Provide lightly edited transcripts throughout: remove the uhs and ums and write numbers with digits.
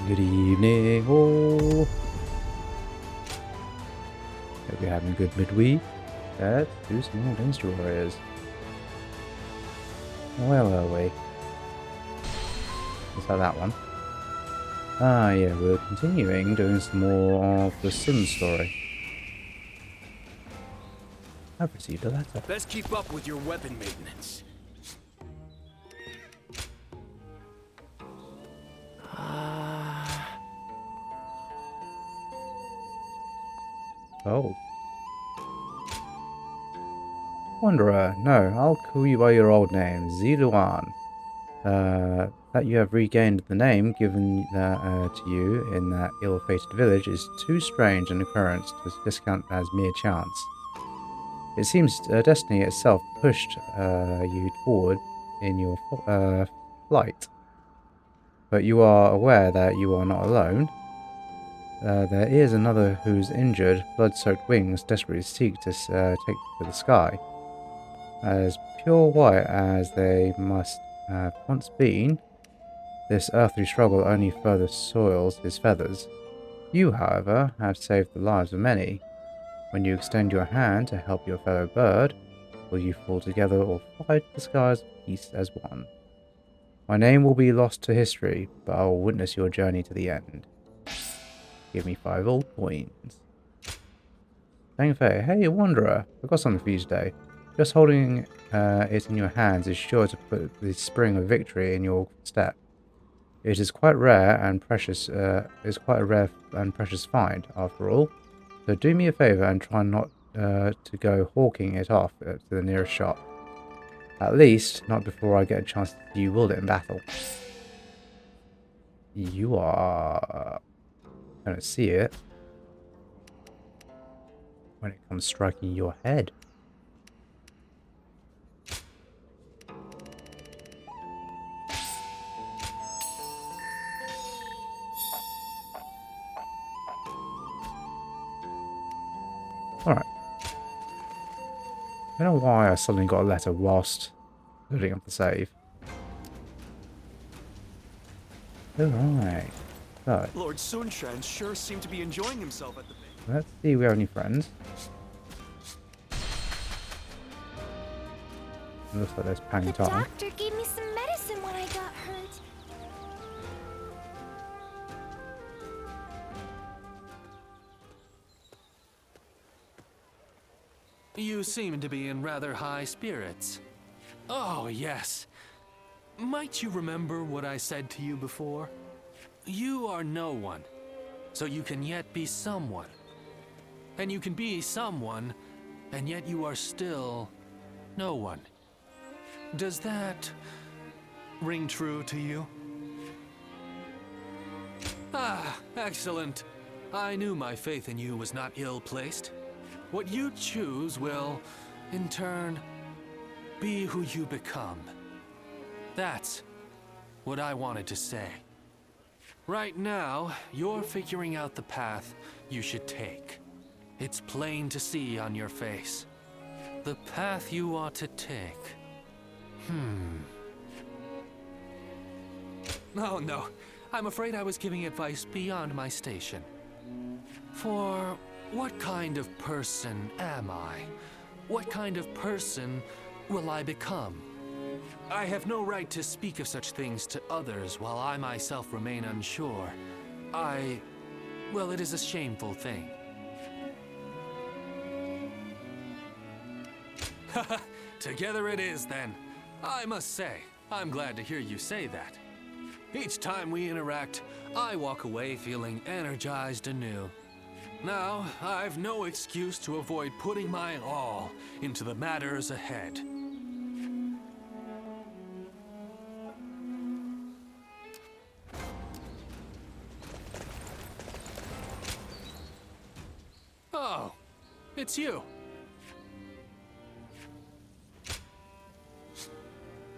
Good evening, all. Hope you're having a good midweek. Let's do some more Dynasty Warriors. Where were we? Let's have that one. Ah, yeah, we're continuing doing some more of the Sun story. I've received a letter. Best keep up with your weapon maintenance. Oh. Wanderer, no, I'll call you by your old name, Ziluan. That you have regained the name given to you in that ill-fated village is too strange an occurrence to discount as mere chance. It seems destiny itself pushed you forward in your flight. But you are aware that you are not alone. There is another whose injured, blood-soaked wings desperately seek to take to the sky. As pure white as they must have once been, this earthly struggle only further soils his feathers. You, however, have saved the lives of many. When you extend your hand to help your fellow bird, will you fall together or fly to the skies of peace as one? My name will be lost to history, but I will witness your journey to the end. Give me 5 old coins. Tang Fei, hey Wanderer, I've got something for you today. Just holding it in your hands is sure to put the spring of victory in your step. It is quite rare and precious. Is quite a rare and precious find, after all. So do me a favour and try not to go hawking it off to the nearest shop. At least, not before I get a chance to see you wield it in battle. You are going to see it when it comes striking your head. Alright. I don't know why I suddenly got a letter whilst loading up the save. Alright. So, Lord Sunshan sure seemed to be enjoying himself at the base. let's see if we have any friends. It looks like there's Pang The Tong. doctor gave me some medicine when I got hurt. You seem to be in rather high spirits. Oh, yes. Might you remember what I said to you before? You are no one, so you can yet be someone. And you can be someone, and yet you are still no one. Does that ring true to you? Ah, excellent. I knew my faith in you was not ill-placed. What you choose will, in turn, be who you become. That's what I wanted to say. Right now, you're figuring out the path you should take. It's plain to see on your face. The path you ought to take. Oh no, I'm afraid I was giving advice beyond my station. For what kind of person am I? What kind of person will I become? I have no right to speak of such things to others while I myself remain unsure. Well, it is a shameful thing. Haha, together it is then. I must say, I'm glad to hear you say that. Each time we interact, I walk away feeling energized anew. Now, I've no excuse to avoid putting my all into the matters ahead. Oh, it's you.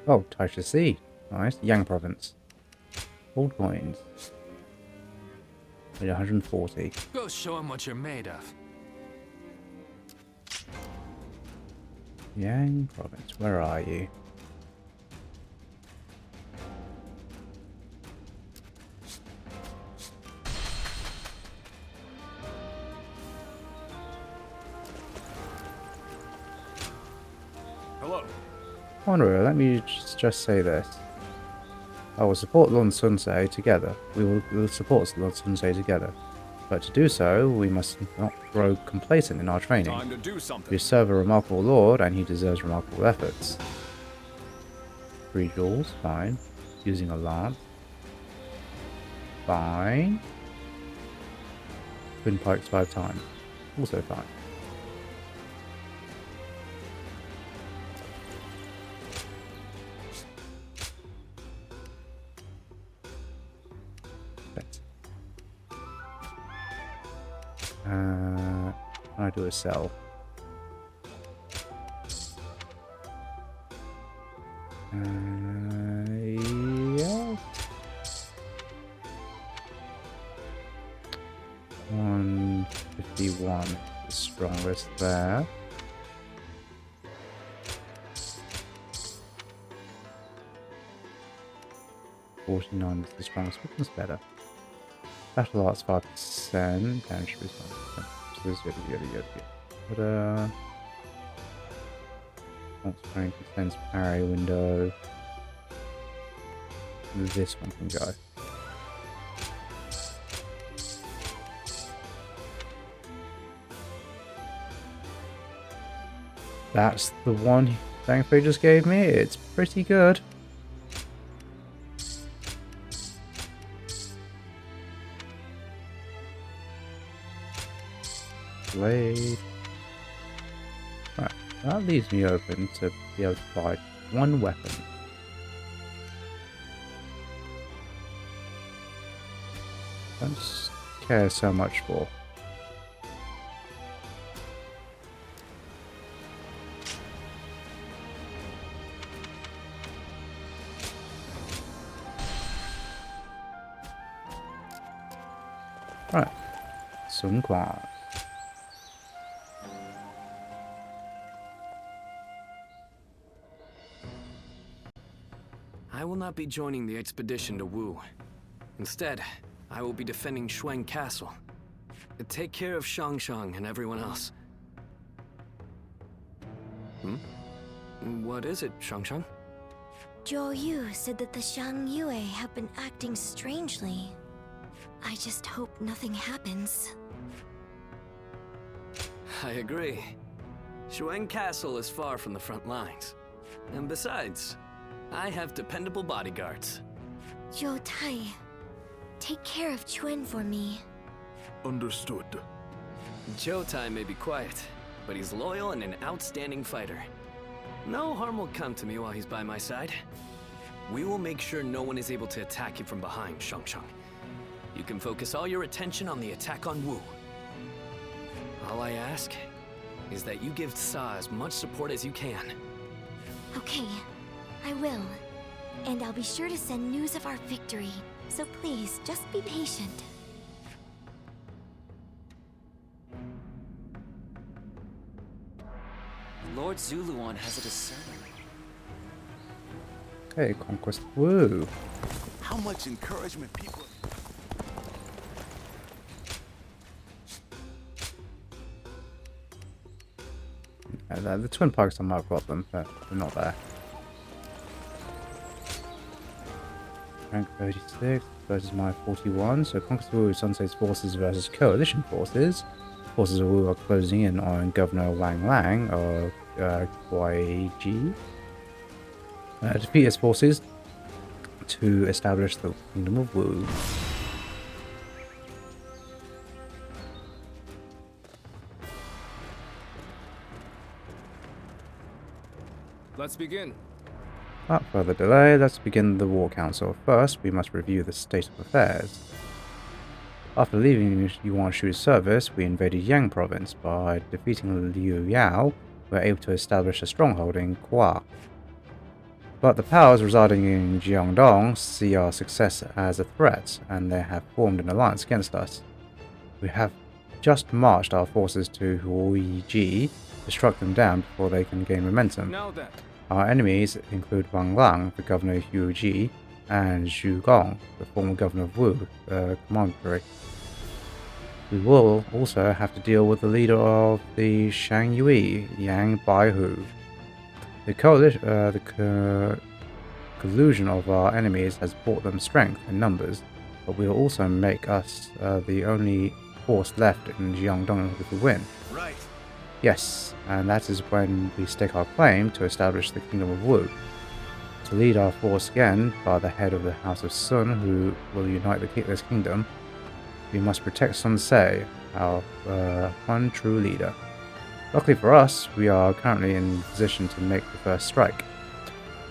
Oh, Tai Xisai. Nice. Yang Province. Old coins. Only 140. Go show him what you're made of. Yang Province. Where are you? Hello. Wanderer, let me just say this. I will support Lord Sunsei together. We will support Lord Sunsei together. But to do so, we must not grow complacent in our training. Time to do something. We serve a remarkable lord, and he deserves remarkable efforts. 3 jewels, fine. Using a lance. Fine. Twin pikes 5 times. Also fine. I do a sell. Yes. 151, the strongest there. $49 is the strongest. Which one's better? Battle arts 5%. Damage is 5%. But strength, defense, parry window. This one can go. That's the one thankfully just gave me. It's pretty good. Blade. Right, that leaves me open to be able to buy 1 weapon. Don't care so much for. Right, Sun Quan. I will not be joining the expedition to Wu. Instead, I will be defending Shuang Castle. Take care of Shangshang and everyone else. What is it, Shangshang? Zhou Yu said that the Shang Yue have been acting strangely. I just hope nothing happens. I agree. Shuang Castle is far from the front lines. And besides, I have dependable bodyguards. Zhou Tai, take care of Chuen for me. Understood. Zhou Tai may be quiet, but he's loyal and an outstanding fighter. No harm will come to me while he's by my side. We will make sure no one is able to attack you from behind, Shangshang. You can focus all your attention on the attack on Wu. All I ask is that you give Sa as much support as you can. Okay, I will. And I'll be sure to send news of our victory. So please, just be patient. Lord Zuluan has a discernment. Okay, Conquest of Wu. How much encouragement people. The twin pikes are my problem, but they're not there. Rank 36 versus my 41. So Conquest of Wu Sunsei's forces versus coalition forces. Forces of Wu are closing in on Governor Wang Lang of Guaiji. Defeat his forces to establish the Kingdom of Wu. Let's begin. Without further delay, let's begin the War Council. First, we must review the state of affairs. After leaving Yuan Shu's service, we invaded Yang province. By defeating Liu Yao, we were able to establish a stronghold in Kwa. But the powers residing in Jiangdong see our success as a threat, and they have formed an alliance against us. We have just marched our forces to Huiji to struck them down before they can gain momentum. Now then. Our enemies include Wang Lang, the governor of Huiji, and Zhu Gong, the former governor of Wu, the commandery. We will also have to deal with the leader of the Shang Yui, Yang Baihu. The coalition, collusion of our enemies has brought them strength in numbers, but will also make us the only force left in Jiangdong if we win. Right. Yes, and that is when we stake our claim to establish the Kingdom of Wu. To lead our force again by the head of the House of Sun, who will unite this kingdom, we must protect Sun Ce, our one true leader. Luckily for us, we are currently in position to make the first strike.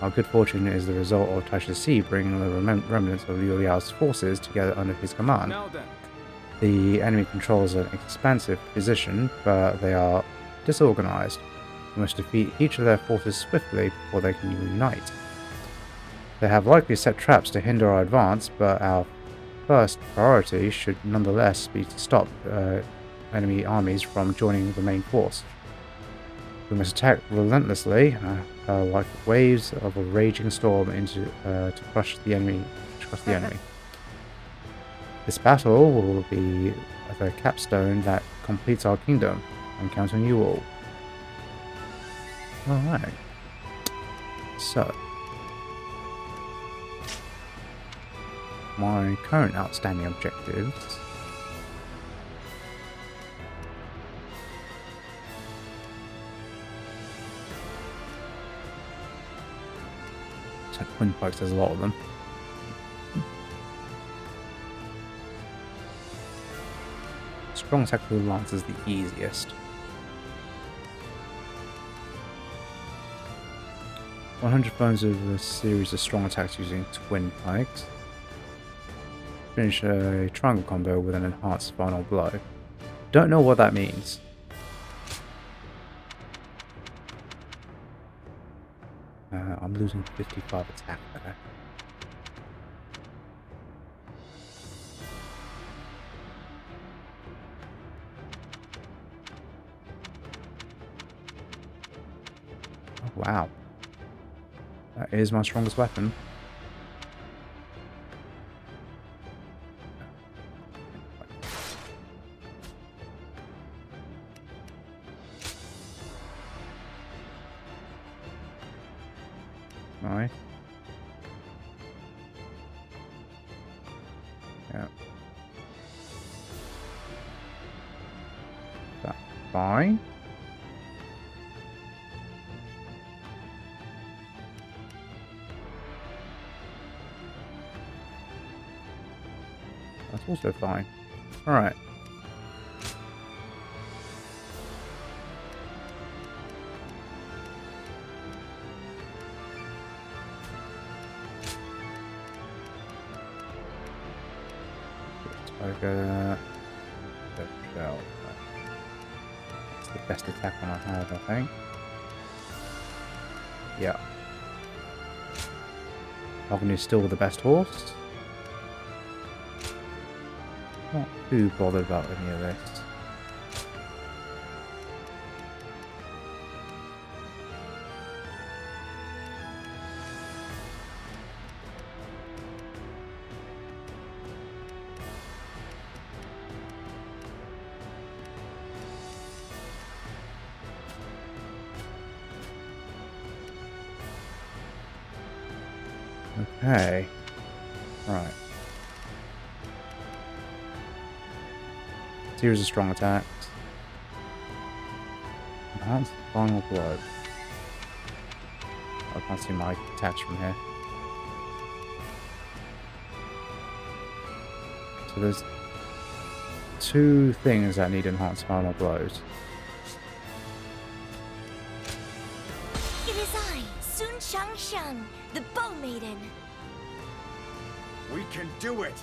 Our good fortune is the result of Tai Xisai bringing the remnants of Liu Liao's forces together under his command. Now then. The enemy controls an expansive position, but they are disorganized. We must defeat each of their forces swiftly before they can unite. They have likely set traps to hinder our advance, but our first priority should nonetheless be to stop enemy armies from joining the main force. We must attack relentlessly, like waves of a raging storm, to crush the enemy. This battle will be the capstone that completes our kingdom. I'm counting you all. Alright. So, my current outstanding objectives. Twin pikes, there's a lot of them. Strong tactical lance is the easiest. 100 bones of a series of strong attacks using twin pikes. Finish a triangle combo with an enhanced final blow. Don't know what that means. I'm losing 55 attack there. Oh, wow. That is my strongest weapon. Nice. Yeah. That's fine. That's also fine. Alright. Tiger. Shell. It's the best attack one I have, I think. Yeah. Ogden is still the best horse. Not too bothered about any of this. Okay. Right. Series of strong attacks. Enhanced final blow. I can't see my attacks from here. So there's two things that need enhanced final blows. It is I, Sun Shangshang, the Bow Maiden. We can do it.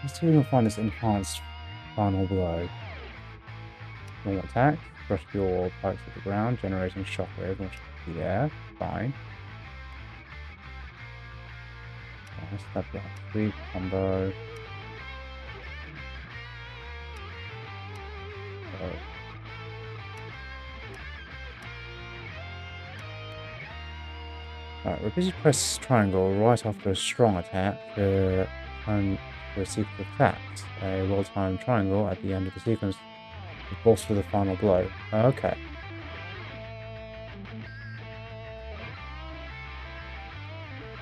Let's see if we can find this enhanced final blow. Normal attack, brush your pikes to the ground, generating shockwave launch into the air. Fine. Step down, sweep, combo. Right, repeatedly press triangle right after a strong attack to for a sequence of attacks. A well-timed triangle at the end of the sequence to bolster the final blow. Okay.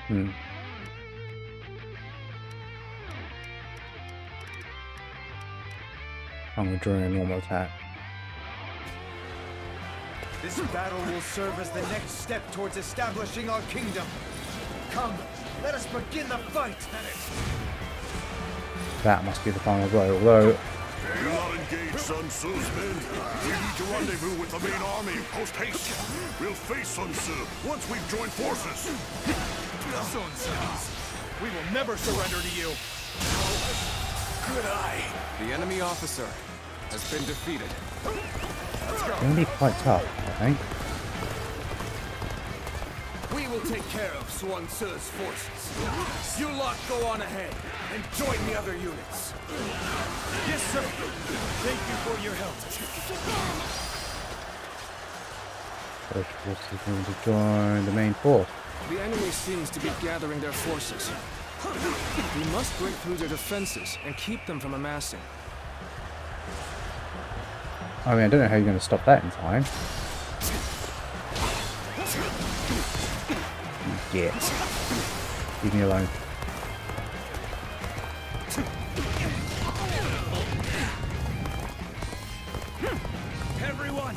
I'm going to draw a normal attack. This battle will serve as the next step towards establishing our kingdom. Come, let us begin the fight! That must be the final blow, although... Do not engage, Sun Tzu's men. We need to rendezvous with the main army, post haste. We'll face Sun Tzu once we've joined forces. Sun Tzu, we will never surrender to you! Good eye! The enemy officer has been defeated. It's going to be quite tough, I think. We will take care of Sun Tzu's forces. You lot go on ahead and join the other units. Yes, sir. Thank you for your help. First force is going to join the main force. The enemy seems to be gathering their forces. We must break through their defenses and keep them from amassing. I mean, I don't know how you're going to stop that in time. Yeah. Leave me alone. Everyone,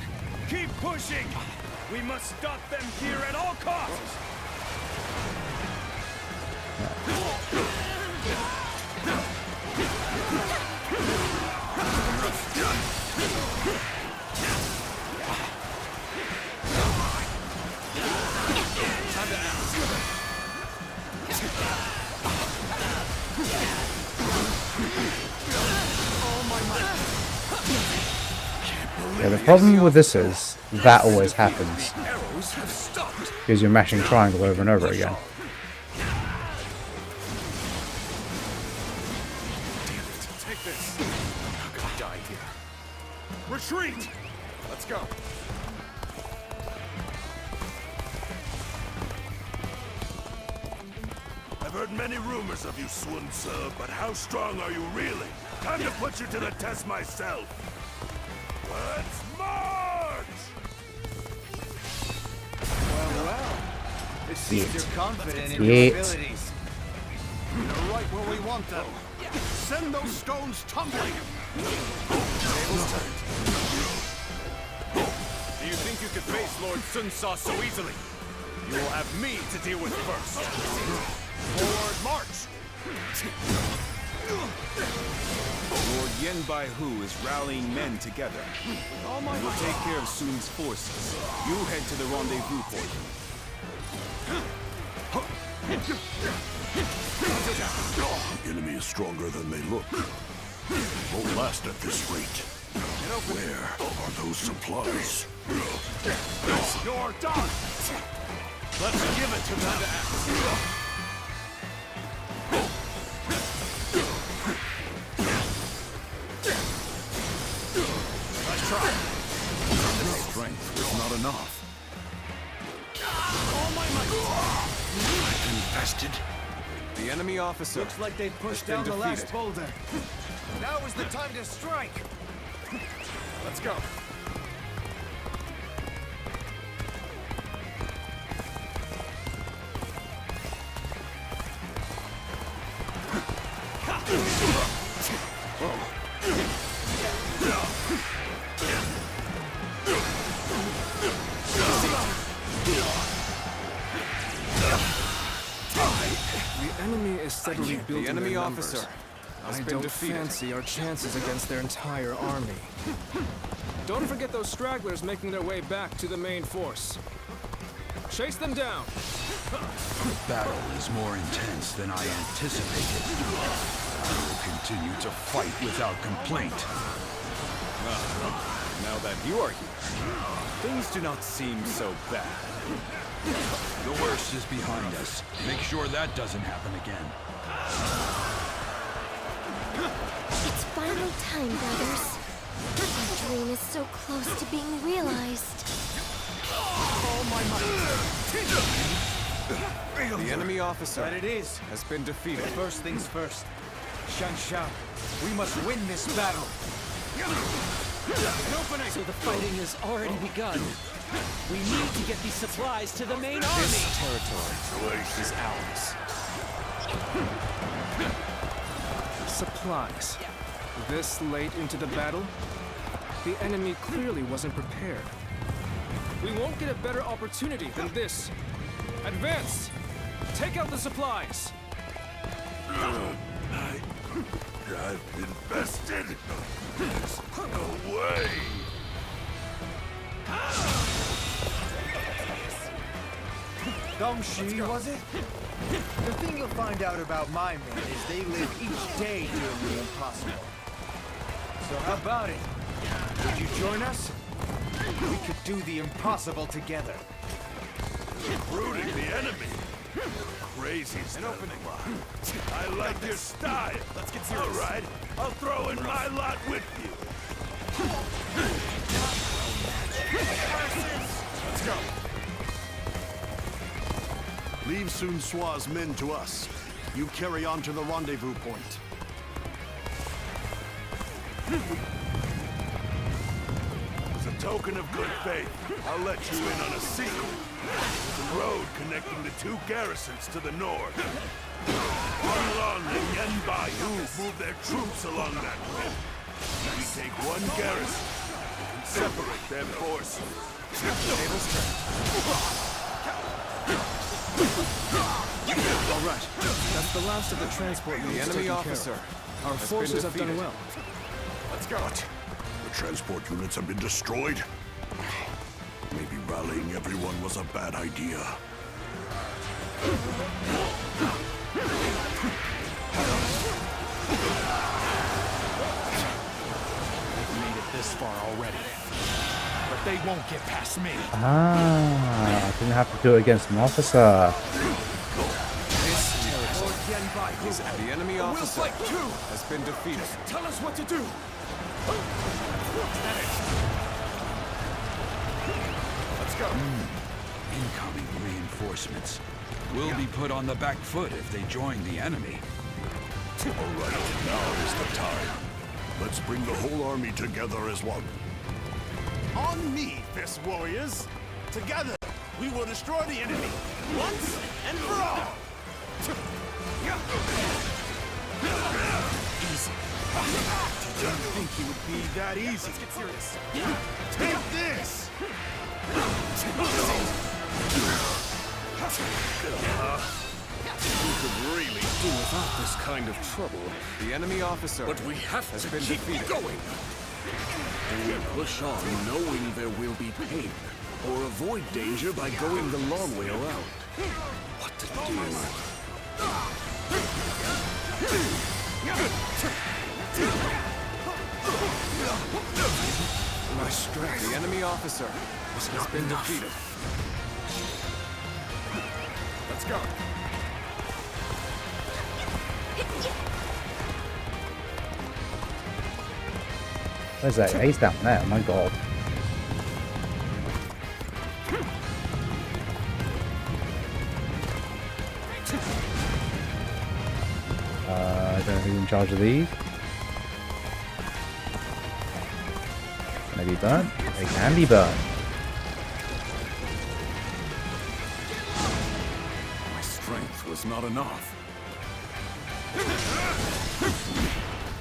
keep pushing! We must stop them here at all costs! Yeah, the problem with this is that always happens because you're mashing triangle over and over again. Take this. I'm gonna die here. Retreat! Let's go. I've heard many rumors of you, Sun Tzu, but how strong are you really? Time to put you to the test myself. Let's march! Well. It seems you're confident in Yeet. your abilities. They're right where we want them. Send those stones tumbling! Tables turned. Do you think you could face Lord Sun Tzu so easily? You will have me to deal with first. Forward march! Lord Yen Bai Hu is rallying men together. All my We'll take care of Sun's forces. You head to the rendezvous point. The enemy is stronger than they look. Won't last at this rate. Where are those supplies? You're done! Let's give it to them. Let's try. Strength is not enough. All my might. Infested? The enemy officer Looks like they've pushed has down been the last defeated. boulder. Now is the time to strike. Let's go. The enemy is steadily building The enemy their officer numbers. has I been don't defeated. fancy our chances against their entire army. Don't forget those stragglers making their way back to the main force. Chase them down. The battle is more intense than I anticipated. I will continue to fight without complaint. Now that you are here, things do not seem so bad. The worst is behind us. Make sure that doesn't happen again. It's finally time, brothers. Our dream is so close to being realized. The enemy officer But it is. has been defeated. First things first. Shanshan, we must win this battle. So the fighting has already begun. We need to get these supplies to the main army. This territory is ours. Supplies. This late into the battle? The enemy clearly wasn't prepared. We won't get a better opportunity than this. Advance! Take out the supplies! I've invested. There's no way. Dong Shi, was it? The thing you'll find out about my men is they live each day doing the impossible. So how about it? Would you join us? We could do the impossible together. Recruiting the enemy. Crazy stuff. I like your style. Let's get serious. All right, I'll throw in my lot with you. Let's go. Leave Sun Sua's men to us. You carry on to the rendezvous point. As a token of good faith, I'll let you in on a secret. There's a road connecting the two garrisons to the north. Long and Yanbai move their troops along that way. We take one garrison and separate their forces. All right. That's the last of the transport. The enemy officer. Our forces have done well. Let's go. The transport units have been destroyed. Maybe rallying everyone was a bad idea. We've made it this far already. But they won't get past me. Ah, I didn't have to do it against an officer. The enemy officer has been defeated. Tell us what to do. Let's go. Incoming reinforcements will be put on the back foot if they join the enemy. All right, now is the time. Let's bring the whole army together as one. On me, fist warriors. Together, we will destroy the enemy once and for all. Easy. Didn't think it would be that easy. Let's get serious. Take this. We could really do without this kind of trouble. The enemy officer But we have has to been keep defeated. going. We push on knowing there will be pain, or avoid danger by going the long way around. What to do? My strength. The enemy officer has been defeated. Let's go. Where's that? He's down there. My God. I don't know who's in charge of these. Can they be burnt? They can be burnt. My strength was not enough.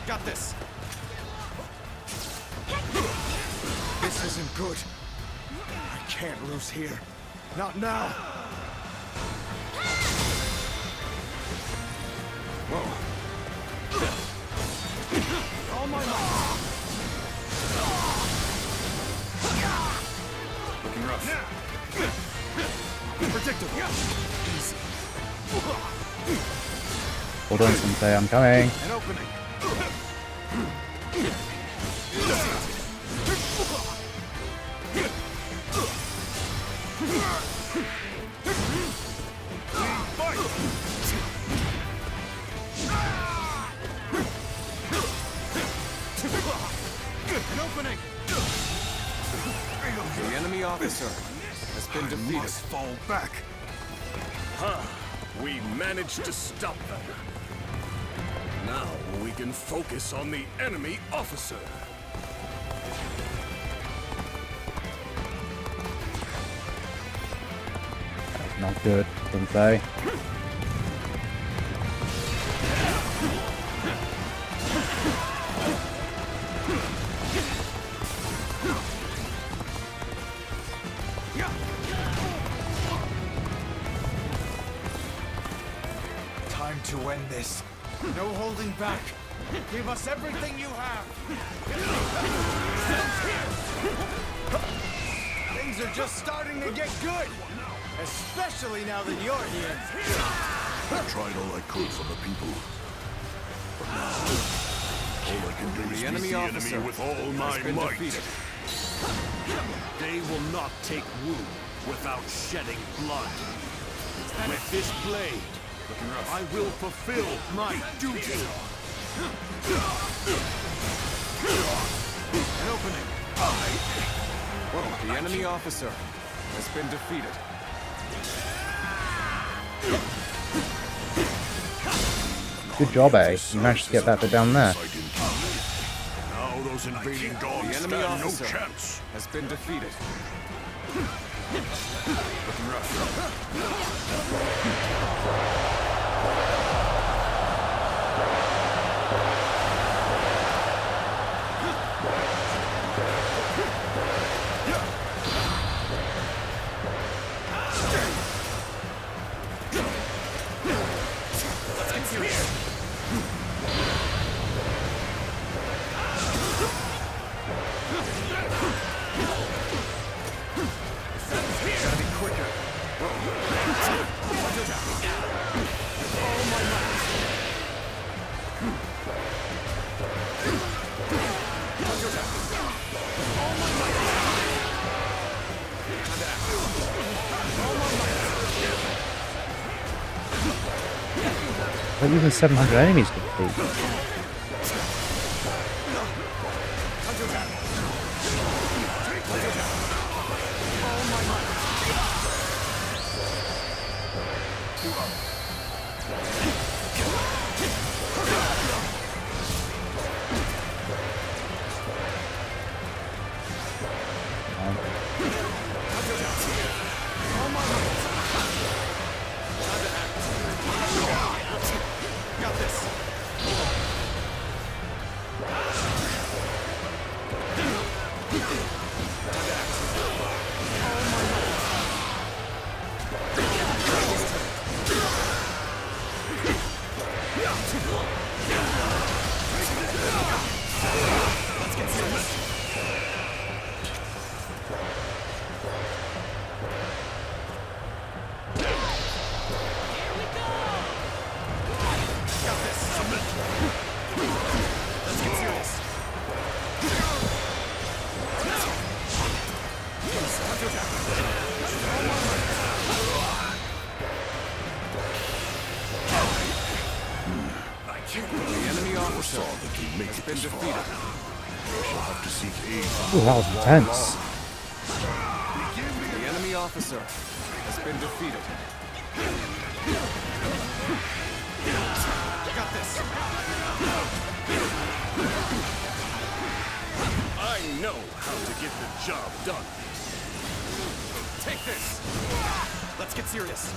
Got this. This isn't good. I can't lose here. Not now. Whoa. All my might. Looking rough. Predictable. Easy. Hold on, Sensei. I'm coming. An opening. An opening. The enemy officer has been defeated. Must fall back. We managed to stop them. Now we can focus on the enemy officer. That's not good, Sensei. Time to end this. No holding back. Give us everything you have. Things are just starting to get good. Especially now that you're here. I tried all I could for the people. But now, all I can do is meet the enemy with all my might. They will not take Wu without shedding blood. With this blade, I will fulfill my duty. An opening. The enemy officer has been defeated. Good job, eh? You managed to get that bit down there. Now those invading dogs stand no chance. Has been defeated. Like even 700 enemies to defeat. Ooh, that was intense. The enemy officer has been defeated. Got this. I know how to get the job done. Take this. Let's get serious.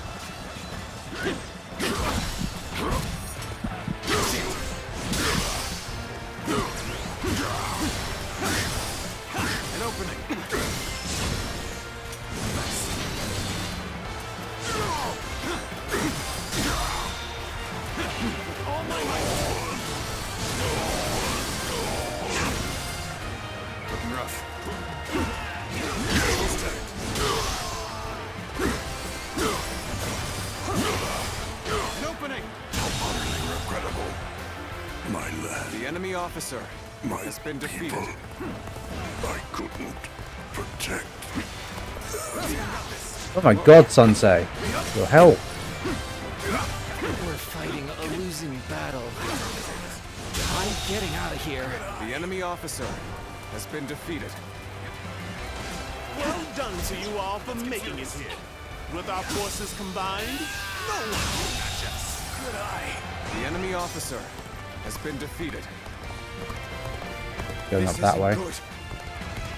An opening. All my might. Looking rough. An opening. How utterly regrettable. My lad. The enemy officer has been defeated. People. I couldn't protect. Oh my god, Sensei. Your help. We're fighting a losing battle. I'm getting out of here. The enemy officer has been defeated. Well done to you all for making it here. With our forces combined, no one can match us. Good eye. The enemy officer has been defeated. Going up that way. Good.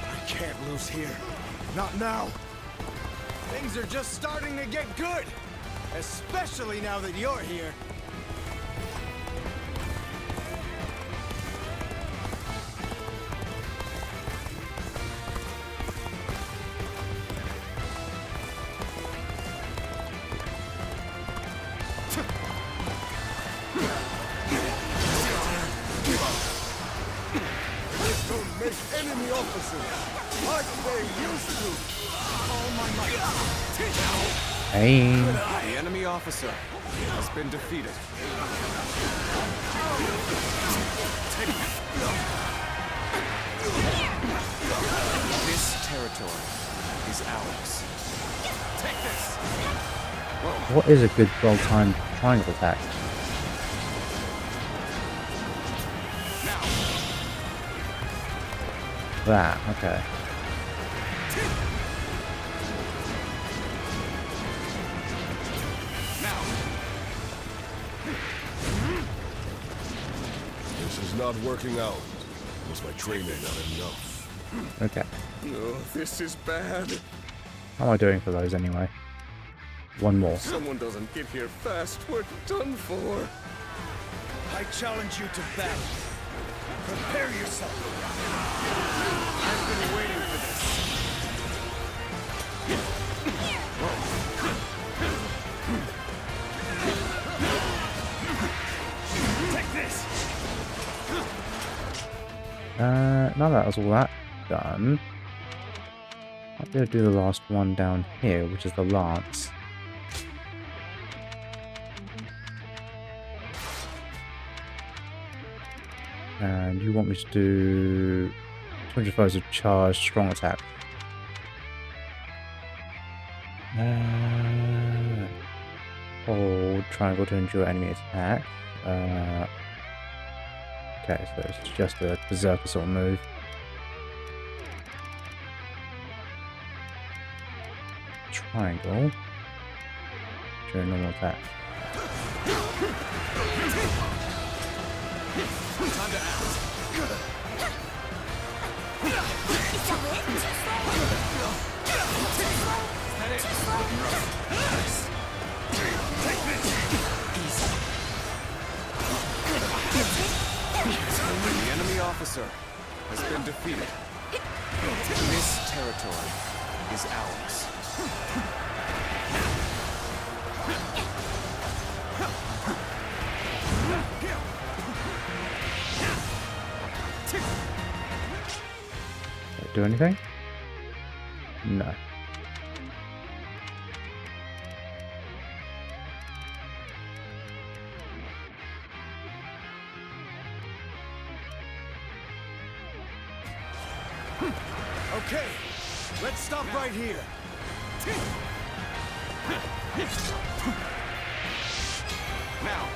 I can't lose here. Not now. Things are just starting to get good. Especially now that you're here. Don't make enemy officers like they used to. All my might. Aim. The enemy officer has been defeated. This territory is ours. Take this. What is a good well-timed triangle attack? That, okay. This is not working out. Was my training not enough? Okay. Oh, this is bad. How am I doing for those anyway? One more. If someone doesn't get here fast, we're done for. I challenge you to battle. Prepare yourself. I've been waiting for this. Take this. Now that was all that done, I'm gonna do the last one down here, which is the lance. And you want me to do 200 foes of charge, strong attack. Hold triangle to endure enemy attack. Okay, so it's just a berserker sort of move. Triangle. During normal attack. Time to act. The enemy officer has been defeated. This territory is ours. Do anything? No. Okay, let's stop right here. Now.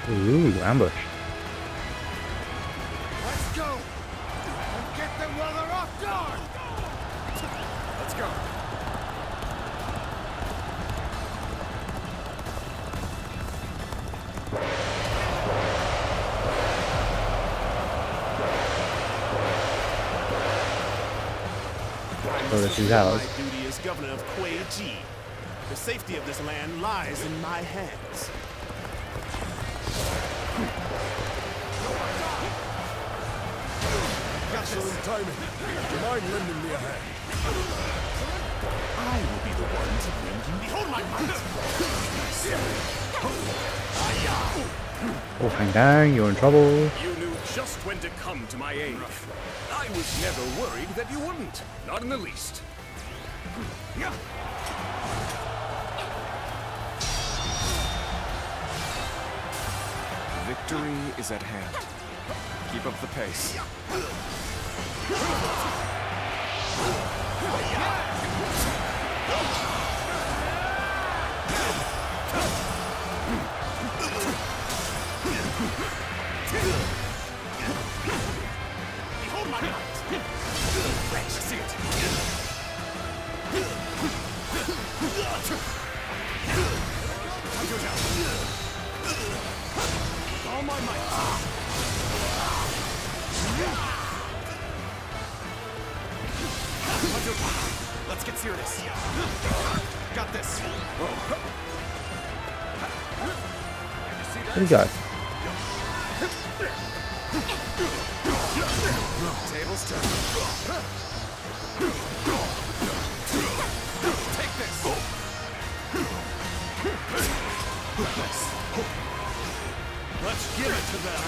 Ooh, ambush. Let's go. And get them while they're off guard. Let's go. So this is ours. My duty as governor of Qing. The safety of this land lies in my hands. Excellent timing. Do you mind lending me a hand? I will be the one to bring you. Behold my might! Oh, hang down, you're in trouble. You knew just when to come to my aid. I was never worried that you wouldn't. Not in the least. Victory is at hand. Keep up the pace. Behold my might! Let's see it! Let's hear this. Got this. Where'd he go? Tables turn. Take this. Let's give it to them.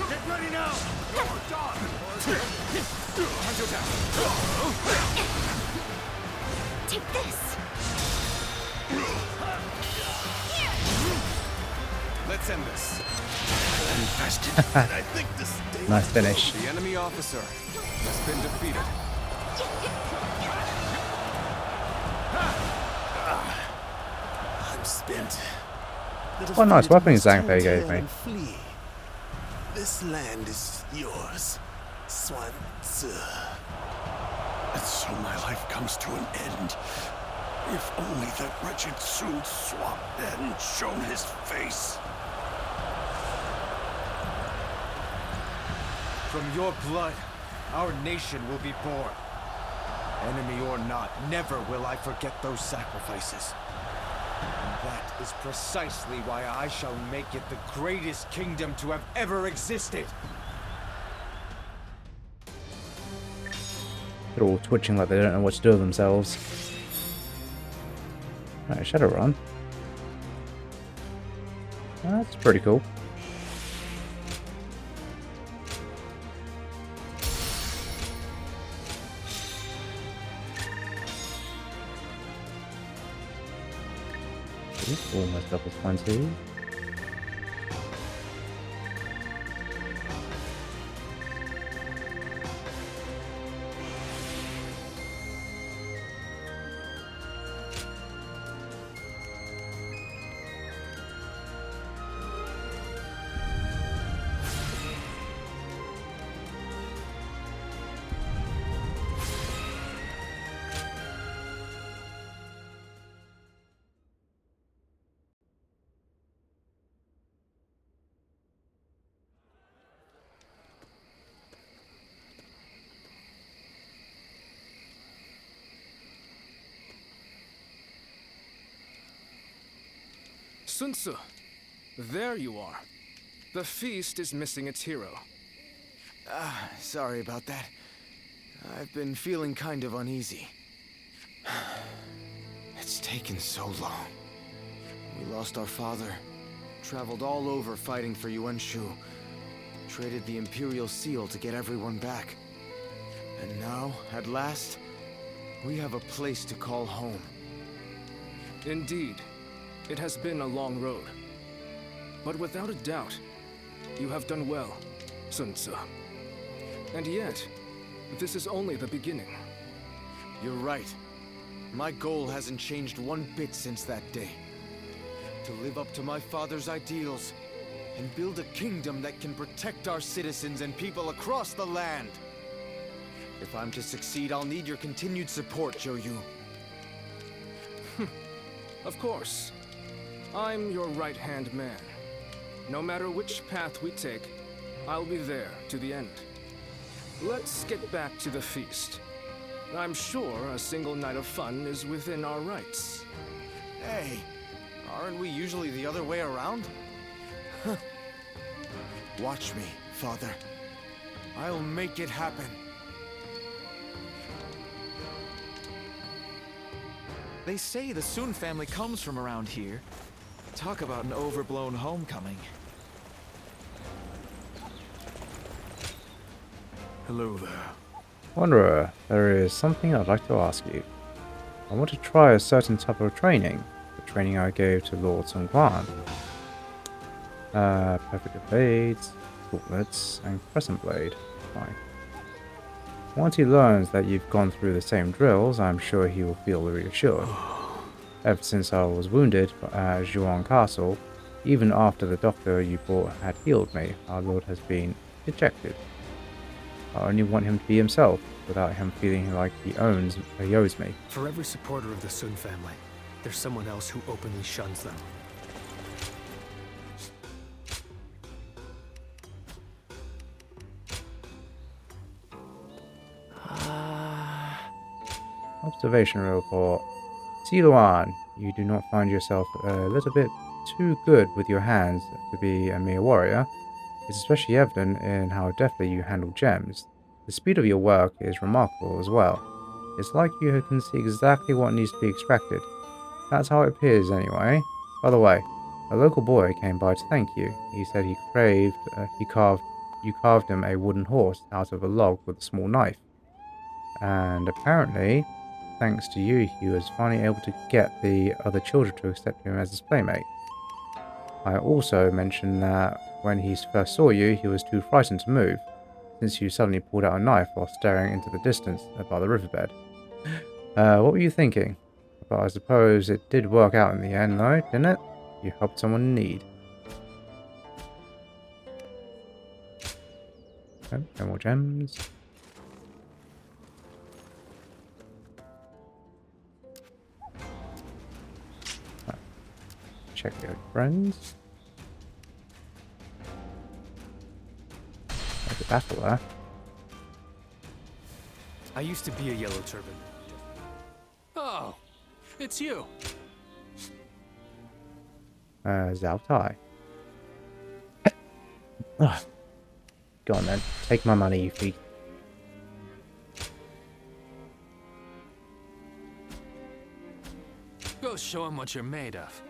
Get ready now! Take this. Let's end this. I think this day Nice finish. The enemy officer has been defeated. I'm spent. Let us What a nice find weapon this Zhang Fei tall gave tale me. and flee. This land is yours, Yuan Shu. And so my life comes to an end. If only that wretched Sun Swap hadn't shown his face. From your blood, our nation will be born. Enemy or not, never will I forget those sacrifices. And that is precisely why I shall make it the greatest kingdom to have ever existed. They're all twitching like they don't know what to do with themselves. Right, Shadowrun. That's pretty cool. Almost level 20. Sun Tzu, there you are. The feast is missing its hero. Sorry about that. I've been feeling kind of uneasy. It's taken so long. We lost our father, traveled all over fighting for Yuan Shu, traded the Imperial Seal to get everyone back. And now, at last, we have a place to call home. Indeed, it has been a long road. But without a doubt, you have done well, Sun Tzu. And yet, this is only the beginning. You're right. My goal hasn't changed one bit since that day. To live up to my father's ideals, and build a kingdom that can protect our citizens and people across the land. If I'm to succeed, I'll need your continued support, Zhou Yu. Of course. I'm your right-hand man. No matter which path we take, I'll be there to the end. Let's get back to the feast. I'm sure a single night of fun is within our rights. Hey, aren't we usually the other way around? Watch me, Father. I'll make it happen. They say the Sun family comes from around here. Talk about an overblown homecoming. Hello there. Wanderer, there is something I'd like to ask you. I want to try a certain type of training. The training I gave to Lord Sun Quan. Perfect evades, gauntlets, and crescent blade. Fine. Once he learns that you've gone through the same drills, I'm sure he will feel reassured. Ever since I was wounded at Zhuang Castle, even after the doctor you brought had healed me, our lord has been dejected. I only want him to be himself, without him feeling like he owes me. For every supporter of the Sun family, there's someone else who openly shuns them. Observation report. Luan, you do not find yourself a little bit too good with your hands to be a mere warrior. It's especially evident in how deftly you handle gems. The speed of your work is remarkable as well. It's like you can see exactly what needs to be extracted. That's how it appears anyway. By the way, a local boy came by to thank you. He said you carved him a wooden horse out of a log with a small knife. And apparently, thanks to you, he was finally able to get the other children to accept him as his playmate. I also mentioned that when he first saw you, he was too frightened to move, since you suddenly pulled out a knife while staring into the distance by the riverbed. What were you thinking? But I suppose it did work out in the end, though, didn't it? You helped someone in need. Oh, no more gems. Check your friends. There's a battle there. I used to be a Yellow Turban. Oh, it's you. Zhou Tai. Go on then. Take my money, you thief. Go show him what you're made of.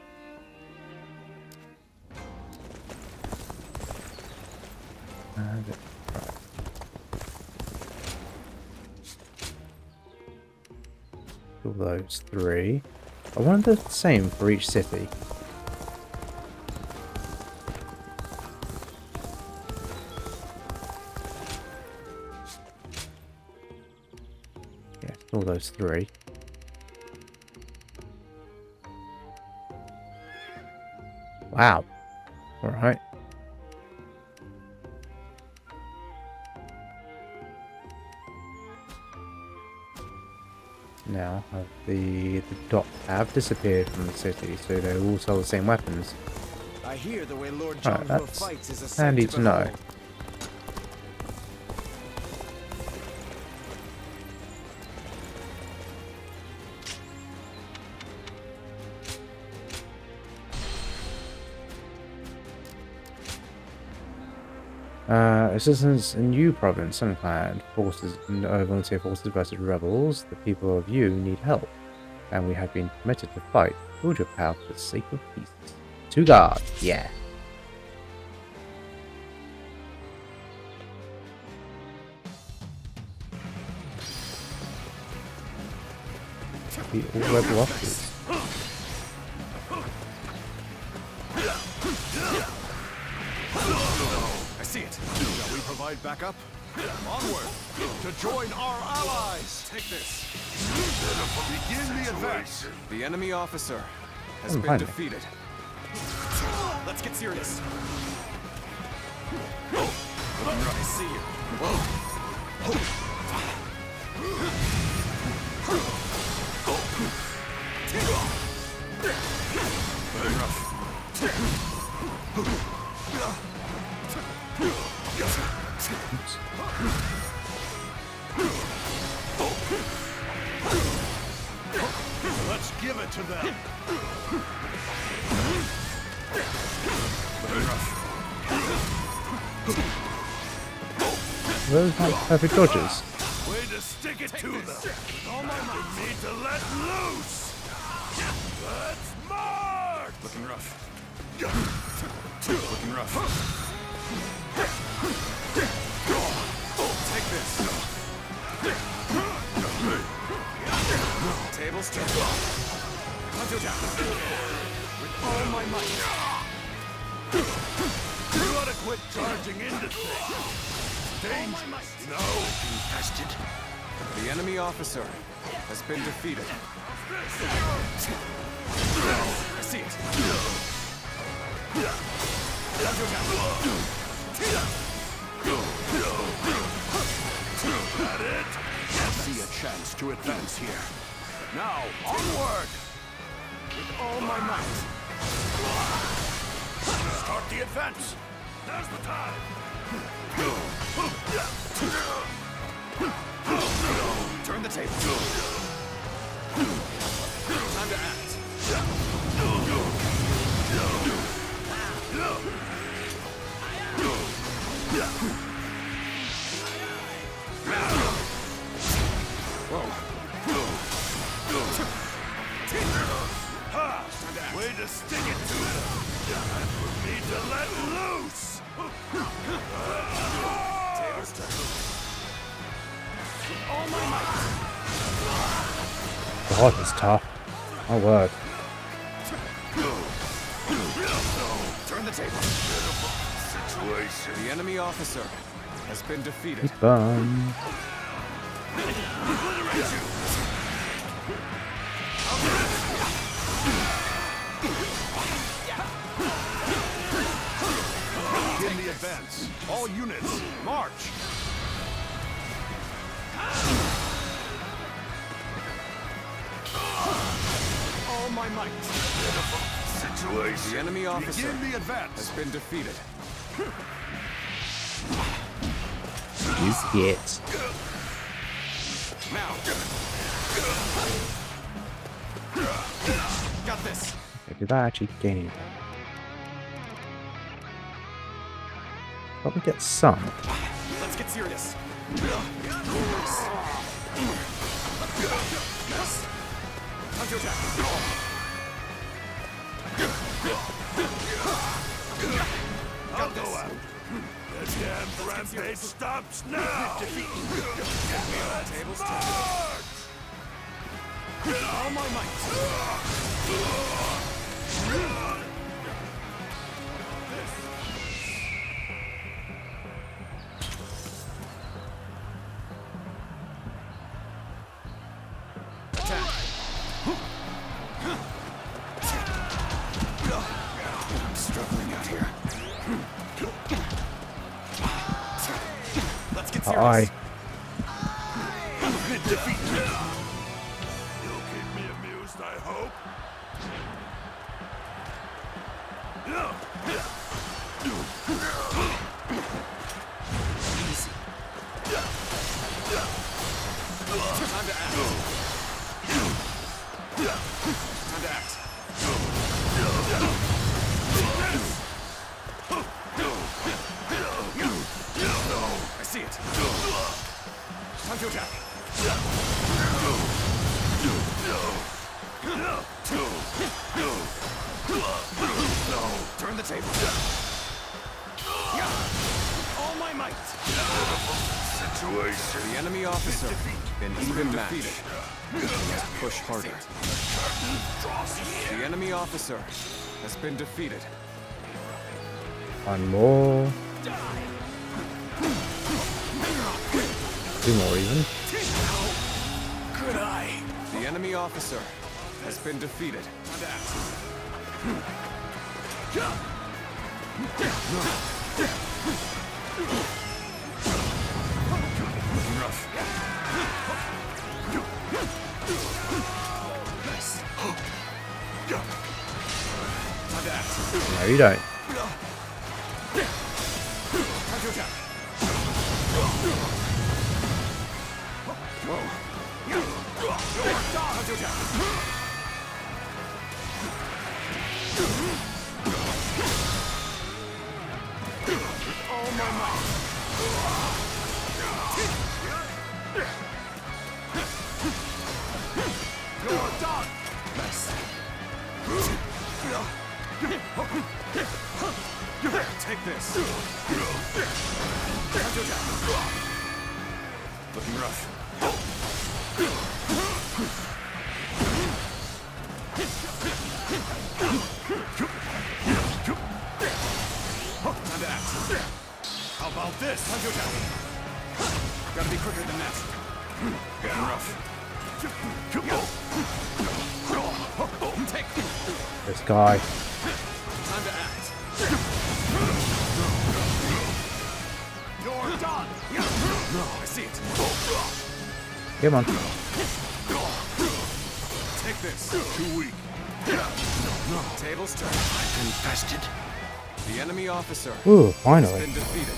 All those three. I wonder the same for each city. Yeah, all those three. Wow. All right. Now the dots have disappeared from the city, so they all sell the same weapons. I hear the way Lord Zhang fights is a sight handy to know. behold. Assistance in Yu province, Sun Clan forces, volunteer forces versus rebels. The people of Yu need help, and we have been permitted to fight. Build your power for the sake of peace. 2 guards, yeah. Be all rebel officers. I see it. Shall we provide backup? Onward! To join our allies! Take this. Begin the advance. The enemy officer has Oh, been finally. defeated. Let's get serious. I see you. Very rough. Let's give it to them. Very rough. Those aren't perfect dodges. Way to stick it to them. All my might need to let loose. Let's march. Looking rough. Looking rough. Take this. Tables turn. Onto attack. With all my might. You ought to quit charging into things. dangerous, you know? Infested. The enemy officer has been defeated. I see it. That it? I see a chance to advance here. Now, onward! With all my might. Start the advance. Now's the time. Turn the table. Time to act. Ha! Way to stick it to them. Time for me to let loose. Tables turned. All my might. God, it's tough. My word. Turn the table. Situation. The enemy officer has been defeated. He's burned. Begin the advance. All units, march. All my might. Situation. The enemy officer Begin the advance. has been defeated. You get. Now. Got this. Okay, did that actually gain anything? Probably get some. Let's get serious. Time to attack. I'll go out. The damn rampage stops now. Tables March! all my might. I'm struggling out here. Let's get Aye. serious. Defeat. You'll keep me amused, I hope. Time to act. Time to act. I see it. Time to attack. Turn the table. All my might. Situation. The enemy officer been even defeated. He must push harder. The enemy officer has been defeated. One more. Two more even. Could I? The enemy officer has been defeated. Time to act. Looking rough. Nice. Time to act. No, you don't. Time to attack. Whoa. Time to attack. All my might. You're done. Nice. Take this. Time to attack. Looking rough. Time to act. How about this? Time to attack. Gotta be quicker than that. Getting rough. Take. This guy. Time to act. You're done. I see it. Come on. Take this. Too weak. Tables turn. Infested. The enemy officer Ooh, has finally. been defeated.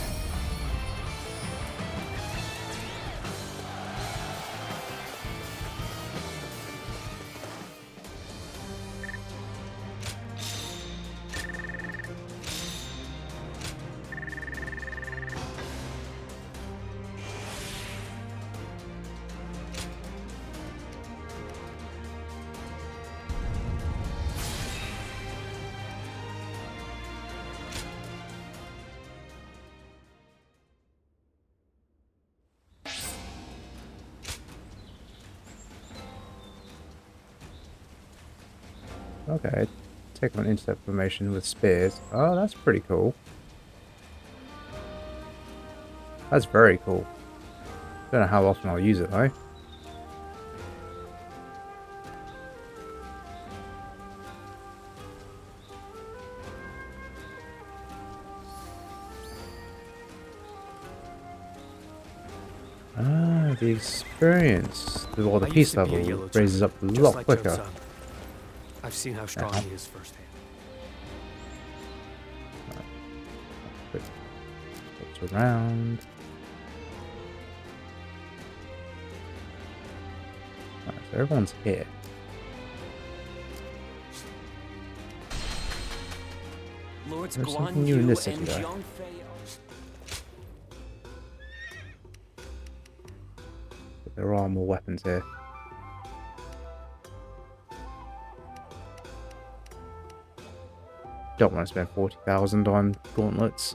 Okay. Take on intercept formation with spears. Oh, that's pretty cool. That's very cool. Don't know how often I'll use it though. Ah, the experience, or the I peace used to be a level yellow raises up a just lot like quicker. Joe's son. I've seen how strong he is firsthand. Looks around. Right, so everyone's here. Lords There's Guan something new in Yu this city, and though. Zhang Fei. But there are more weapons here. Don't want to spend 40,000 on gauntlets.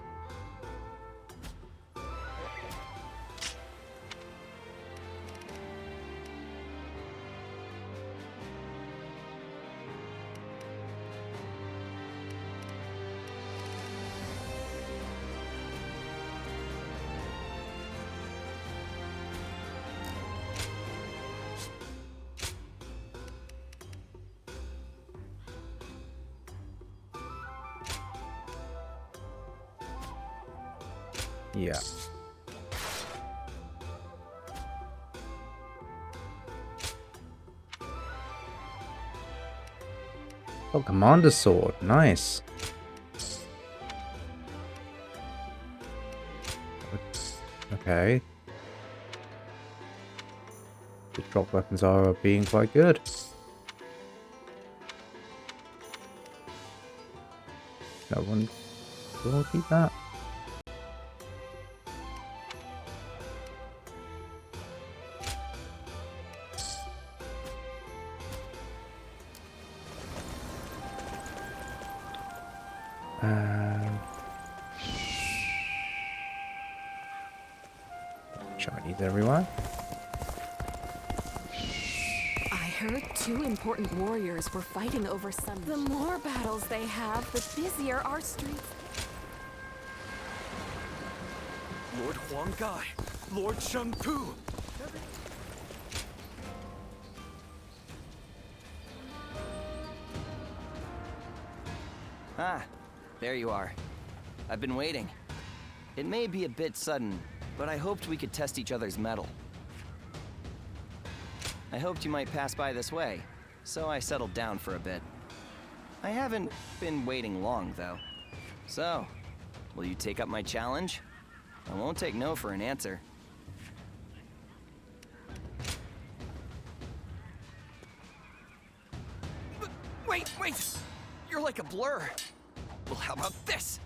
Yeah. Oh, Commander's Sword. Nice. Okay. The drop weapons are being quite good. No one will keep that. Chinese everyone. I heard 2 important warriors were fighting over some. The more battles they have, the busier our streets. Lord Huang Gai, Lord Shun Pu. Ah, there you are. I've been waiting. It may be a bit sudden, but I hoped we could test each other's mettle. I hoped you might pass by this way, so I settled down for a bit. I haven't been waiting long, though. So, will you take up my challenge? I won't take no for an answer. Wait! You're like a blur. Well, how about this?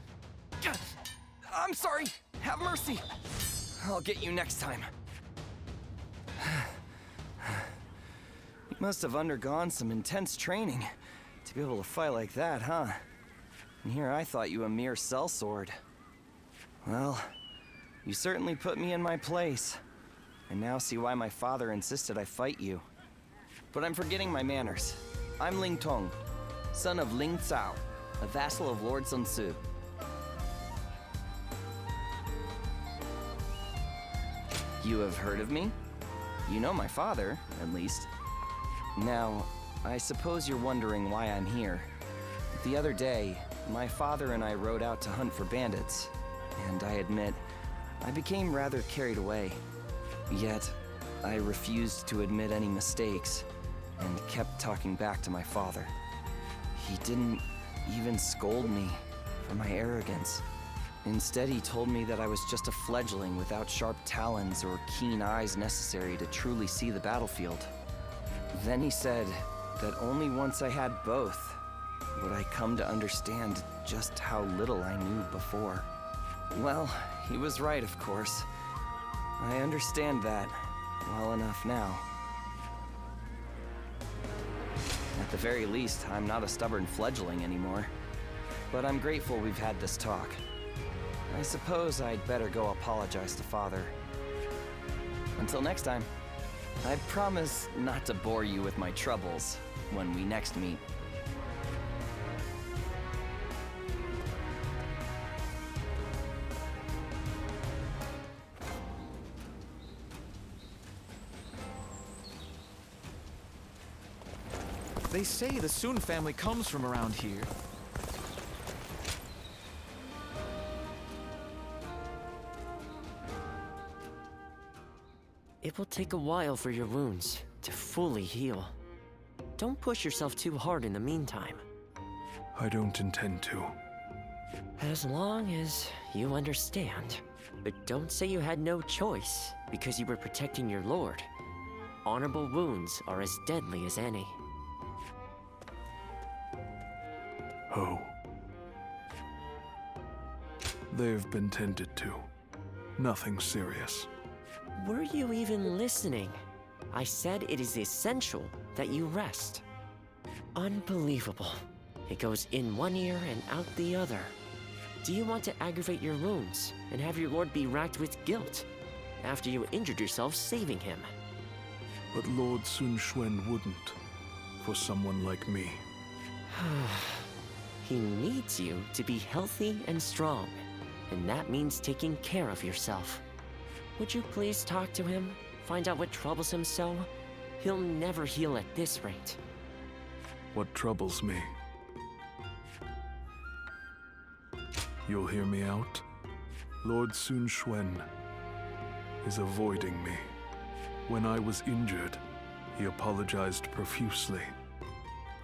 I'm sorry. Have mercy. I'll get you next time. You must have undergone some intense training to be able to fight like that, huh? And here I thought you a mere sellsword. Well, you certainly put me in my place. I now see why my father insisted I fight you. But I'm forgetting my manners. I'm Ling Tong, son of Ling Cao, a vassal of Lord Sun Tzu. You have heard of me? You know my father, at least. Now, I suppose you're wondering why I'm here. The other day, my father and I rode out to hunt for bandits, and I admit, I became rather carried away. Yet, I refused to admit any mistakes, and kept talking back to my father. He didn't even scold me for my arrogance. Instead, he told me that I was just a fledgling without sharp talons or keen eyes necessary to truly see the battlefield. Then he said that only once I had both would I come to understand just how little I knew before. Well, he was right, of course. I understand that well enough now. At the very least, I'm not a stubborn fledgling anymore. But I'm grateful we've had this talk. I suppose I'd better go apologize to Father. Until next time, I promise not to bore you with my troubles when we next meet. They say the Sun family comes from around here. It will take a while for your wounds to fully heal. Don't push yourself too hard in the meantime. I don't intend to. As long as you understand. But don't say you had no choice because you were protecting your lord. Honorable wounds are as deadly as any. Oh. They've been tended to. Nothing serious. Were you even listening? I said it is essential that you rest. Unbelievable. It goes in one ear and out the other. Do you want to aggravate your wounds and have your lord be racked with guilt after you injured yourself saving him? But Lord Sun Xuan wouldn't, for someone like me. He needs you to be healthy and strong, and that means taking care of yourself. Would you please talk to him? Find out what troubles him so? He'll never heal at this rate. What troubles me? You'll hear me out? Lord Sun Xuan is avoiding me. When I was injured, he apologized profusely.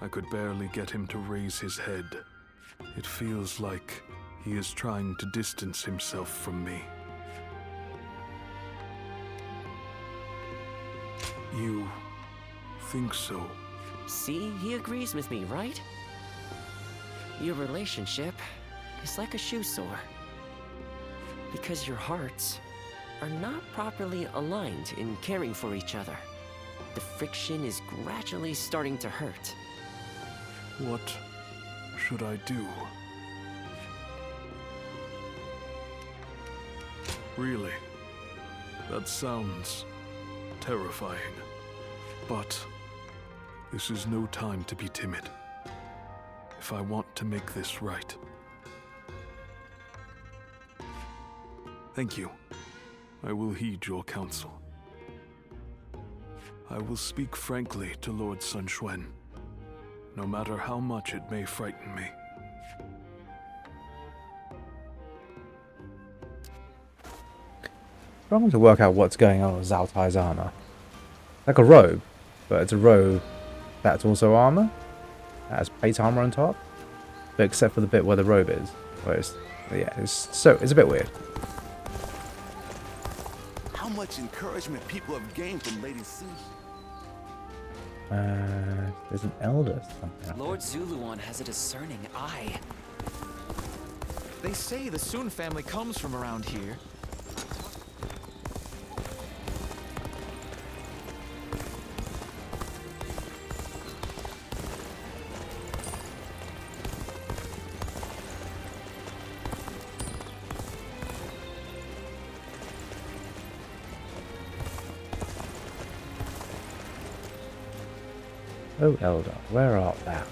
I could barely get him to raise his head. It feels like he is trying to distance himself from me. You think so? See, he agrees with me, right? Your relationship is like a shoe sore. Because your hearts are not properly aligned in caring for each other. The friction is gradually starting to hurt. What should I do? Really? That sounds terrifying. But this is no time to be timid. If I want to make this right. Thank you. I will heed your counsel. I will speak frankly to Lord Sun Xuan, no matter how much it may frighten me. Struggling to work out what's going on with Zhou Tai's armor. Like a robe, but it's a robe that's also armor. It has plate armor on top, but except for the bit where the robe is. Where it's, yeah, it's a bit weird. How much encouragement people have gained from Lady Su. There's an elder something. Lord Zuluan has a discerning eye. They say the Sun family comes from around here. Oh, elder, where art thou?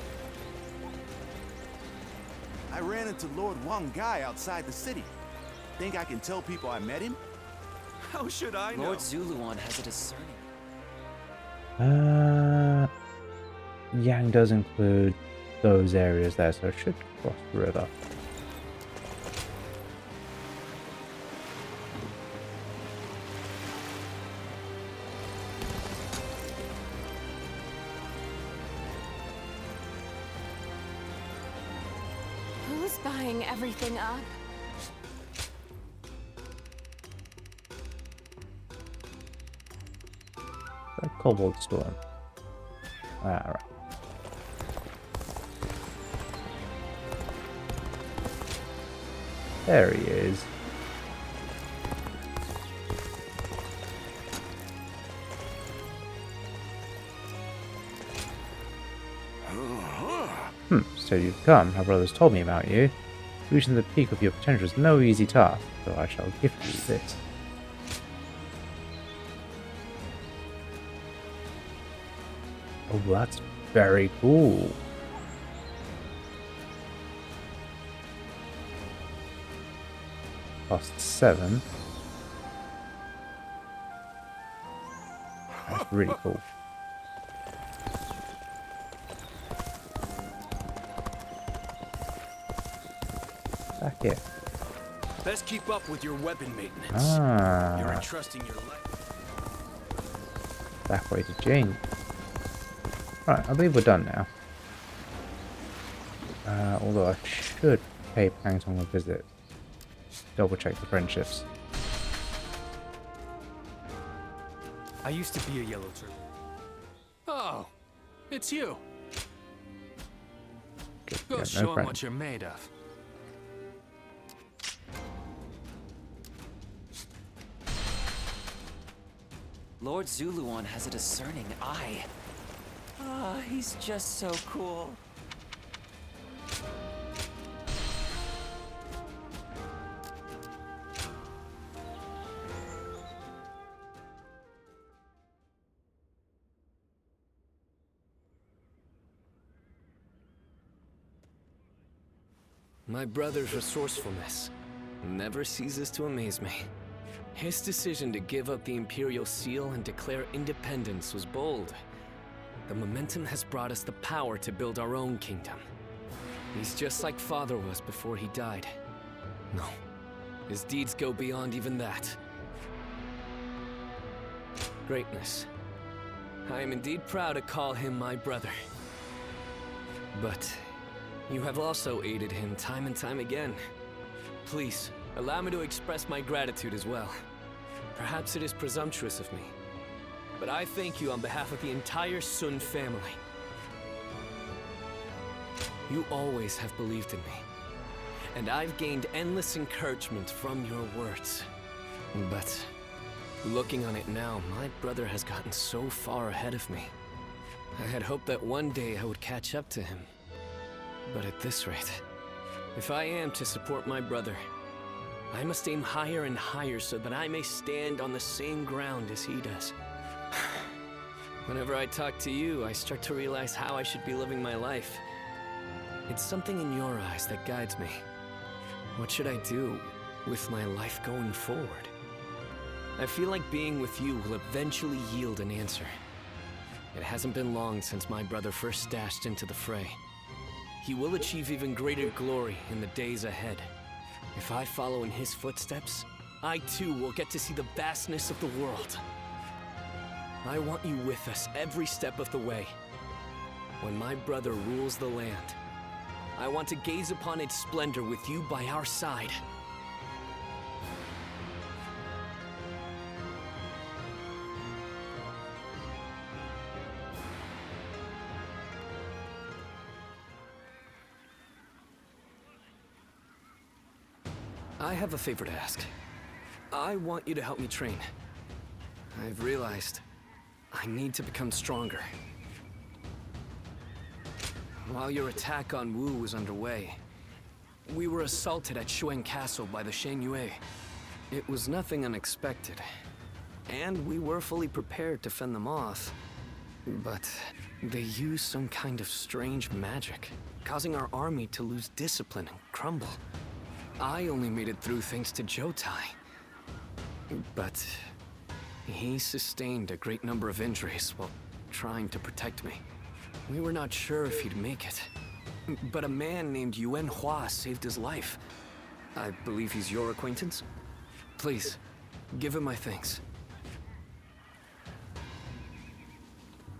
I ran into Lord Wang Gai outside the city. Think I can tell people I met him? How should I know? Lord Zuluan has a discerning. Yang does include those areas there, so it should cross the river. Who's buying everything up? A Kobold Storm. Alright. There he is. So you've come. My brothers told me about you. Reaching the peak of your potential is no easy task, so I shall gift you this. Oh, that's very cool. Cost 7. That's really cool. Back here. Best keep up with your weapon maintenance. Ah. You're entrusting your life. Back way to Qing. Right, I believe we're done now. Although I should pay Pangtong a visit. Double check the friendships. I used to be a yellow turtle. Oh, it's you. Yeah, Go show him what you're made of. Lord Zuluan has a discerning eye. Ah, he's just so cool. My brother's resourcefulness never ceases to amaze me. His decision to give up the Imperial Seal and declare independence was bold. The momentum has brought us the power to build our own kingdom. He's just like Father was before he died. No, his deeds go beyond even that. Greatness. I am indeed proud to call him my brother. But you have also aided him time and time again. Please, allow me to express my gratitude as well. Perhaps it is presumptuous of me, but I thank you on behalf of the entire Sun family. You always have believed in me, and I've gained endless encouragement from your words. But looking on it now, my brother has gotten so far ahead of me. I had hoped that one day I would catch up to him. But at this rate, if I am to support my brother, I must aim higher and higher so that I may stand on the same ground as he does. Whenever I talk to you, I start to realize how I should be living my life. It's something in your eyes that guides me. What should I do with my life going forward? I feel like being with you will eventually yield an answer. It hasn't been long since my brother first dashed into the fray. He will achieve even greater glory in the days ahead. If I follow in his footsteps, I too will get to see the vastness of the world. I want you with us every step of the way. When my brother rules the land, I want to gaze upon its splendor with you by our side. I have a favor to ask. I want you to help me train. I've realized I need to become stronger. While your attack on Wu was underway, we were assaulted at Shuang Castle by the Shen Yue. It was nothing unexpected, and we were fully prepared to fend them off. But they used some kind of strange magic, causing our army to lose discipline and crumble. I only made it through thanks to Zhou Tai. But he sustained a great number of injuries while trying to protect me. We were not sure if he'd make it. But a man named Yuan Hua saved his life. I believe he's your acquaintance? Please, give him my thanks.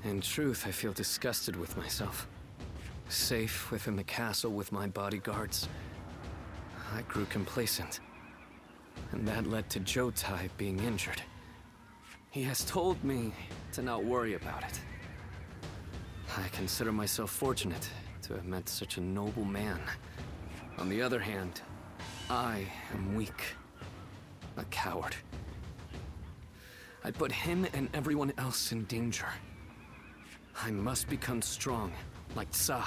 In truth, I feel disgusted with myself. Safe within the castle with my bodyguards, I grew complacent. And that led to Zhou Tai being injured. He has told me to not worry about it. I consider myself fortunate to have met such a noble man. On the other hand, I am weak. A coward. I put him and everyone else in danger. I must become strong, like Sa,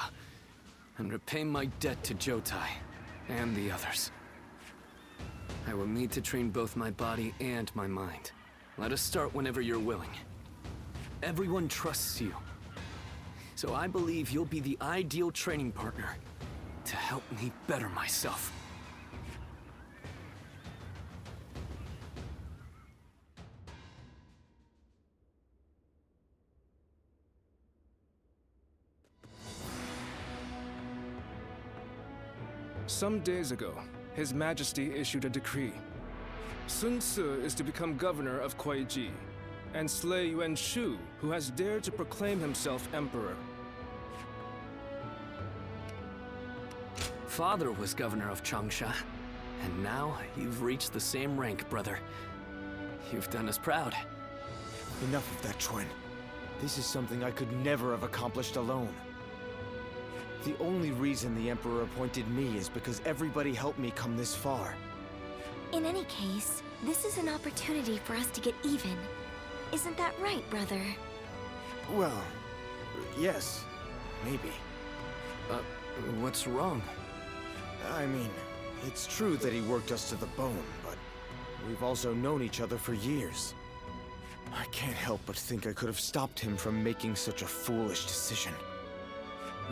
and repay my debt to Zhou Tai and the others. I will need to train both my body and my mind. Let us start whenever you're willing. Everyone trusts you. So I believe you'll be the ideal training partner to help me better myself. Some days ago, His Majesty issued a decree. Sun Ce is to become governor of Kuai-ji, and slay Yuan Shu, who has dared to proclaim himself emperor. Father was governor of Changsha, and now you've reached the same rank, brother. You've done us proud. Enough of that, Chuan. This is something I could never have accomplished alone. The only reason the Emperor appointed me is because everybody helped me come this far. In any case, this is an opportunity for us to get even. Isn't that right, brother? Well, yes, maybe. What's wrong? I mean, it's true that he worked us to the bone, but we've also known each other for years. I can't help but think I could have stopped him from making such a foolish decision.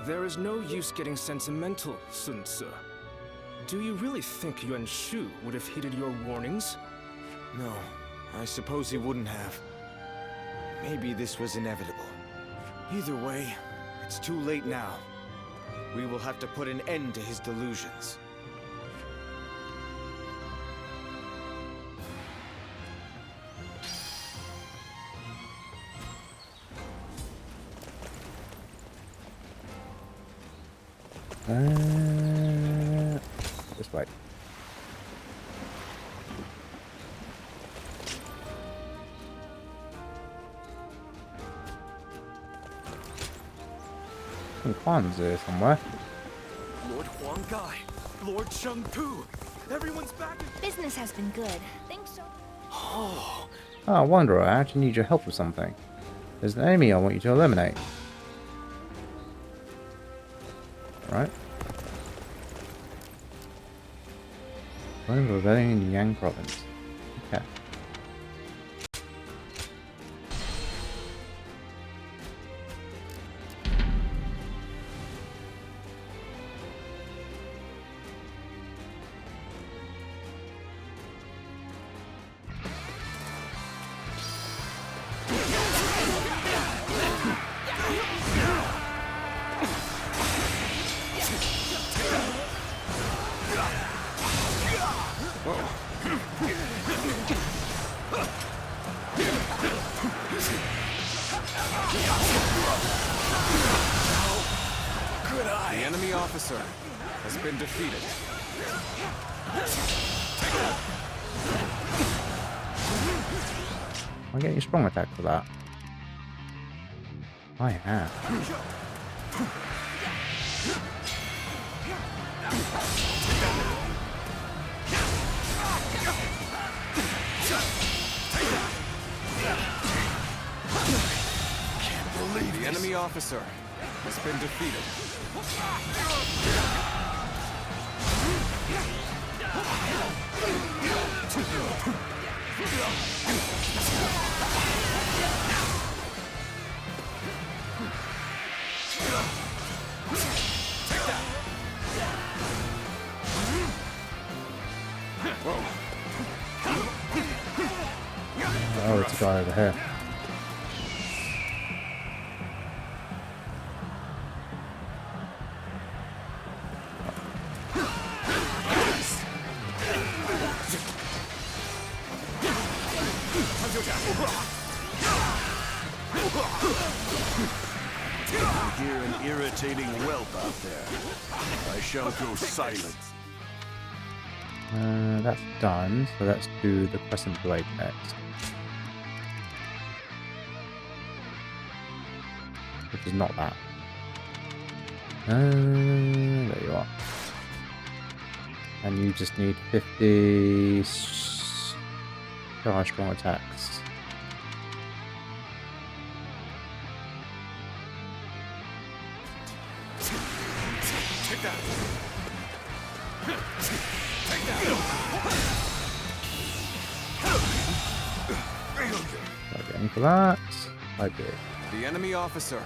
There is no use getting sentimental, Sun Ce. Do you really think Yuan Shu would have heeded your warnings? No, I suppose he wouldn't have. Maybe this was inevitable. Either way, it's too late now. We will have to put an end to his delusions. This way. Quan's there somewhere. Lord Huang Gai, Lord Sheng Tu, everyone's back. Business has been good. Thanks so. Oh. Ah, Wanderer, I actually need your help with something. There's an enemy I want you to eliminate. Right? Join the rebellion in Yang province. Okay. The enemy officer has been defeated. I'm getting a strong attack for that. I have. Can't believe the enemy officer has been defeated. Oh, it's a guy over here. I hear an irritating whelp out there. I shall go silent. That's done, so let's do the Crescent Blade next. Which is not that. There you are. And you just need 50 strong attacks. Take that. Take that. Not getting for that. I did. The enemy officer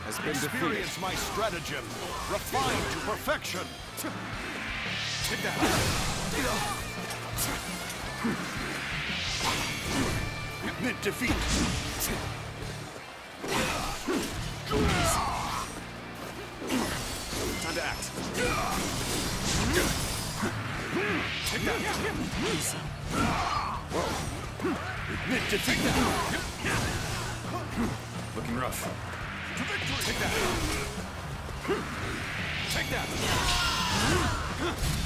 has been defeated. Experience my stratagem, refined to perfection. Take that. Admit defeat. Time to act. Take that. Whoa. Admit defeat. Looking rough. Take that. Take that.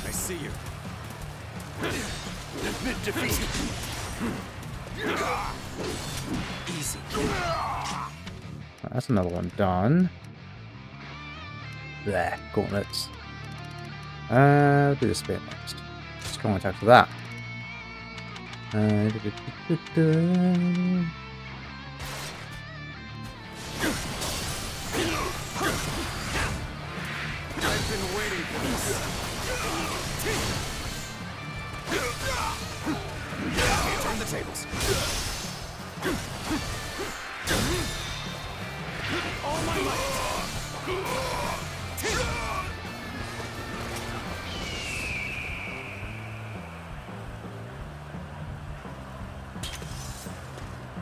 I see you. Admit defeat. Easy. That's another one done. There, gauntlets. Do the spear next. Strong attack for that. I've been waiting for this. Turn the tables. All my might.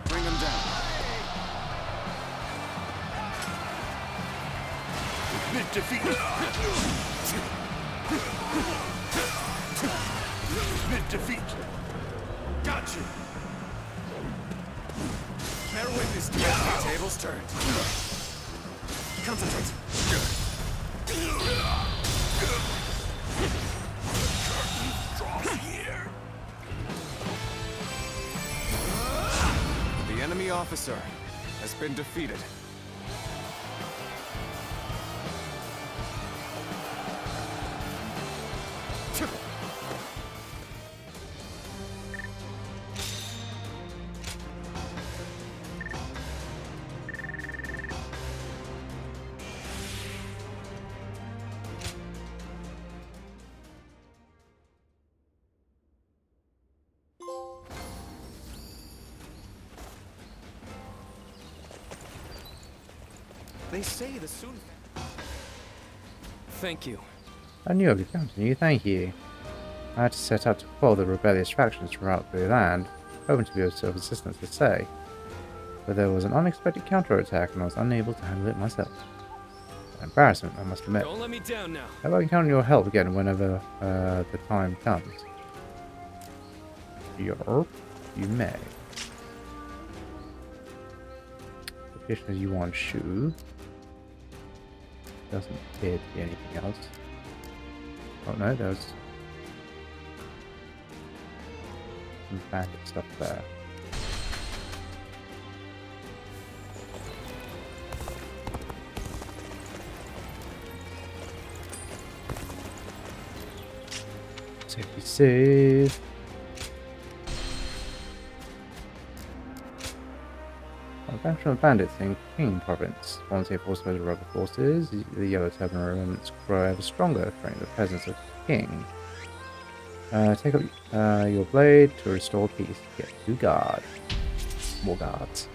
Bring them down. Admit defeat. Admit defeat. Got you. Bear witness to the tables turned. Concentrate. The enemy officer has been defeated. They say the soon. Thank you. I knew I could count on you, thank you. I had to set out to quell the rebellious factions throughout the land, hoping to be of assistance to say. But there was an unexpected counterattack and I was unable to handle it myself. An embarrassment, I must admit. Don't let me down now. Hope I can count on your help again whenever the time comes. Yerp, you may. Location is Yuan Shu. Doesn't appear to be anything else. Oh no, there's some bandit stuff there. Safety save. A faction of bandits in Qing province. Volunteer force of rebel forces. The yellow turban remnants grow ever stronger, threatening the presence of Qing. Take up your blade to restore peace. Get 2 guards. More guards.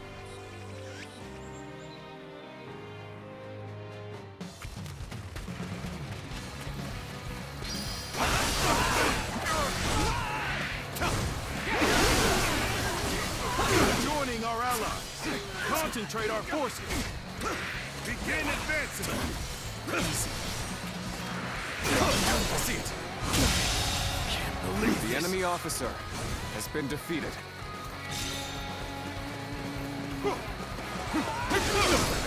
concentrate our forces. Begin advancing. Easy. I see it. Can't believe The enemy officer has been defeated. I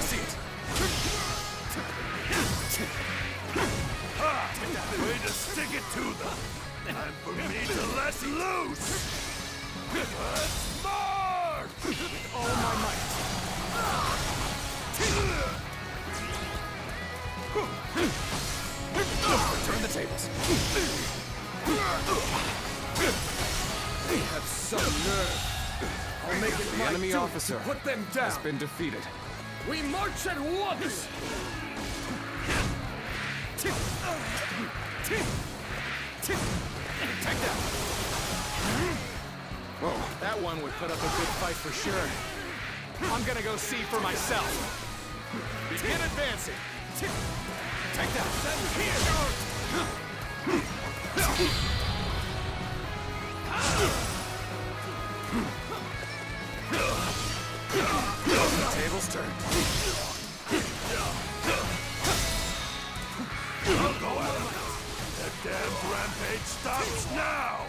see it. Way to stick it to them. And for me to let loose. Let's march! With all my might. Turn the tables. They have some nerve. I'll make it The my enemy duty officer to put them down. has been defeated. We march at once! Take that! Whoa, That one would put up a good fight for sure. I'm gonna go see for myself. Begin advancing. Take that! Tables turn. I'll go at him. That damn rampage stops now!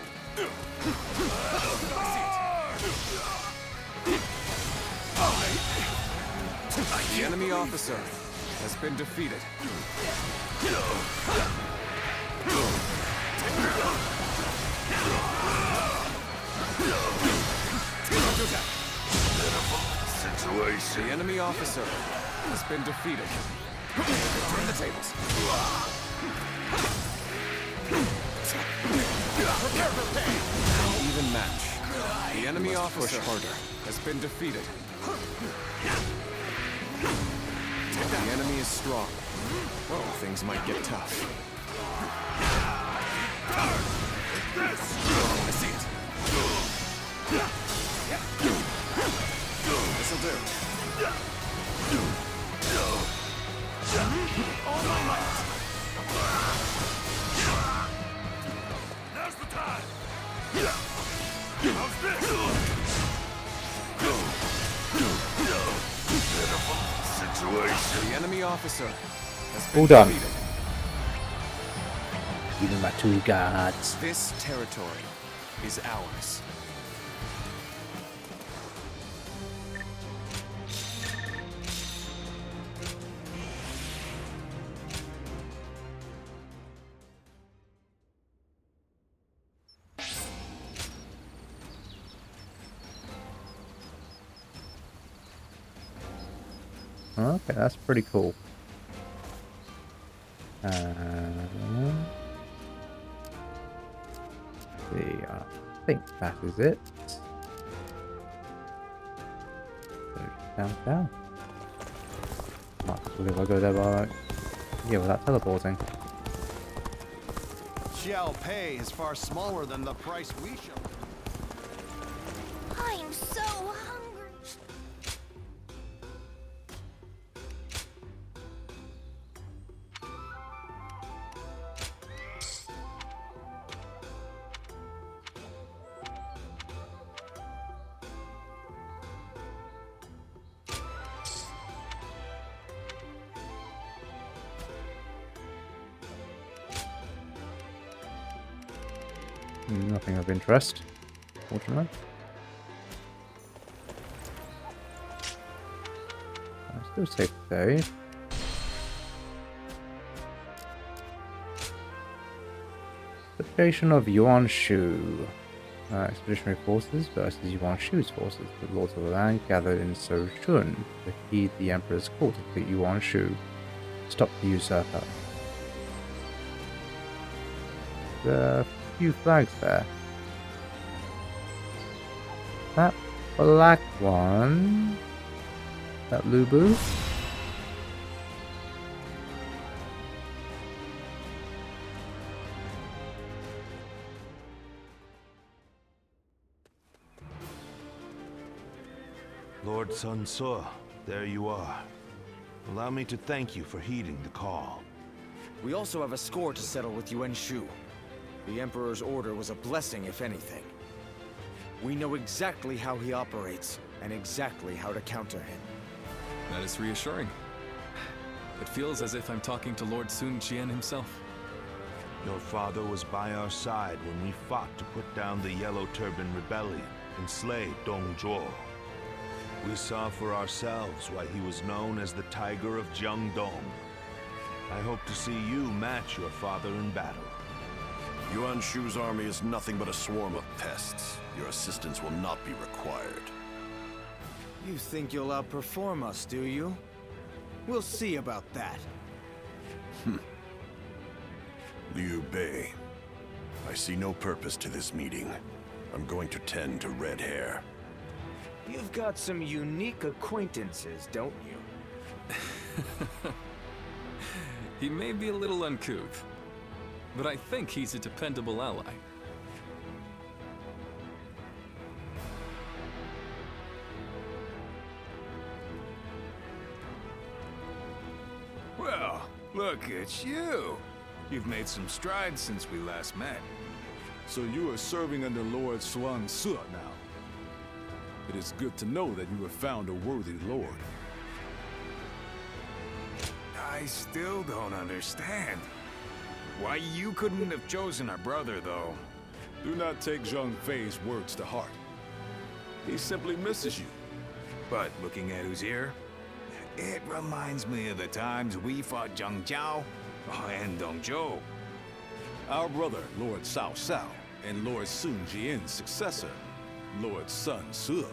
the enemy officer has been defeated. Situation. The enemy officer has been defeated. Turn the tables. Prepare for pain. Even match. The enemy officer has been defeated. The enemy is strong. Whoa, things might get tough. I see it. This'll do. All my might. Now's the time! How's this? Pitiful situation. The enemy officer has been All done. defeated. Give me my 2 guards. This territory is ours. Okay, that's pretty cool. See, I think that is it. So down. Might as well if I go there by, yeah, without teleporting. Xiao Pei is far smaller than the price we shall. I'm so hungry. Nothing of interest, fortunately. I still take the day. Subjugation of Yuan Shu. Expeditionary forces versus Yuan Shu's forces. The lords of the land gathered in Shun to heed the emperor's call to defeat Yuan Shu. Stop the usurper. There are a few flags there. That black one. That Lubu. Lord Sun Ce, there you are. Allow me to thank you for heeding the call. We also have a score to settle with Yuan Shu. The Emperor's order was a blessing, if anything. We know exactly how he operates, and exactly how to counter him. That is reassuring. It feels as if I'm talking to Lord Sun Jian himself. Your father was by our side when we fought to put down the Yellow Turban Rebellion and slay Dong Zhuo. We saw for ourselves why he was known as the Tiger of Jiangdong. I hope to see you match your father in battle. Yuan Shu's army is nothing but a swarm of pests. Your assistance will not be required. You think you'll outperform us, do you? We'll see about that. Liu Bei, I see no purpose to this meeting. I'm going to tend to red hair. You've got some unique acquaintances, don't you? He may be a little uncouth, but I think he's a dependable ally. Well, look at you. You've made some strides since we last met. So you are serving under Lord Yuan Shu now. It is good to know that you have found a worthy lord. I still don't understand. Why you couldn't have chosen our brother, though. Do not take Zhang Fei's words to heart. He simply misses you. But looking at who's here, it reminds me of the times we fought Zhang Jiao and Dong Zhou. Our brother, Lord Cao Cao, and Lord Sun Jian's successor, Lord Sun Ce.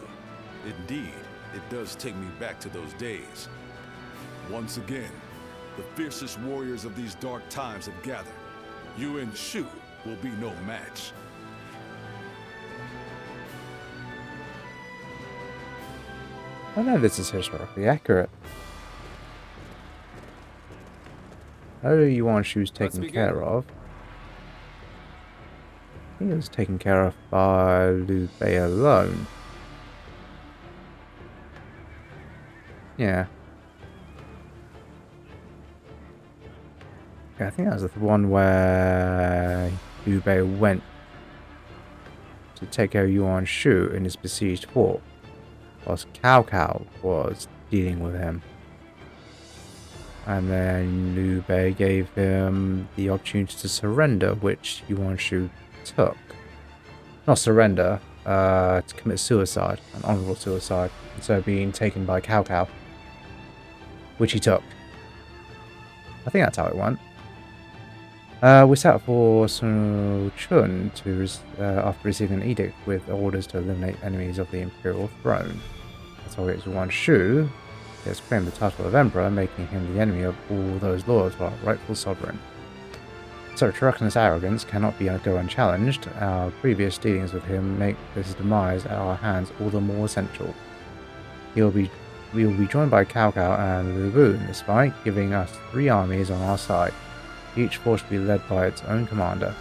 Indeed, it does take me back to those days. Once again, the fiercest warriors of these dark times have gathered. Yuan Shu will be no match. I know this is historically accurate. How do Yuan Shu's taken care of? I think it was taken care of by Liu Bei alone. Yeah. Yeah, I think that was the one where Liu Bei went to take care of Yuan Shu in his besieged fort, whilst Cao Cao was dealing with him. And then Liu Bei gave him the opportunity to surrender, which Yuan Shu took. Not surrender, to commit suicide, an honorable suicide, instead of being taken by Cao Cao, which he took. I think that's how it went. We set out for Sun Chun after receiving an edict with orders to eliminate enemies of the imperial throne. That's how it is Yuan Shu. He has claimed the title of emperor, making him the enemy of all those loyal to our rightful sovereign. So Truckness arrogance cannot go unchallenged. Our previous dealings with him make his demise at our hands all the more essential. We will be joined by Cao Cao and Lu Bu in this fight, giving us 3 armies on our side. Each force will be led by its own commander.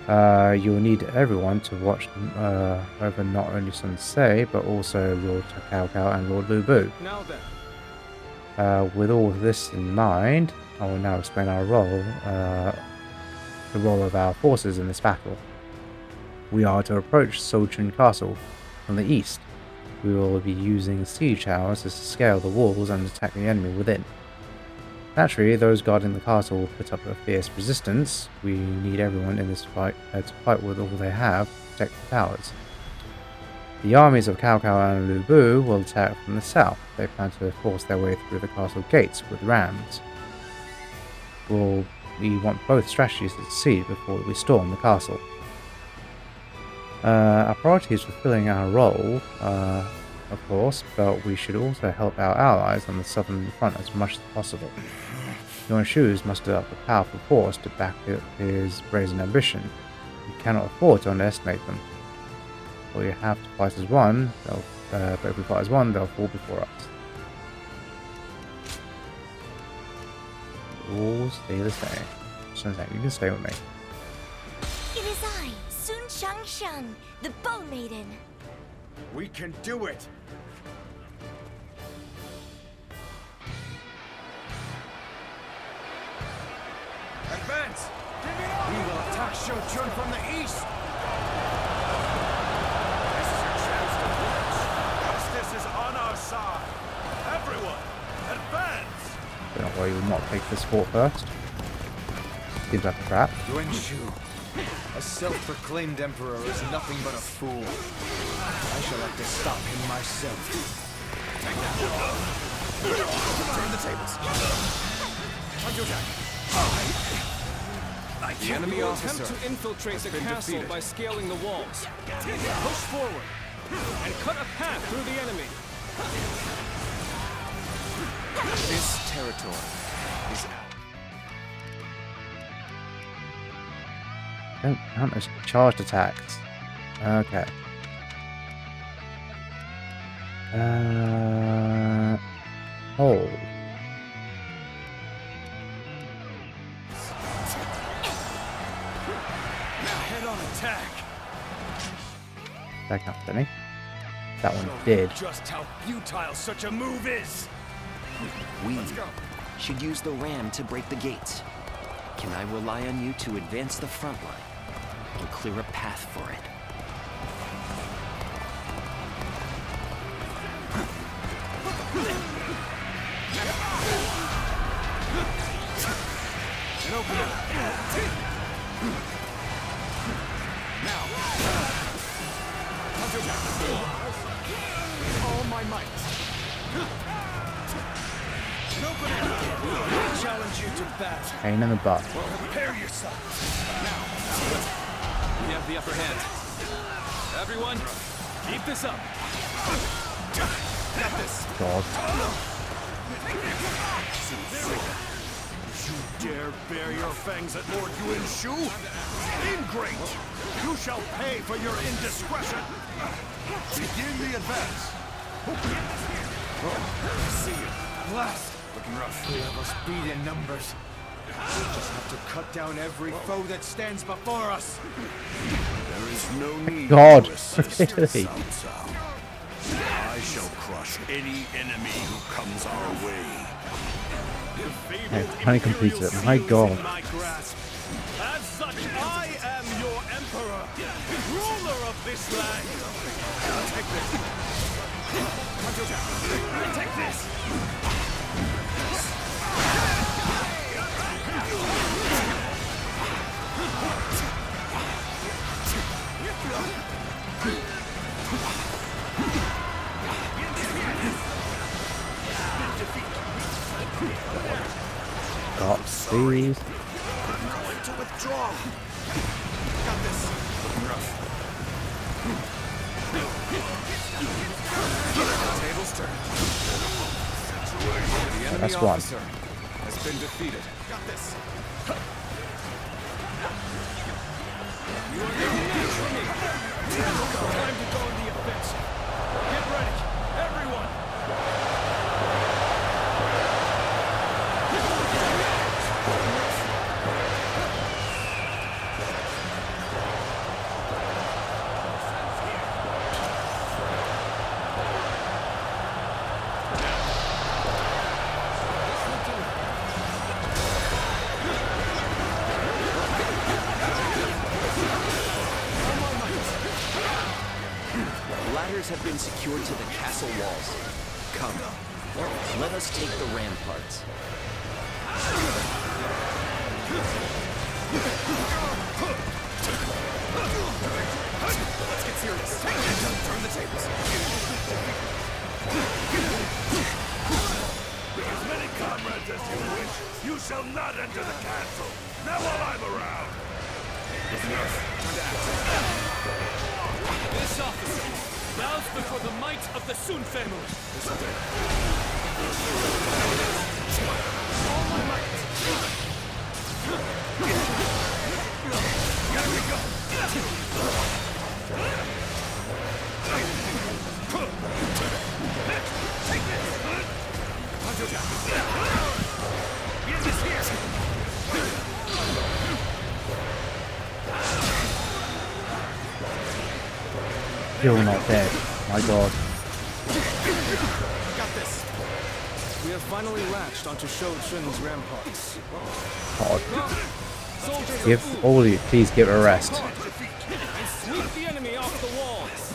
You will need everyone to watch over not only Sun Ce, but also Lord Cao Cao and Lord Lu Bu. Now then. With all this in mind, I will now explain our role, the role of our forces in this battle. We are to approach Sochun Castle from the east. We will be using siege towers to scale the walls and attack the enemy within. Naturally, those guarding the castle will put up a fierce resistance. We need everyone in this fight to fight with all they have to protect the towers. The armies of Cao Cao and Lu Bu will attack from the south. They plan to force their way through the castle gates with rams. We want both strategies to succeed before we storm the castle. Our priority is fulfilling our role, of course, but we should also help our allies on the southern front as much as possible. Yuan Shu mustered up a powerful force to back up his brazen ambition. We cannot afford to underestimate them. We have to fight as one, but if we fight as one, they'll fall before us. All stay the same. Sun Ce, you can stay with me. It is I, Sun Changsheng, the Bow Maiden. We can do it! Advance! We will attack Shouchun from the east! This is your chance to flinch. Justice is on our side. Everyone, not take this fort first. Seems like a trap. Yuan Shu, a self-proclaimed emperor, is nothing but a fool. I shall have to stop him myself. Turn the tables. The enemy officer attempt to infiltrate the castle defeated by scaling the walls. Push forward and cut a path through the enemy. This territory is Don't count as charged attacks. Okay. Hold. Now head on attack. That counts, didn't he? That one did. Just how futile such a move is. We should use the ram to break the gates. Can I rely on you to advance the front line and clear a path for it? And open it. Now. All my might. And open it. I challenge you to battle. Pain in the butt. Prepare yourself. Now. We have the upper hand. Everyone, keep this up. Got this. God. You dare bare your fangs at Lord Yuan Shu? Ingrate! You shall pay for your indiscretion! Begin the advance! See you. At last. Looking rough. We have us beat in numbers. We just have to cut down every foe that stands before us. There is no need God, to assist, really? Cao Cao. I shall crush any enemy who comes our way. I finally completed it. My God. As such, I am your emperor, ruler of this land. Take this. Take this. God, please. Going to withdraw. Got this. Looking rough. Tables turn. The enemy That's one. officer has been defeated. Got this. You are getting next for me. Time to go in the offensive. Get ready, everyone. Ladders have been secured to the castle walls. Come, let us take the ramparts. Let's get serious. Turn the tables. As many comrades as you wish, you shall not enter the castle. Now while I'm around. This officer bows before the might of the Sun family. All my might. Here we go. Take this. Get this here. Still not dead. My God. Got this. We have finally latched onto Shou Chun's ramparts. God. Soldiers Give of Wu, all of you, please give it a rest. and sweep the enemy off the walls.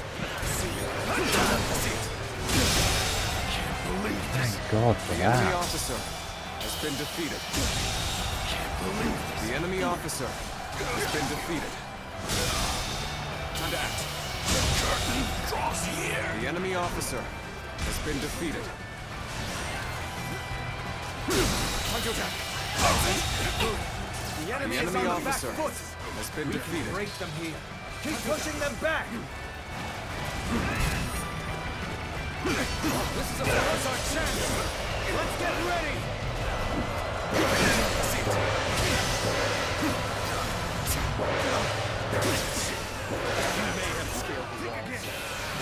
Thank God for The enemy that. officer has has been defeated. The enemy officer has been defeated. Time to act. The curtain draws here. The enemy officer has been defeated. Time to attack. The enemy, The is enemy on the back officer foot. has been We can defeated. break them here. Keep pushing them back. This is our chance. Let's get ready. You may have scaled the walls,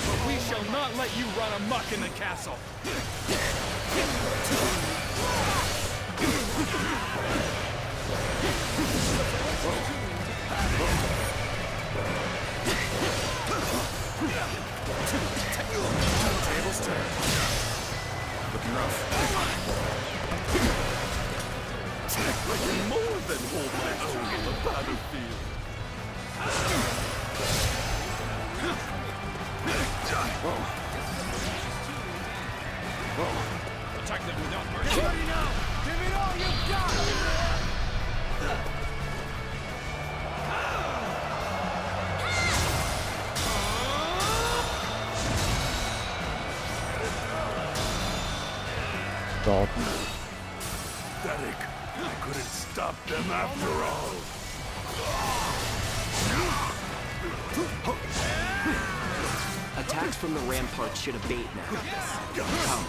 but we shall not let you run amok in the castle. Tables turn. Looking rough. I can more than hold my own on the battlefield. Whoa. Attack them without mercy. Get ready now. Give it all you've got. God. Pathetic. I couldn't stop them after all. Attacks from the ramparts should abate now. Come,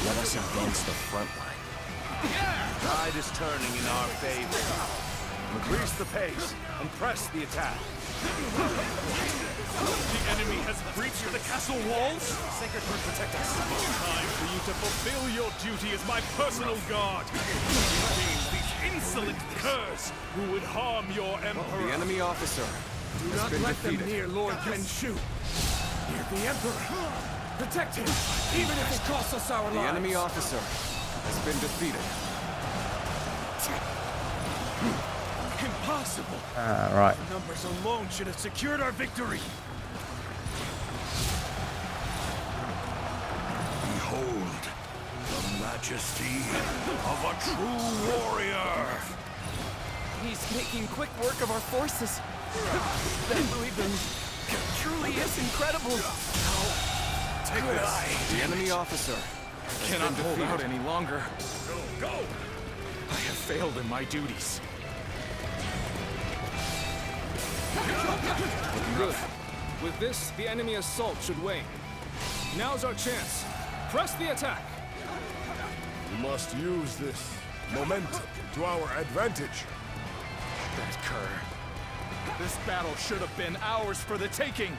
let us advance the front line. Tide is turning in our favor. Increase the pace and press the attack. The enemy has breached the castle walls. Sacred Bird, protect us. Time for you to fulfill your duty as my personal guard. Engage these insolent curs who would harm your emperor. The enemy officer Do has not been let defeated. them near Lord Yuan Shu. Near the Emperor. Protect him, even if it costs us our The lives. enemy officer has been defeated. Impossible. Right. The numbers alone should have secured our victory. Behold, the majesty of a true warrior. He's making quick work of our forces. That Louisville truly is incredible. Take this. The enemy officer has Cannot been hold defeated. out any longer. Go! I have failed in my duties. Good. With this, the enemy assault should wane. Now's our chance. Press the attack. We must use this momentum to our advantage. That cur. This battle should have been ours for the taking.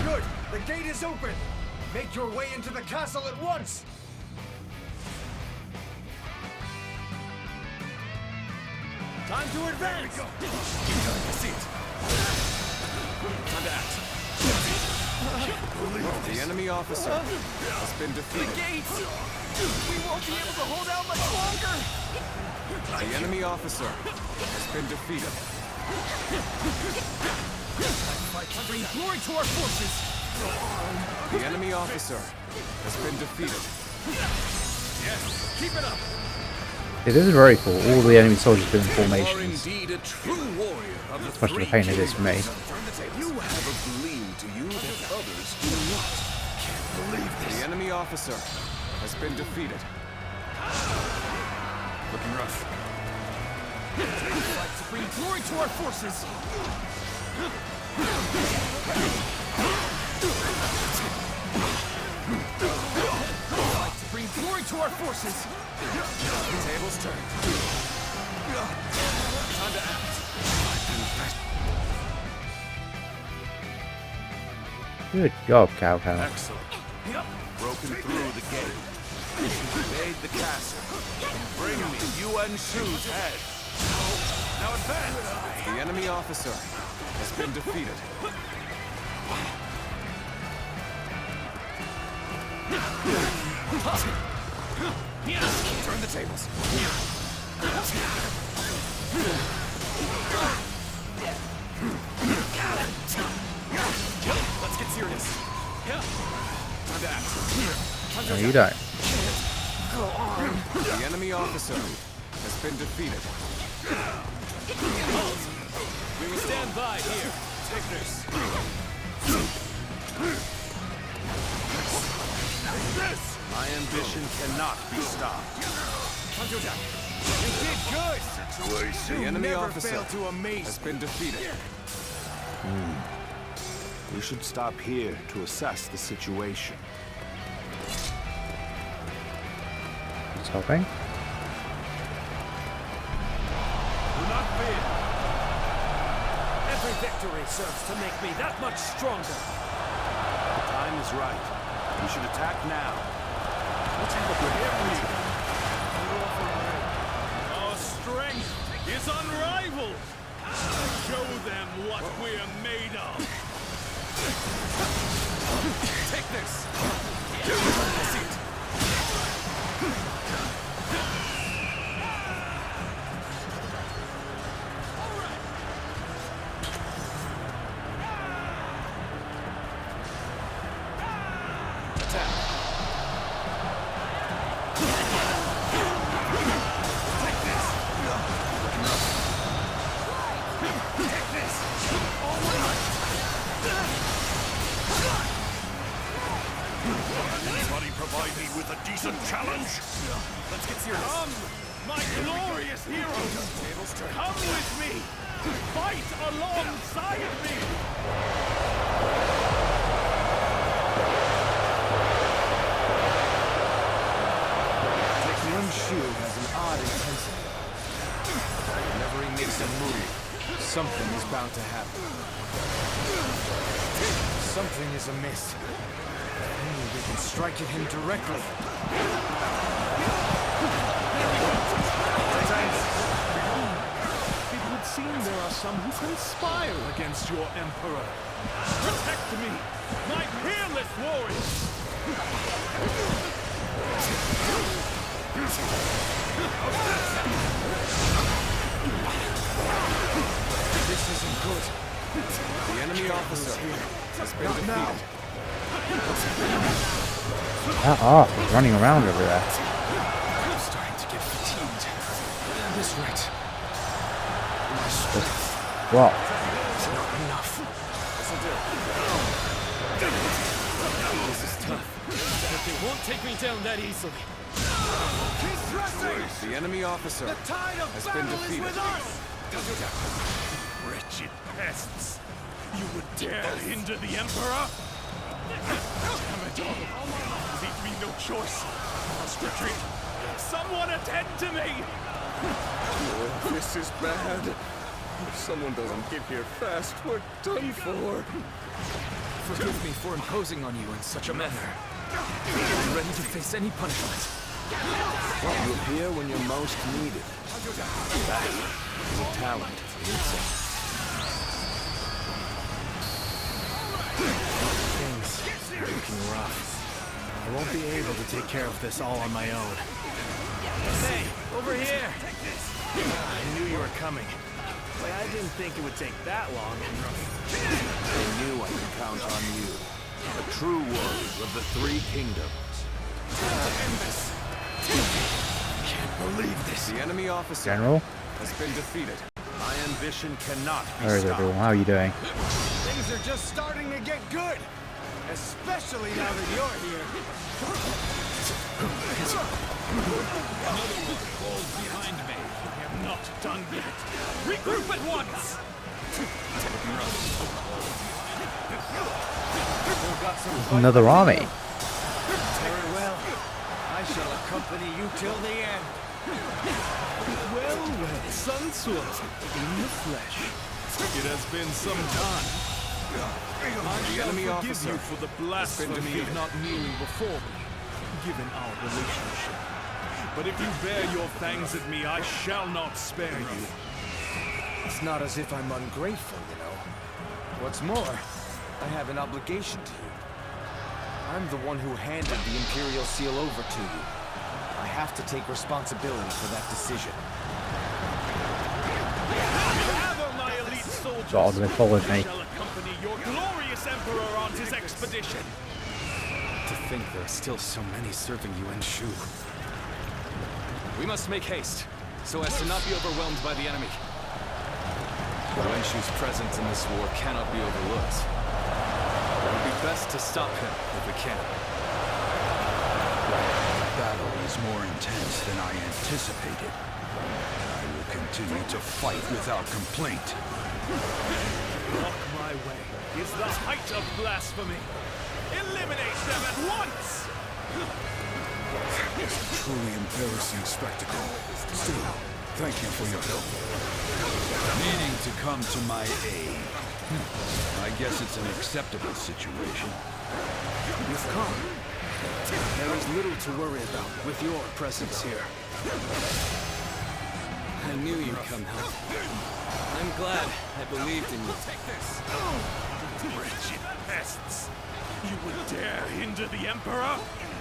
Good. The gate is open. Make your way into the castle at once. Time to advance. See it. Time to act. The enemy officer has been defeated. Gates! We won't be able to hold out much longer! The enemy officer has been defeated. Bring glory to our forces! The enemy officer has been defeated. Yes, keep it up. It is very cool. All the enemy soldiers do in You are formations. indeed a true warrior of the Much of a pain it is for me. You have a gleam to you that others do not. Can't believe this. The enemy officer has been defeated. Looking rough. Fight to bring glory to our forces! Fight to bring glory to our forces! Tables turn. Time to act. Good God, Cow Cow. Excellent. Broken through the gate. Invade the castle. And bring me Yuan Shu's head. Now advance. The enemy officer has been defeated. Turn the tables. Let's get serious. No, you don't. The enemy officer has been defeated. We will stand by here. Take this. My ambition cannot be stopped. You did good! The enemy never officer failed to amaze has been defeated. We should stop here to assess the situation. It's helping. Do not fear. Every victory serves to make me that much stronger. The time is right. We should attack now. Let's have a good Our strength is unrivaled. Show them what we're made of. Take this. Anybody provide me with a decent challenge? Let's get serious. Come, my glorious heroes! Come with me! Fight alongside me! Yuan Shu has an odd intensity. Whenever he makes a move, something is bound to happen. Something is amiss. Only we can strike at him directly. It would seem there are some who conspire against your emperor. Protect me, my peerless warriors! This isn't good. The enemy officer has been defeated. That off is running around over there. I'm starting to get fatigued. At this rate, my strength What? is not enough. This is tough. But they won't take me down that easily. Keep pressing! The enemy officer The tide of has been battle is defeated. with us! Wretched pests! You would dare hinder the emperor? Damn it all! Leave me no choice. Must retreat. Someone attend to me! Oh, this is bad. If someone doesn't get here fast, we're done for. Forgive me for imposing on you in such a manner. I'm ready to face any punishment. You appear when you're most needed. That is a talent in itself. Things are looking rough. I won't be able to take care of this all on my own. Hey, over here! I knew you were coming. But I didn't think it would take that long. I knew I could count on you. A true warrior of the Three Kingdoms. Can't believe this. The enemy officer General? has been defeated. My ambition cannot be Where is stopped. everyone? How are you doing? Things are just starting to get good! Especially now that you're here. Another one falls behind me. I am not done yet. Regroup at once! Another army. Very well. I shall accompany you till the end. Well, Sun Tzu, in the flesh. It has been some time. I shall enemy forgive officer you for the has been blasphemy of defeated. not kneeling before me, given our relationship. But if you bare your fangs at me, I shall not spare you. It's not as if I'm ungrateful, you know. What's more, I have an obligation to you. I'm the one who handed the Imperial Seal over to you. I have to take responsibility for that decision. God, they followed me. shall accompany your glorious emperor on his expedition. To think there are still so many serving Yuan Shu. We must make haste, so as to not be overwhelmed by the enemy. Yuan Shu's presence in this war cannot be overlooked. It would be best to stop him if we can. The battle is more intense than I anticipated. I will continue to fight without complaint. Block my way is the height of blasphemy. Eliminate them at once! It's a truly embarrassing spectacle. Still, thank you for your help. Needing to come to my aid. I guess it's an acceptable situation. You've come. There is little to worry about with your presence here. I knew you'd come help. I'm glad I believed in you. Take this! Wretched pests! You would dare hinder the Emperor?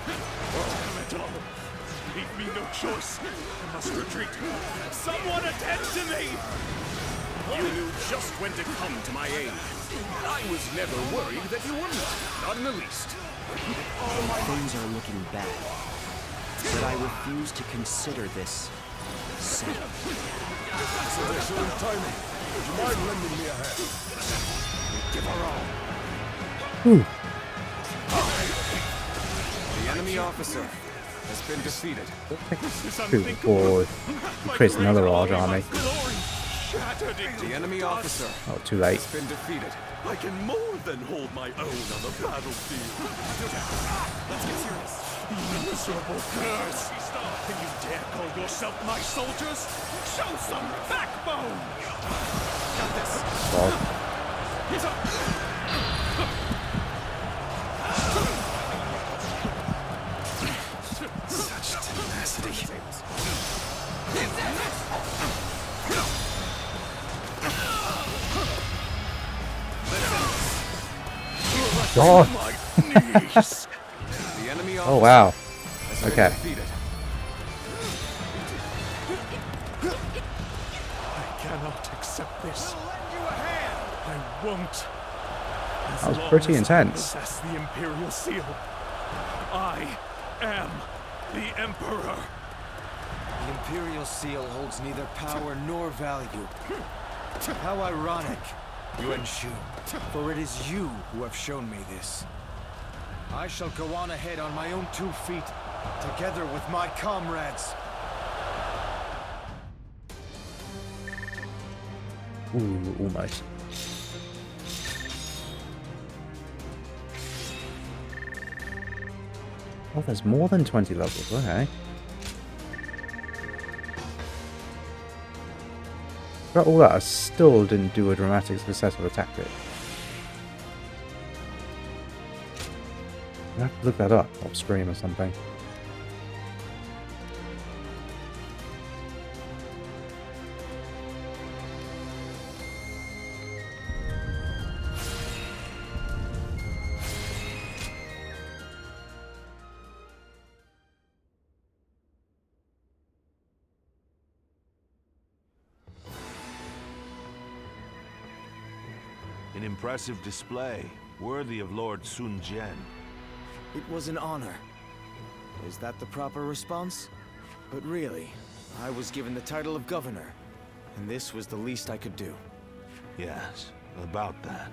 Damn it all! Leave me no choice. I must retreat. Someone attend to me! You knew just when to come to my aid. I was never worried that you wouldn't. Not in the least. Things are looking bad. But I refuse to consider this safe. It's an excellent timing. Would you mind lending me a hand? Give her all. The enemy officer has been defeated. Before he creates another large army. The enemy officer Oh, too late. has been defeated. I can more than hold my own on the battlefield. Let's get serious. You miserable curse! Can you dare call yourself my soldiers? Show some backbone! Got this. Such tenacity. God. The enemy Oh wow. has been Okay. defeated. I cannot accept this. I won't. As That was long pretty as intense. I possess the Imperial Seal. I am the Emperor. The Imperial Seal holds neither power nor value. How ironic, Yuan Shu, for it is you who have shown me this. I shall go on ahead on my own 2 feet, together with my comrades. Ooh, almost. Oh, there's more than 20 levels. Okay. But all that, I still didn't do a dramatic successful tactic. I have to look that up off stream or something. An impressive display, worthy of Lord Sun Jian. It was an honor. Is that the proper response? But really, I was given the title of governor, and this was the least I could do. Yes, about that.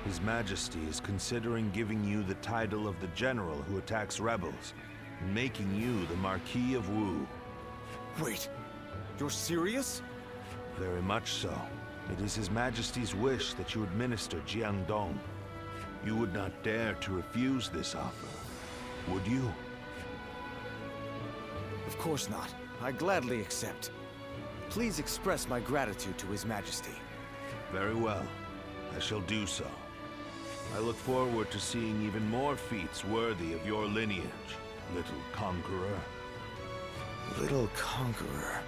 His Majesty is considering giving you the title of the general who attacks rebels, and making you the Marquis of Wu. Wait, you're serious? Very much so. It is His Majesty's wish that you administer Jiangdong. You would not dare to refuse this offer, would you? Of course not. I gladly accept. Please express my gratitude to His Majesty. Very well. I shall do so. I look forward to seeing even more feats worthy of your lineage, little conqueror. Little conqueror.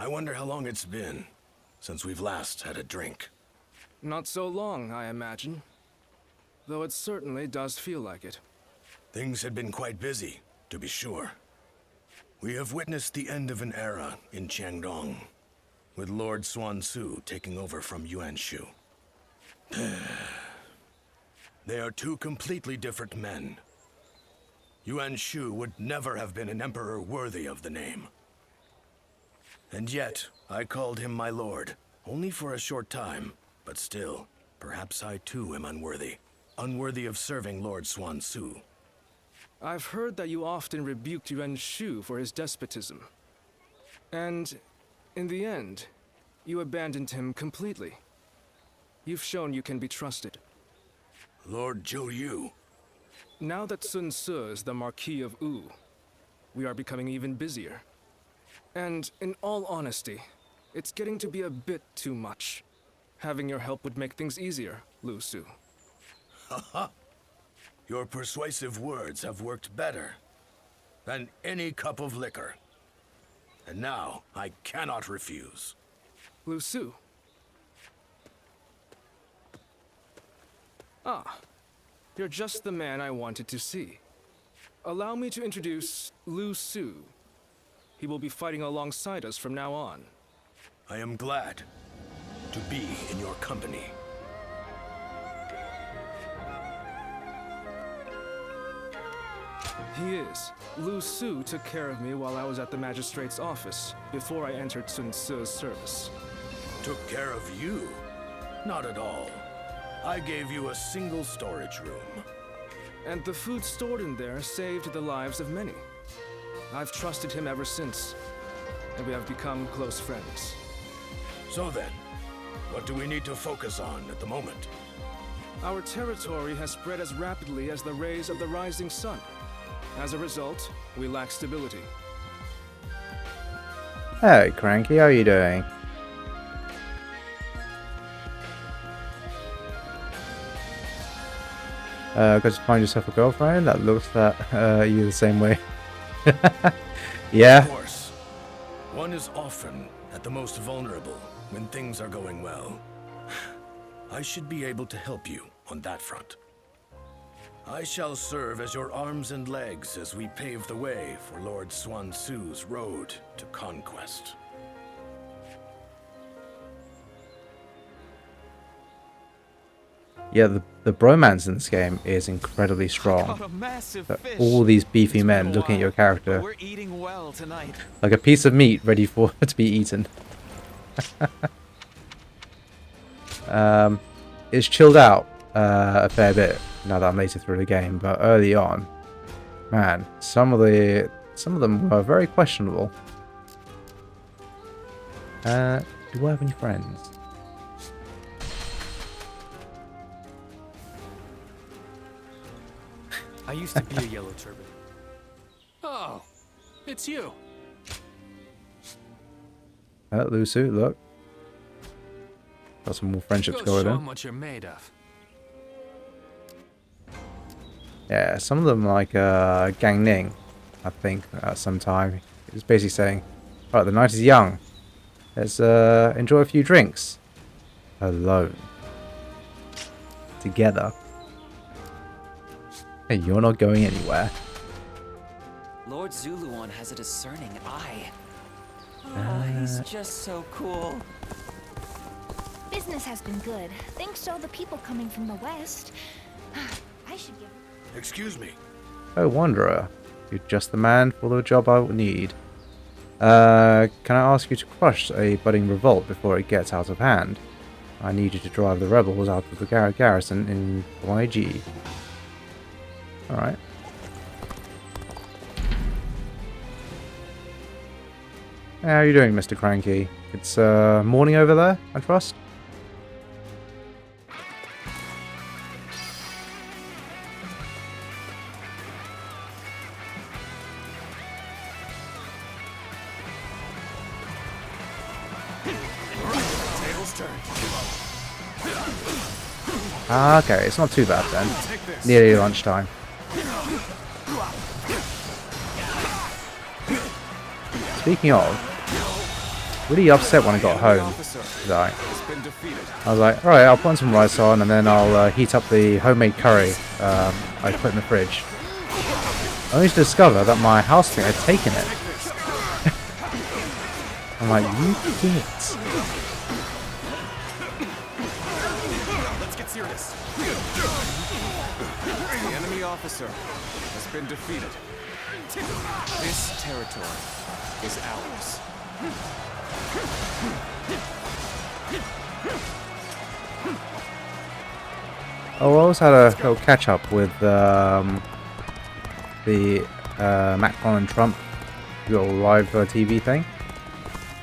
I wonder how long it's been since we've last had a drink. Not so long, I imagine. Though it certainly does feel like it. Things had been quite busy, to be sure. We have witnessed the end of an era in Jiangdong, with Lord Yuan Shu taking over from Yuan Shu. They are two completely different men. Yuan Shu would never have been an emperor worthy of the name. And yet, I called him my lord, only for a short time, but still, perhaps I too am unworthy. Unworthy of serving Lord Yuan Shu. I've heard that you often rebuked Yuan Shu for his despotism. And, in the end, you abandoned him completely. You've shown you can be trusted. Lord Zhou Yu. Now that Sun Ce is the Marquis of Wu, we are becoming even busier. And, in all honesty, it's getting to be a bit too much. Having your help would make things easier, Lu Su. Haha. Your persuasive words have worked better than any cup of liquor. And now, I cannot refuse. Lu Su. Ah, you're just the man I wanted to see. Allow me to introduce Lu Su. He will be fighting alongside us from now on. I am glad to be in your company. He is. Lu Su took care of me while I was at the magistrate's office, before I entered Sun Ce's service. Took care of you? Not at all. I gave you a single storage room. And the food stored in there saved the lives of many. I've trusted him ever since, and we have become close friends. So then, what do we need to focus on at the moment? Our territory has spread as rapidly as the rays of the rising sun. As a result, we lack stability. Hey, Cranky, how are you doing? Got to find yourself a girlfriend that looks that you the same way. Yeah. Of course. One is often at the most vulnerable when things are going well. I should be able to help you on that front. I shall serve as your arms and legs as we pave the way for Lord Yuan Shu's road to conquest. Yeah, the bromance in this game is incredibly strong. All these beefy men looking at your character We're eating well tonight. like a piece of meat ready for to be eaten. It's chilled out a fair bit now that I'm later through the game, but early on, man, some of them were very questionable. Do I have any friends? I used to be a yellow turban. Oh, it's you. Lu Su, look. Got some more friendships Go going show on. 'em what you're made of. Yeah, some of them like Gang Ning, I think, at some time. It was basically saying, alright, the night is young. Let's enjoy a few drinks. Alone. Together. Hey, you're not going anywhere. Lord Zuluan has a discerning eye. Oh, he's just so cool. Business has been good, thanks to all the people coming from the west. I should give... Excuse me. Oh, Wanderer. You're just the man for the job I would need. Can I ask you to crush a budding revolt before it gets out of hand? I need you to drive the rebels out of the garrison in YG. Alright. How are you doing, Mr. Cranky? It's morning over there, I trust? Ah, okay, it's not too bad then. Nearly lunchtime. Speaking of, really upset when I got home. Like, I was like, alright, I'll put some rice on and then I'll heat up the homemade curry I put in the fridge. Only to discover that my housemate had taken it. I'm like, you git. Let's get serious. The enemy officer has been defeated. This territory is ours. Oh, I also had a little catch up with the Macron and Trump little live TV thing.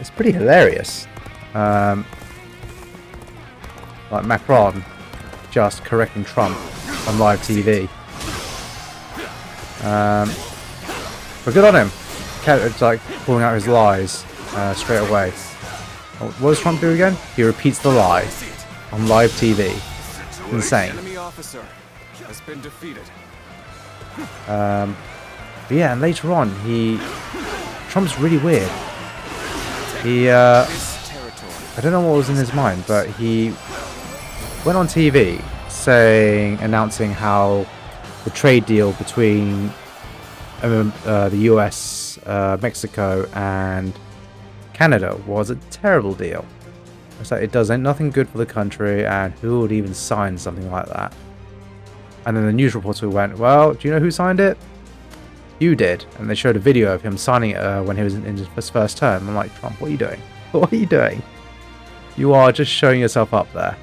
It's pretty hilarious. Like Macron just correcting Trump on live TV. But good on him. It's like pulling out his lies straight away. What does Trump do again? He repeats the lie on live TV. Insane. Enemy officer has been defeated. But yeah, and later on, Trump's really weird. I don't know what was in his mind, but he went on TV announcing how the trade deal between the US, Mexico, and Canada was a terrible deal. It's like it does nothing good for the country, and who would even sign something like that? And then the news reporter went, well, do you know who signed it? You did. And they showed a video of him signing it when he was in his first term. I'm like, Trump, what are you doing? What are you doing? You are just showing yourself up there.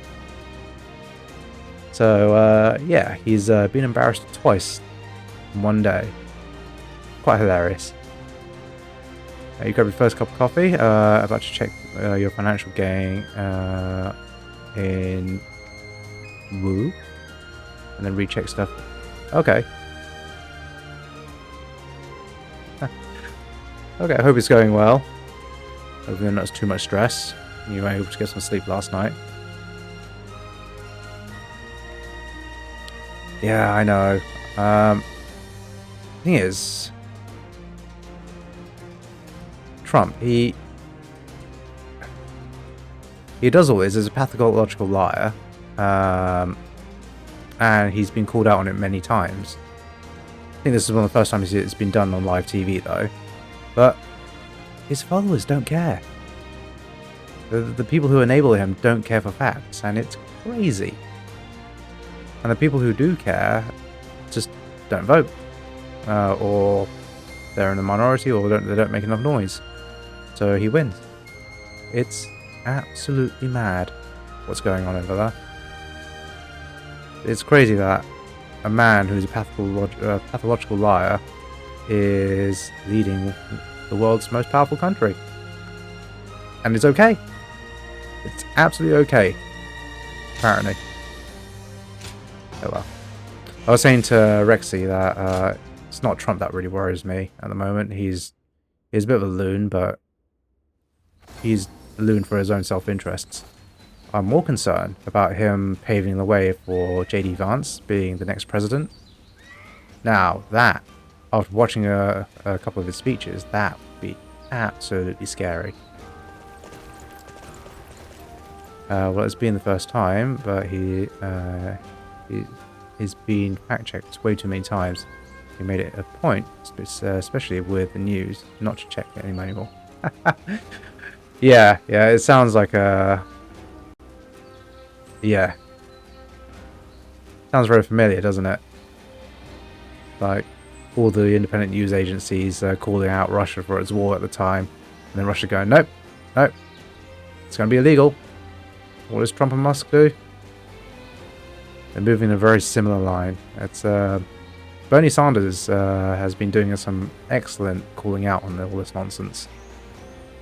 So, yeah, he's been embarrassed twice in one day. Quite hilarious. You grab your first cup of coffee. About to check your financial gain in Wu. And then recheck stuff. Okay. Okay, I hope it's going well. Hopefully not too much stress. You were able to get some sleep last night. Yeah, I know. Thing is, Trump, he does all this as a pathological liar, and he's been called out on it many times. I think this is one of the first times it's been done on live TV, though. But his followers don't care. The people who enable him don't care for facts, and it's crazy. And the people who do care just don't vote, or they're in the minority, or they don't make enough noise. So he wins. It's absolutely mad what's going on over there. It's crazy that a man who's a pathological liar is leading the world's most powerful country. And it's okay. It's absolutely okay. Apparently. Oh well. I was saying to Rexy that it's not Trump that really worries me at the moment. He's a bit of a loon, but he's a loon for his own self-interests. I'm more concerned about him paving the way for J.D. Vance being the next president. Now, that, after watching a couple of his speeches, that would be absolutely scary. Well, it's been the first time, but he's been fact-checked way too many times. He made it a point, especially with the news, not to check it anymore. Yeah, it sounds like a... Yeah. Sounds very familiar, doesn't it? Like, all the independent news agencies calling out Russia for its war at the time. And then Russia going, nope, it's going to be illegal. What does Trump and Musk do? They're moving in a very similar line. It's Bernie Sanders has been doing some excellent calling out on all this nonsense.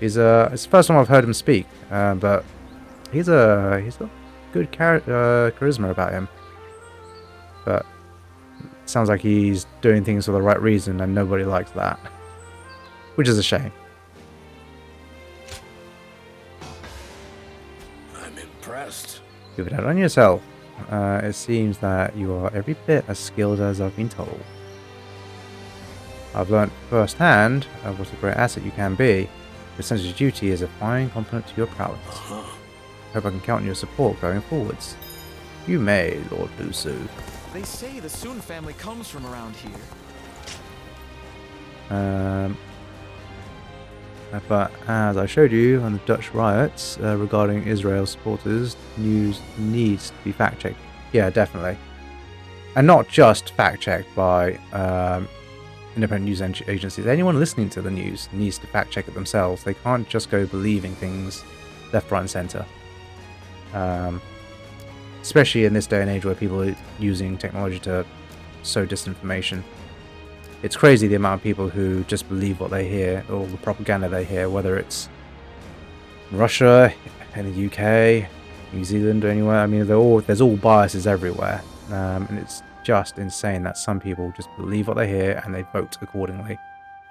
It's the first time I've heard him speak, but he's got good charisma about him. But it sounds like he's doing things for the right reason, and nobody likes that, which is a shame. I'm impressed. Give it out on yourself. It seems that you are every bit as skilled as I've been told. I've learnt firsthand what a great asset you can be, Your sense of duty is a fine compliment to your prowess. Hope I can count on your support going forwards. You may, Lord Lu Su. They say the Sun family comes from around here. But as I showed you on the Dutch riots regarding Israel supporters, news needs to be fact-checked. Yeah, definitely. And not just fact-checked by independent news agencies. Anyone listening to the news needs to fact-check it themselves. They can't just go believing things left, right and centre. Especially in this day and age where people are using technology to sow disinformation. It's crazy the amount of people who just believe what they hear, or the propaganda they hear, whether it's Russia, in the UK, New Zealand, or anywhere. I mean, there's all biases everywhere, and it's just insane that some people just believe what they hear and they vote accordingly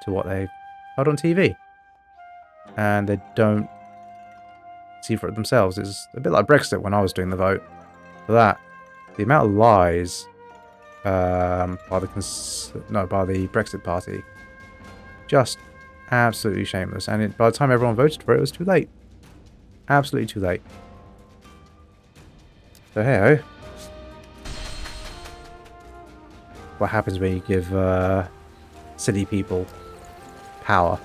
to what they've heard on TV, and they don't see for it themselves. It's a bit like Brexit when I was doing the vote. For that, the amount of lies by the Brexit Party, just absolutely shameless. And by the time everyone voted for it, it was too late. Absolutely too late. So hey-ho. What happens when you give silly people power?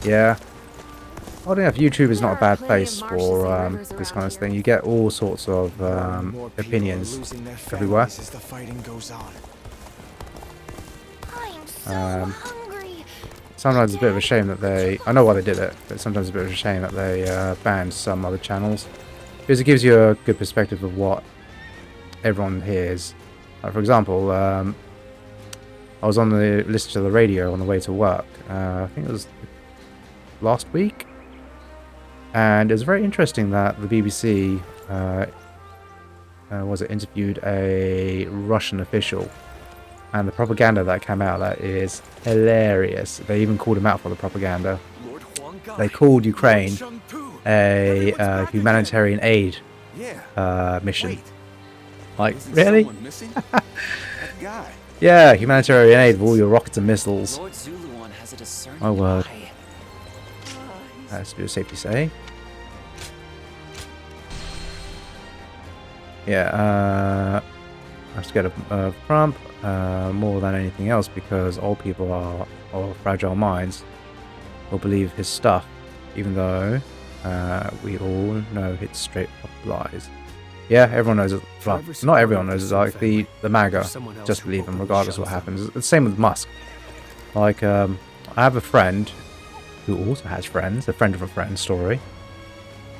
Yeah. I don't know if YouTube is not a bad place for this kind of thing. You get all sorts of opinions everywhere. Sometimes it's a bit of a shame that they... I know why they did it, but sometimes it's a bit of a shame that they banned some other channels. Because it gives you a good perspective of what everyone hears. Like, for example, I was on the listen to the radio on the way to work. I think it was last week, and it was very interesting that the BBC interviewed a Russian official, and the propaganda that came out, that is hilarious. They even called him out for the propaganda. They called Ukraine a humanitarian aid mission. Like, really? Yeah, humanitarian aid with all your rockets and missiles. My word. That's a bit of safety say. Yeah, I'm scared of Trump more than anything else, because old people are fragile minds, will believe his stuff, even though we all know it's straight up lies. Yeah, everyone knows it. Well, not everyone knows it. Like the MAGA, just believe him regardless of what happens. It's the same with Musk. Like, I have a friend who also has friends, a friend of a friend story,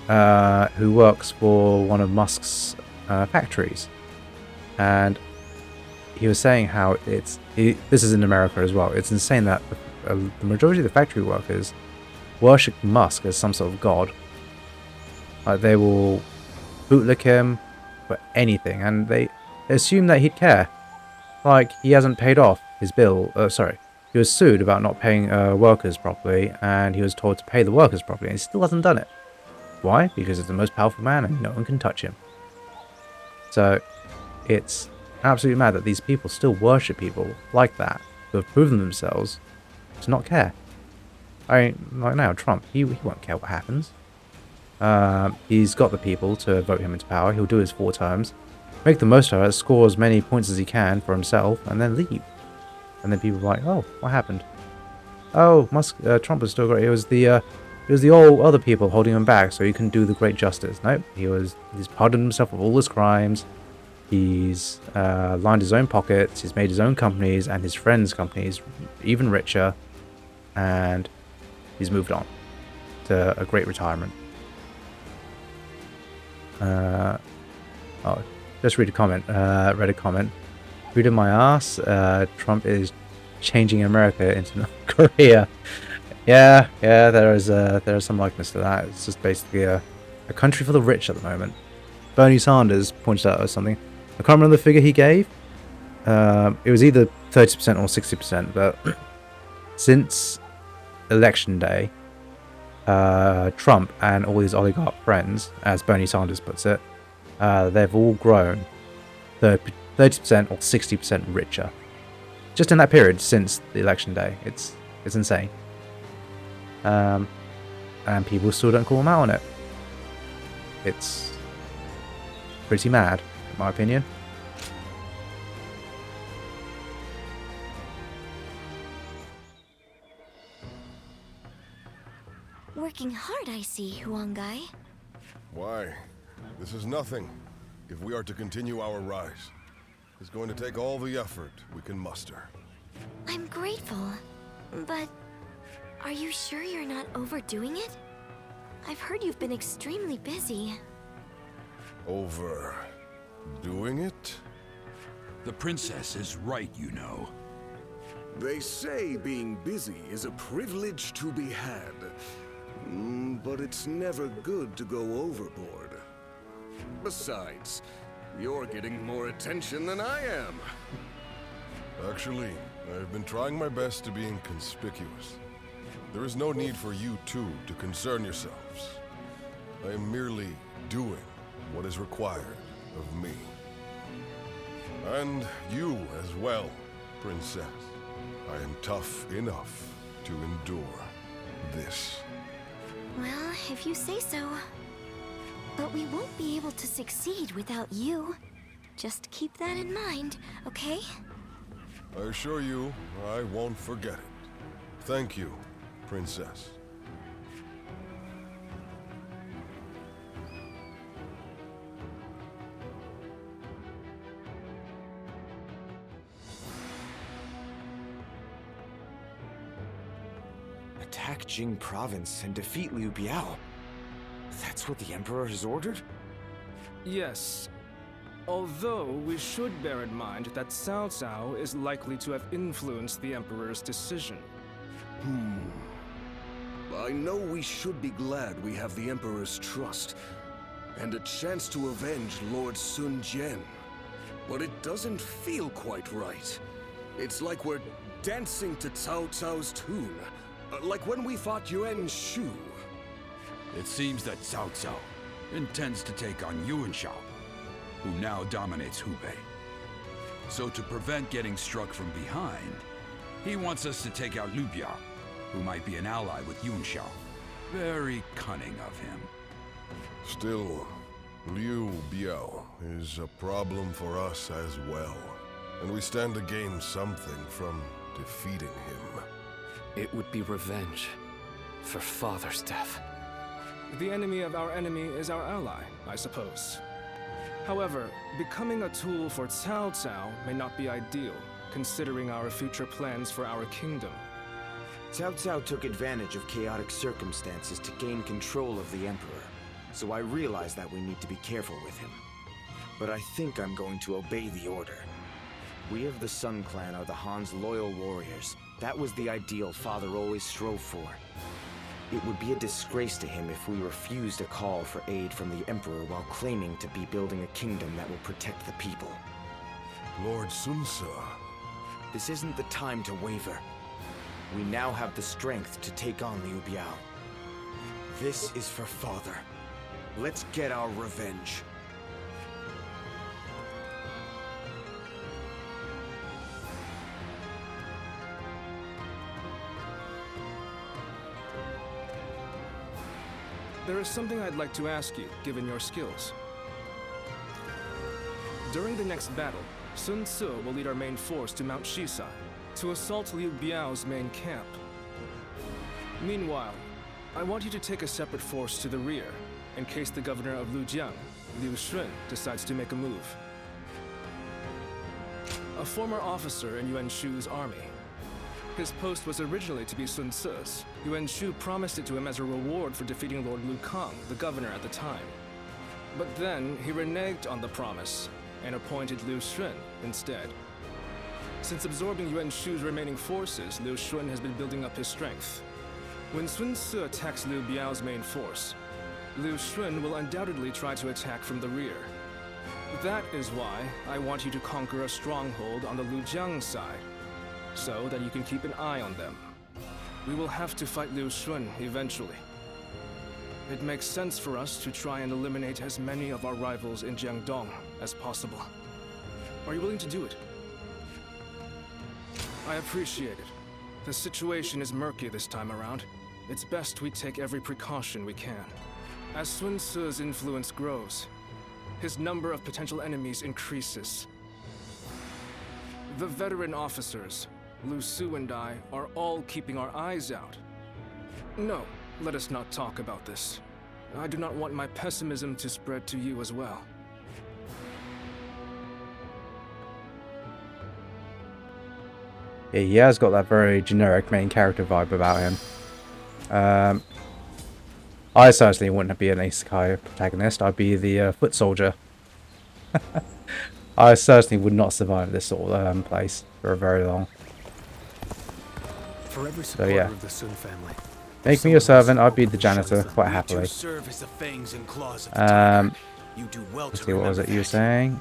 who works for one of Musk's factories, and he was saying how this is in America as well. It's insane that the majority of the factory workers worship Musk as some sort of god. Like, they will bootlick him for anything, and they assume that he'd care. Like, he hasn't paid off his bill. He was sued about not paying workers properly, and he was told to pay the workers properly, and he still hasn't done it. Why? Because he's the most powerful man and no one can touch him. So it's absolutely mad that these people still worship people like that, who have proven themselves to not care. I mean, like now, Trump, he won't care what happens. He's got the people to vote him into power. He'll do his 4 terms, make the most of it, score as many points as he can for himself, and then leave. And then people are like, oh, what happened? Oh, Trump was still great. It was the old other people holding him back so he couldn't do the great justice. Nope, he's pardoned himself of all his crimes. He's lined his own pockets. He's made his own companies and his friends' companies even richer, and he's moved on to a great retirement. Just read a comment. Read a comment. Reading my ass. Trump is changing America into North Korea. Yeah, there is some likeness to that. It's just basically a country for the rich at the moment. Bernie Sanders pointed out something. I can't remember the figure he gave. It was either 30% or 60%, but since election day, Trump and all his oligarch friends, as Bernie Sanders puts it, they've all grown 30% or 60% richer. Just in that period since the election day. It's insane. And people still don't call them out on it. It's pretty mad, in my opinion. Working hard, I see, Huangai. Why? This is nothing. If we are to continue our rise, it's going to take all the effort we can muster. I'm grateful, but are you sure you're not overdoing it? I've heard you've been extremely busy. Overdoing it? The princess is right, you know. They say being busy is a privilege to be had. But it's never good to go overboard. Besides, you're getting more attention than I am. Actually, I've been trying my best to be inconspicuous. There is no need for you two to concern yourselves. I am merely doing what is required of me. And you as well, Princess. I am tough enough to endure this. Well, if you say so. But we won't be able to succeed without you. Just keep that in mind, okay? I assure you, I won't forget it. Thank you, Princess. Attack Qing province and defeat Liu Biao. That's what the Emperor has ordered? Yes. Although we should bear in mind that Cao Cao is likely to have influenced the Emperor's decision. I know we should be glad we have the Emperor's trust, and a chance to avenge Lord Sun Jian. But it doesn't feel quite right. It's like we're dancing to Cao Cao's tune. Like when we fought Yuan Shu. It seems that Cao Cao intends to take on Yuan Shu, who now dominates Hubei. So to prevent getting struck from behind, he wants us to take out Liu Biao, who might be an ally with Yuan Shu. Very cunning of him. Still, Liu Biao is a problem for us as well. And we stand to gain something from defeating him. It would be revenge for Father's death. The enemy of our enemy is our ally, I suppose. However, becoming a tool for Cao Cao may not be ideal, considering our future plans for our kingdom. Cao Cao took advantage of chaotic circumstances to gain control of the Emperor, so I realize that we need to be careful with him. But I think I'm going to obey the order. We of the Sun Clan are the Han's loyal warriors. That was the ideal Father always strove for. It would be a disgrace to him if we refused a call for aid from the Emperor while claiming to be building a kingdom that will protect the people. Lord Sun Ce. This isn't the time to waver. We now have the strength to take on Liu Biao. This is for Father. Let's get our revenge. There is something I'd like to ask you, given your skills. During the next battle, Sun Ce will lead our main force to Mt Xisai, to assault Liu Biao's main camp. Meanwhile, I want you to take a separate force to the rear, in case the governor of Lujiang, Liu Shun, decides to make a move. A former officer in Yuan Shu's army. His post was originally to be Sun Ce's. Yuan Shu promised it to him as a reward for defeating Lord Lu Kang, the governor at the time. But then, he reneged on the promise, and appointed Liu Shun instead. Since absorbing Yuan Shu's remaining forces, Liu Shun has been building up his strength. When Sun Ce attacks Liu Biao's main force, Liu Shun will undoubtedly try to attack from the rear. That is why I want you to conquer a stronghold on the Lujiang side, so that you can keep an eye on them. We will have to fight Liu Shun eventually. it makes sense for us to try and eliminate as many of our rivals in Jiangdong as possible. Are you willing to do it? I appreciate it. The situation is murky this time around. It's best we take every precaution we can. As Sun Tzu's influence grows, his number of potential enemies increases. The veteran officers, Lu Su and I, are all keeping our eyes out. No, let us not talk about this. I do not want my pessimism to spread to you as well. Yeah, he has got that very generic main character vibe about him. I certainly wouldn't be an isekai protagonist. I'd be the foot soldier. I certainly would not survive this sort of place for very long. For every supporter of the Sun family, make me your servant. I'd be the janitor quite happily. Let's see, what was it you were saying?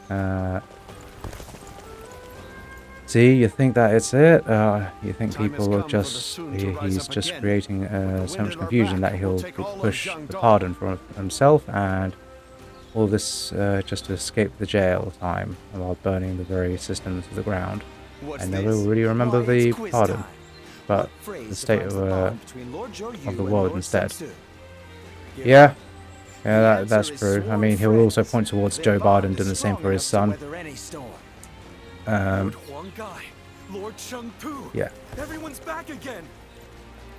See, you think that it's it? You think people are just... He's just creating so much confusion that he'll push the pardon for himself and all this just to escape the jail time while burning the very system to the ground. And never really remember the pardon, but the state of the world instead. Yeah, that's true. I mean, he'll also point towards Joe Biden doing the same for his son. Yeah. Everyone's back again.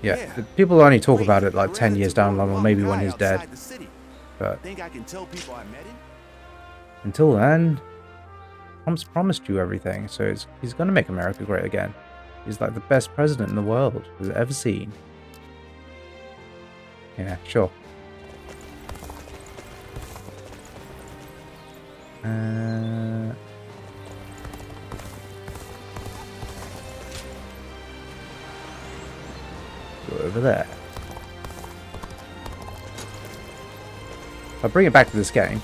Yeah, people only talk about it like 10 years down the line, or maybe when he's dead. But until then, Trump's promised you everything, so he's going to make America great again. He's like the best president in the world we've ever seen. Yeah, sure. Go over there. I'll bring it back to this game.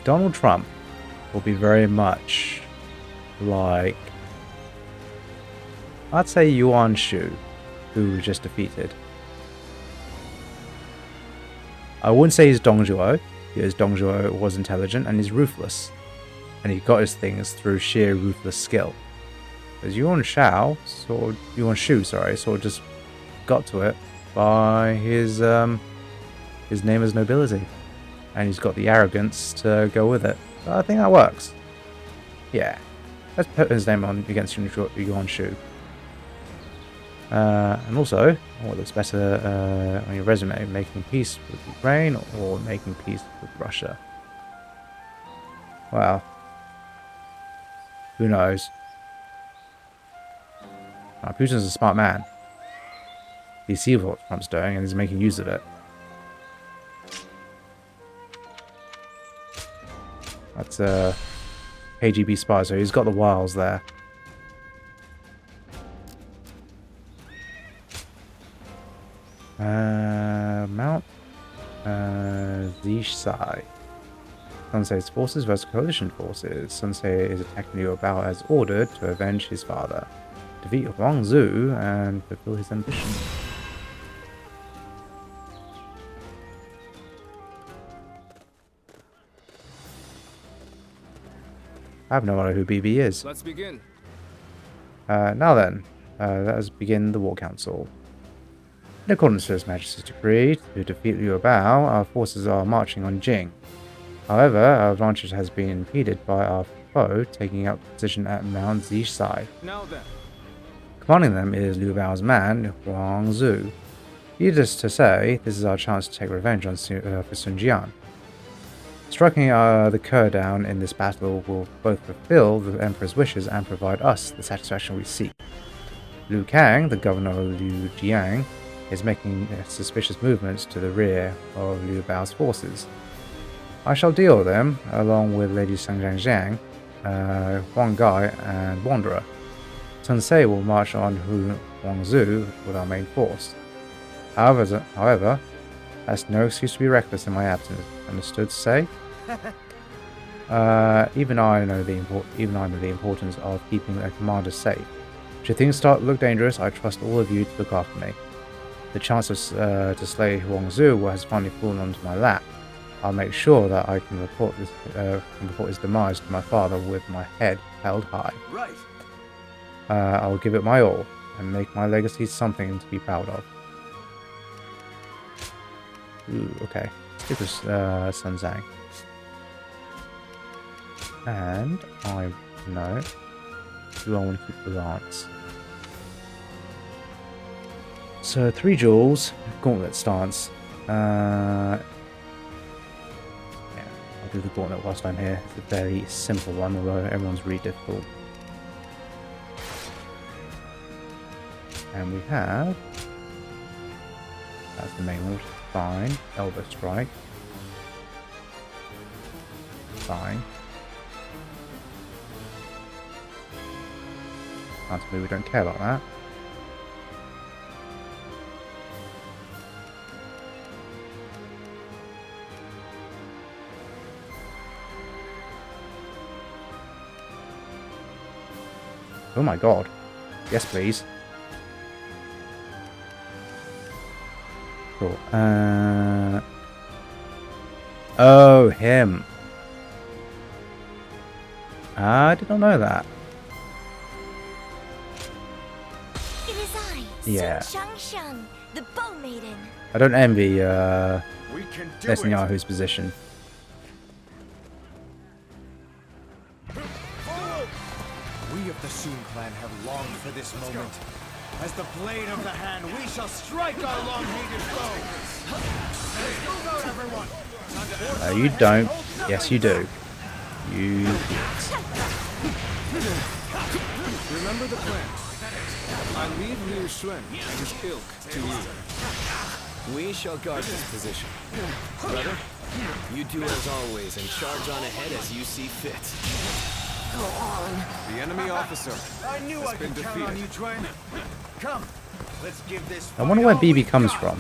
Donald Trump will be very much like, I'd say, Yuan Shu, who was just defeated. I wouldn't say he's Dong Zhuo, because Dong Zhuo was intelligent and he's ruthless, and he got his things through sheer ruthless skill. Because Yuan Shu sort of just got to it by his name as nobility, and he's got the arrogance to go with it. So I think that works. Yeah, let's put his name on against Yuan Shu. And also, what looks better on your resume, making peace with Ukraine or making peace with Russia? Well, who knows? Putin's a smart man. He sees what Trump's doing and he's making use of it. That's KGB spy, so he's got the wiles there. Mt Xisai. Sensei's forces versus coalition forces. Sensei is attacking Liu Bao as ordered to avenge his father, defeat Huang Zhu, and fulfill his ambition. I have no idea who BB is. Let's begin. Now then, let us begin the War Council. In accordance with His Majesty's decree to defeat Liu Bao, our forces are marching on Qing. However, our advantage has been impeded by our foe taking up position at Mt Xisai. Now then. Commanding them is Liu Bao's man, Huang Zhu. Needless to say, this is our chance to take revenge on for Sun Jian. Striking the Ke down in this battle will both fulfill the Emperor's wishes and provide us the satisfaction we seek. Liu Kang, the governor of Liu Jiang, is making suspicious movements to the rear of Liu Bao's forces. I shall deal with them, along with Lady Sanjiang Zhang, Huang Gai, and Wanderer. Sensei will march on Huang Zhu with our main force. However, that's no excuse to be reckless in my absence. Understood, say? Even I know the importance of keeping a commander safe. Should things start to look dangerous, I trust all of you to look after me. the chance to slay Huang Zhu has finally fallen onto my lap. I'll make sure that I can report his demise to my father with my head held high. Right. I'll give it my all and make my legacy something to be proud of. Ooh, okay. Let's give us Sun Zhang. And I know. Do I want to keep the lance? So 3 jewels, gauntlet stance. Yeah, I'll do the gauntlet whilst I'm here. It's a very simple one, although everyone's really difficult. And we have, that's the main one, fine. Elbow strike, fine. Ultimately, we don't care about that. Oh my god. Yes, please. Cool. Oh, him. I did not know that. It is I, Yeah. Sun Shang, the bow maiden. I don't envy We can do it. Netanyahu's position. We of the Sun clan have longed for this moment. As the blade of the hand, we shall strike our long-hated foe. Move out, everyone. You don't. Yes, you do. You. Remember the plan. I leave Liu Xuan and his ilk to you. We shall guard this position. Brother, you do as always and charge on ahead as you see fit. Go on. The enemy officer. I knew I could count on you, Twain. Come, let's give this. I wonder where BB comes from.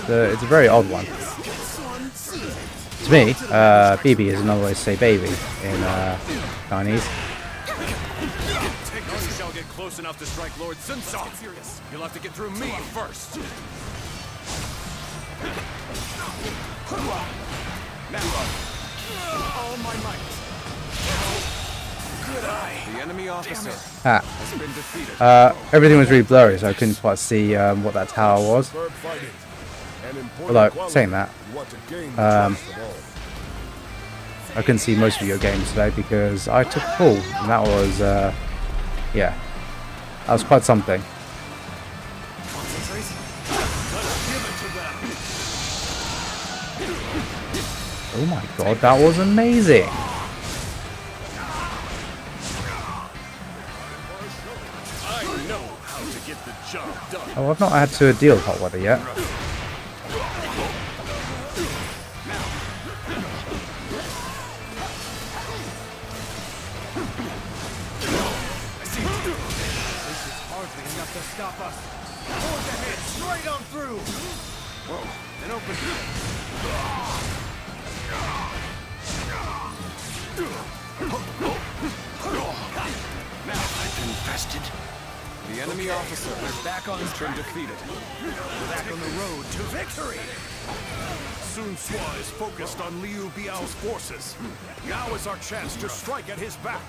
It's a very odd one. To me, BB is another way to say baby in Chinese. None shall get close enough to strike Lord Sun Song. You'll have to get through me first. All my might. Good eye. The enemy officer Ah. has been defeated. Everything was really blurry, so I couldn't quite see what that tower was. Although, saying that, I couldn't see most of your games today because I took a call, and that was, yeah, that was quite something. Oh my god, that was amazing! Oh, I've not had to deal with hot weather yet. Hardly enough to stop us. Forge ahead, straight on through. Whoa, and Now I've been bested. The enemy officer is back on his been defeated. Back on the road to victory! Sun Sua is focused on Liu Biao's forces. Now is our chance to strike at his back.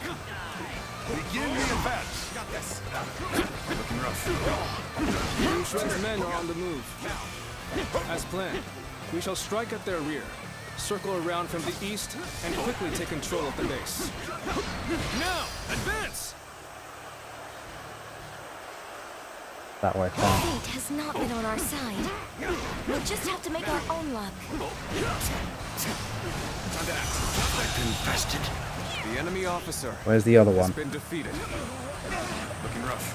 Begin the advance. Got this. Looking rough. Liu Xuan's men are on the move. As planned, we shall strike at their rear, circle around from the east, and quickly take control of the base. Now, advance! That way, Fate has not been on our side. We'll just have to make our own luck. I've been bested. The enemy officer Where's the other one? has been defeated. Looking rough.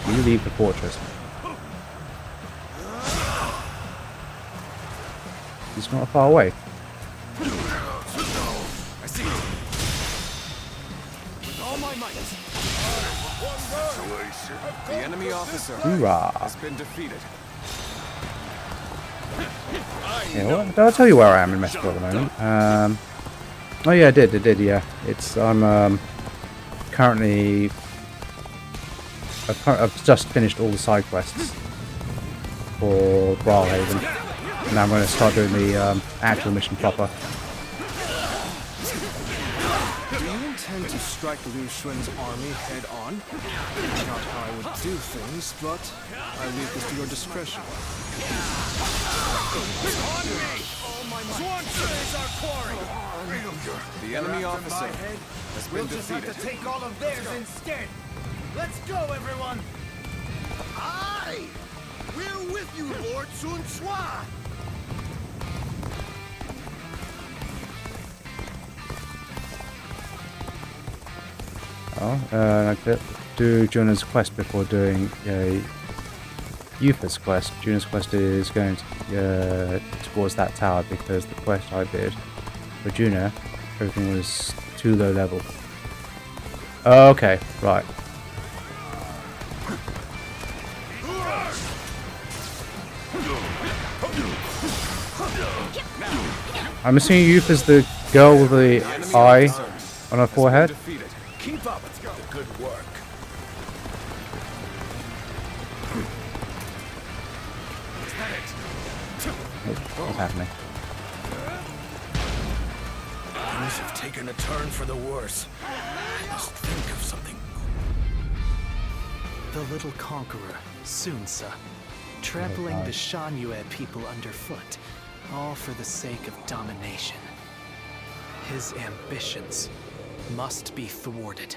You leave the fortress. He's not far away. I see you. With all my might. The enemy officer Hoorah. has been defeated. Yeah, well, I'll tell you where I am in Mexico at the moment. Oh yeah, I did, yeah. I'm currently I've just finished all the side quests for Graalhaven. And now I'm going to start doing the actual mission proper. Do you intend to strike Liu Xun's army head on? Not how I would do things, but I leave this to your discretion. The enemy officer has been We'll just have defeated. to take all of theirs instead. Let's go, everyone. Aye! We're with you, Lord Sun Sua! Oh, I could do Juna's quest before doing Yufa's quest. Juna's quest is going to, towards that tower because the quest I did for Juna, everything was too low level. Oh, okay, right. I'm assuming Yufa's the girl with the eye on her forehead. Keep up the good work. What's happening? Things have taken a turn for the worse. I must think of something. The little conqueror, Sun-Sa, trampling the Shanyue people underfoot, all for the sake of domination. His ambitions must be thwarted.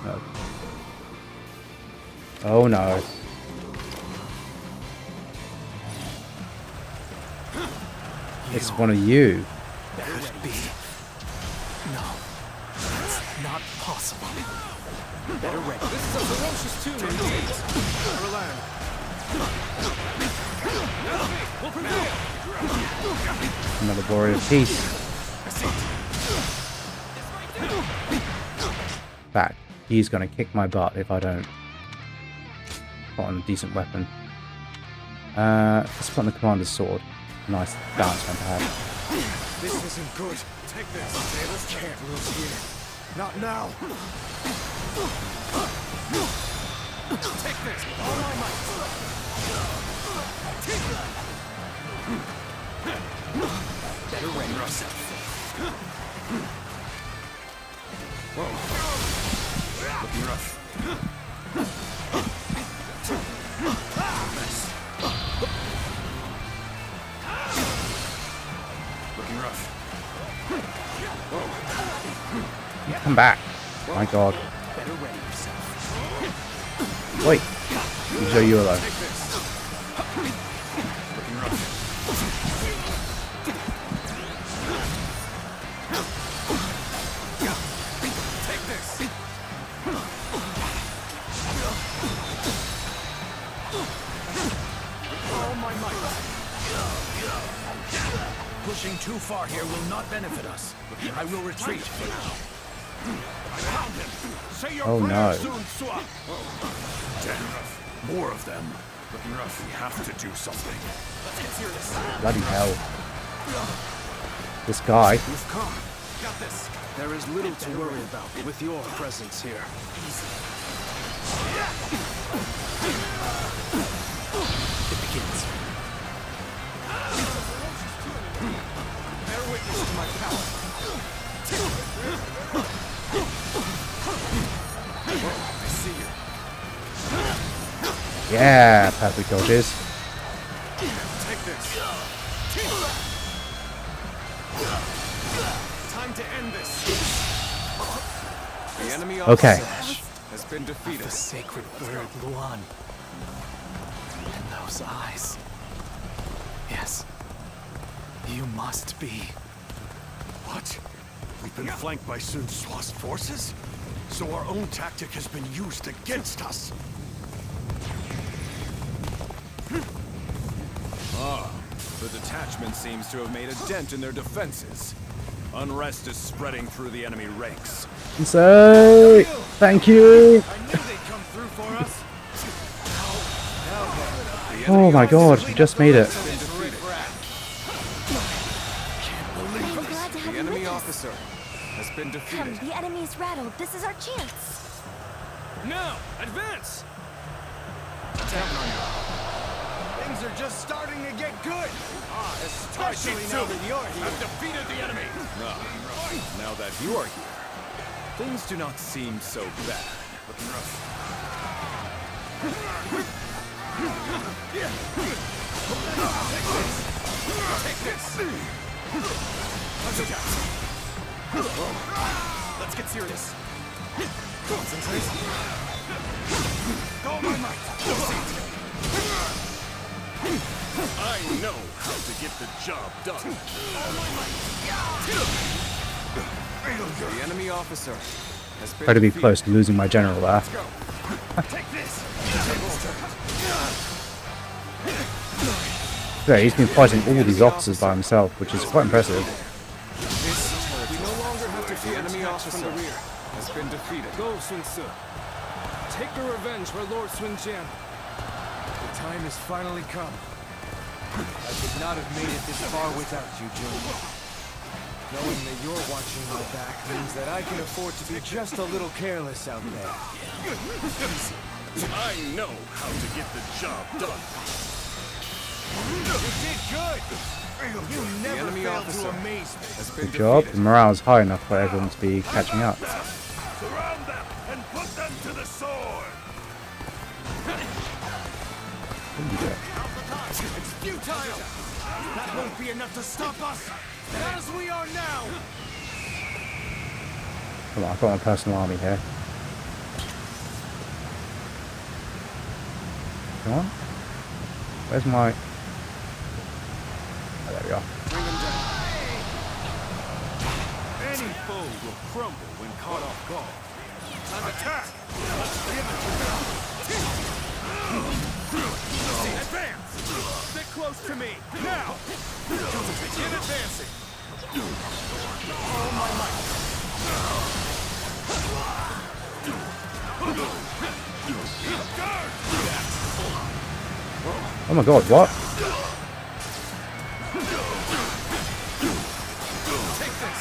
No. Oh no. It's one of you. Could be. No, it's not possible. Better ready. This is a ferocious tune indeed. We'll prevail. Another warrior of peace. In fact, he's gonna kick my butt if I don't put on a decent weapon. Let's put on the commander's sword. Nice balance one to have. This isn't good. Take this. Sailors can't lose here. Not now. Take this. All my might. Better ready yourself. Whoa. Looking rough. Looking rough. Whoa. Come back. My god. Better ready yourself. Wait. You show you alone. Looking rough. Take this. All my might. Pushing too far here will not benefit us. I will retreat for now. I found him. Say your Oh, no. prayers soon, Sua. Damn rough. More of them. Looking rough. We have to do something. Let's hear this. Bloody hell. This guy. You've come. Got this. There is little to worry about with your presence here. It begins. Bear witness to my power. I see you. Yeah, perfect dodges. Take this. Time to end this. The enemy Okay. officer has been defeated. The sacred bird, Luan. And those eyes. Yes. You must be. What? We've been flanked by Sun Sua's forces? So our own tactic has been used against us. The detachment seems to have made a dent in their defenses. Unrest is spreading through the enemy ranks. So, thank you. I knew they'd come through for us. Oh my god, you just made it. I'm glad to have The you enemy with us. officer has been Come, defeated. the enemy's rattled. This is our chance. Now, advance! Things are just starting to get good. Especially now that you're here. I've defeated the enemy. Now that you are here, things do not seem so bad. Take this. Let's get serious. Concentrate. Go my might. I know how to get the job done. The enemy officer has been Try to be defeated. close to losing my general there. Take this. Yeah, he's been fighting all these officers by himself, which is quite impressive. We no longer have to fear enemy officer from the rear. Has been defeated. Go, Sun Tzu. Take your revenge for Lord Sun Jian. The time has finally come. I could not have made it this far without you, Jun. Knowing that you're watching my back means that I can afford to be just a little careless out there. I know how to get the job done. You did good! You never failed to amaze me. Good job. The morale's high enough for everyone to be catching up. Surround them and put them to the sword. It's futile! That won't be enough to stop us! As we are now! Come on, I've got my personal army here. Come on. Where's my... Oh, there we are. Bring them down. Any foe will crumble when caught off guard. Time to attack! Let's give it to them! Advance! Stick close to me! Now! Begin advancing! All my might! Oh my god, what? Take this!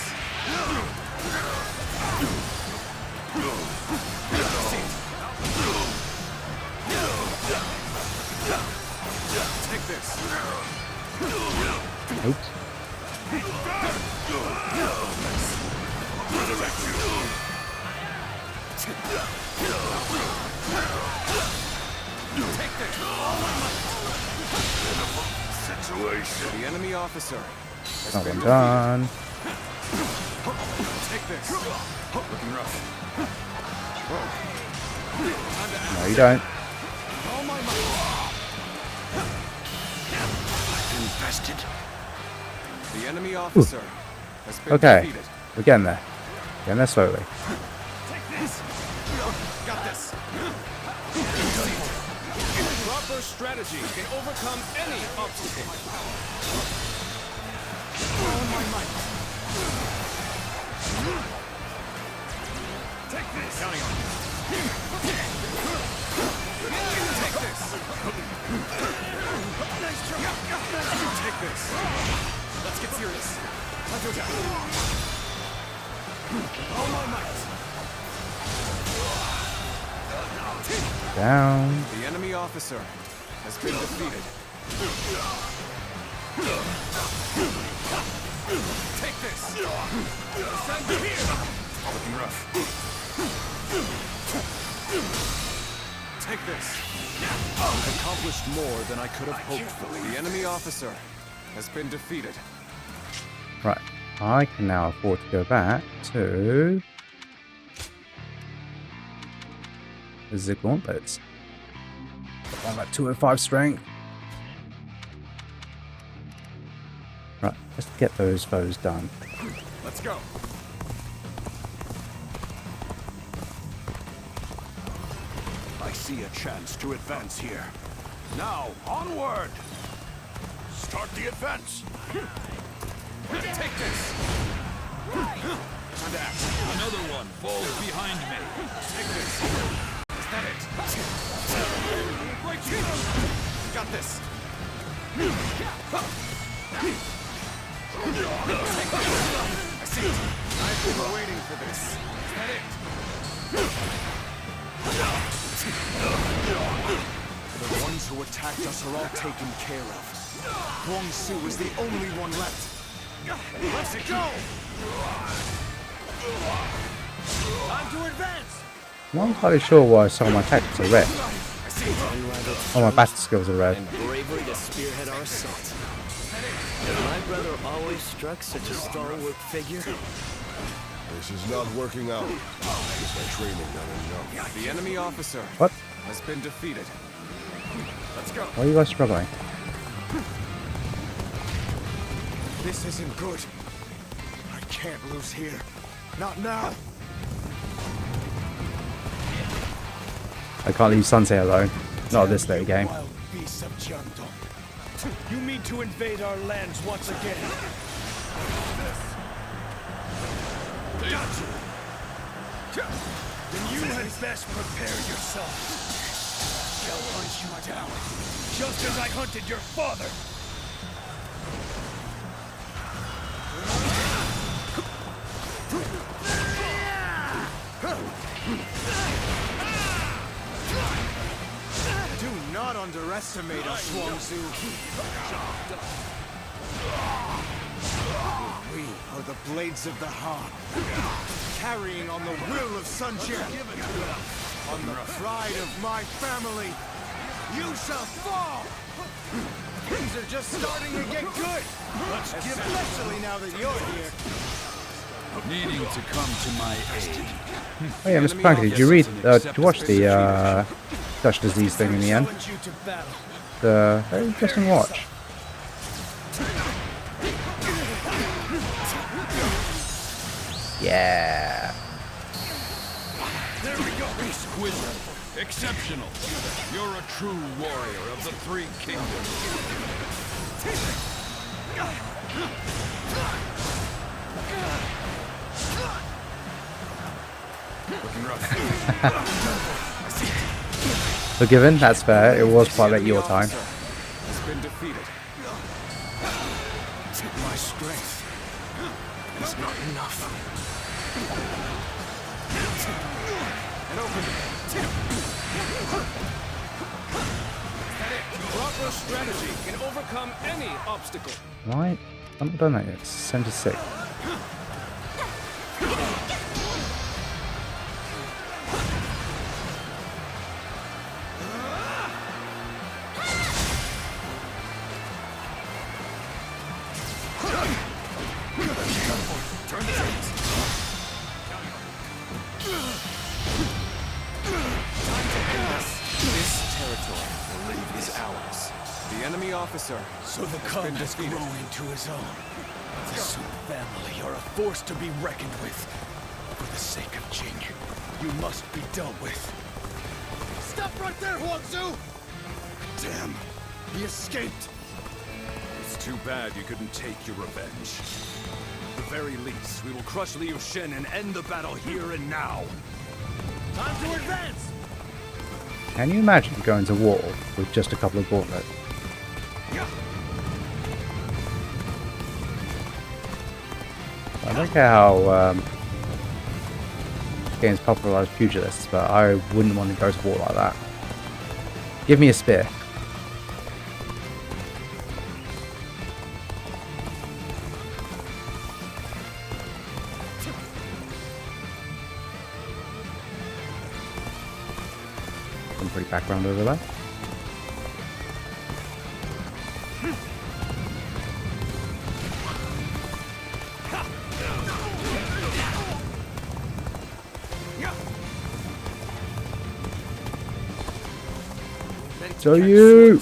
Take this! Oops. Take this! Situation. The enemy officer has That been one done. Take this. Looking rough. No, you don't. All my might. Infested. The enemy officer has been Okay, defeated. we're getting there. Getting there slowly. Take this. Got this. Proper strategy can overcome any obstacle. All my might! Take this! Counting on you. Take this! Nice try! Take this. Let's get serious. Let's go down. All my might! Down. The enemy officer has been defeated. Take this! Send me here! Looking rough. Take this. Accomplished more than I could have hoped for. The enemy officer has been defeated. Right. I can now afford to go back to the gauntlets. I'm at 205 strength. Right, let's get those foes done. Let's go! I see a chance to advance here. Now, onward! Start the advance! Take this! Time to act. Another one falls behind me. Take this! Is that it? Right here! Got this! I see it! I've been waiting for this. Is that it? The ones who attacked us are all taken care of. Yuan Shu is the only one left. Let's go! Time to advance! I'm not entirely sure why some of my tactics are red. Oh, my battle skills are red. And bravery to spearhead our assault. Has my brother always struck such a stalwart figure? This is not working out. Is my training not enough? The enemy officer What? has been defeated. Let's go. Why are you guys struggling? This isn't good. I can't lose here. Not now. I can't leave Sunset alone. Not at this late game. Wild beasts of Jiangdong. You mean to invade our lands once again? Got you. Then you had best prepare yourself. Shall hunt you down, just as I hunted your father. Do not underestimate us, Yuan Shu. We are the blades of the Han, carrying on the will of Sun Jian. On the pride of my family, you shall fall! Things are just starting to get good, especially now that you're here. Needing to come to my aid. Oh yeah, Mr. Plank, did you did you watch the Dutch disease thing in the end? The very interesting watch. Yeah. There we go. Exquisite. Exceptional. You're a true warrior of the Three Kingdoms. Looking rough. Forgiven, that's fair. It was quite late your time. Has been defeated. My strength is not enough. And open it. Proper strategy can overcome any obstacle. Right? I've not done that yet. 76. Officer, so the Khan has grown into his own. The Sun family are a force to be reckoned with. For the sake of Qing, you must be dealt with. Stop right there, Yuan Shu! Damn, he escaped. It's too bad you couldn't take your revenge. At the very least, we will crush Liu Shen and end the battle here and now. Time to advance! Can you imagine going to war with just a couple of gauntlets? I don't care how games popularized pugilists, but I wouldn't want to go to war like that. Give me a spear. Some pretty background over there. So you.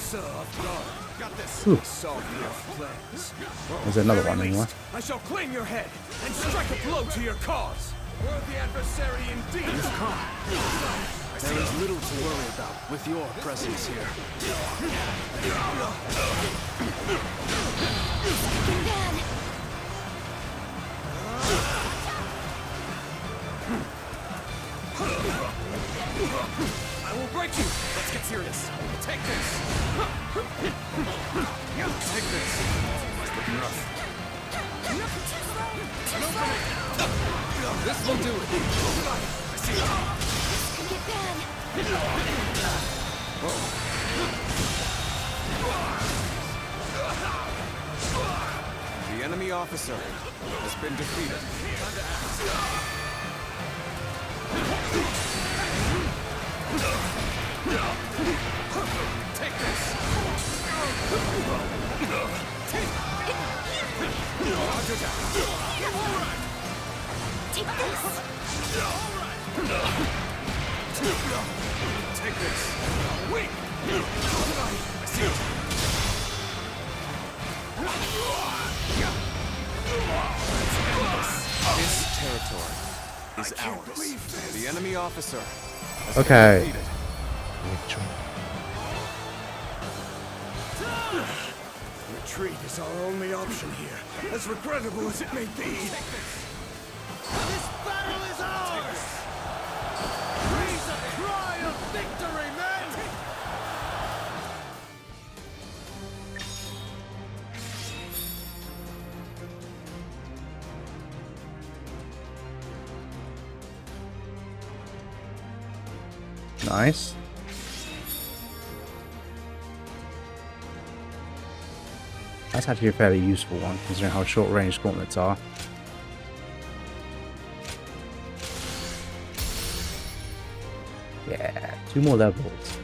Ooh. There's another one anyway. I shall claim your head and strike a blow to your cause. Worthy adversary indeed. You've come. There is little to worry about with your presence here. I will break you. Let's get serious. Take this. Take this. It's looking rough. This will do it. I see. Get bad. The enemy officer has been defeated. Take this! Roger that. Take this! Take this. Wait! I see it. This territory is ours. The enemy officer has been Okay. defeated. Retreat is our only option here, as regrettable as it may be. This battle is ours! Raise a cry of victory, men! Nice. That's actually a fairly useful one, considering how short range gauntlets are. Yeah, 2 more levels.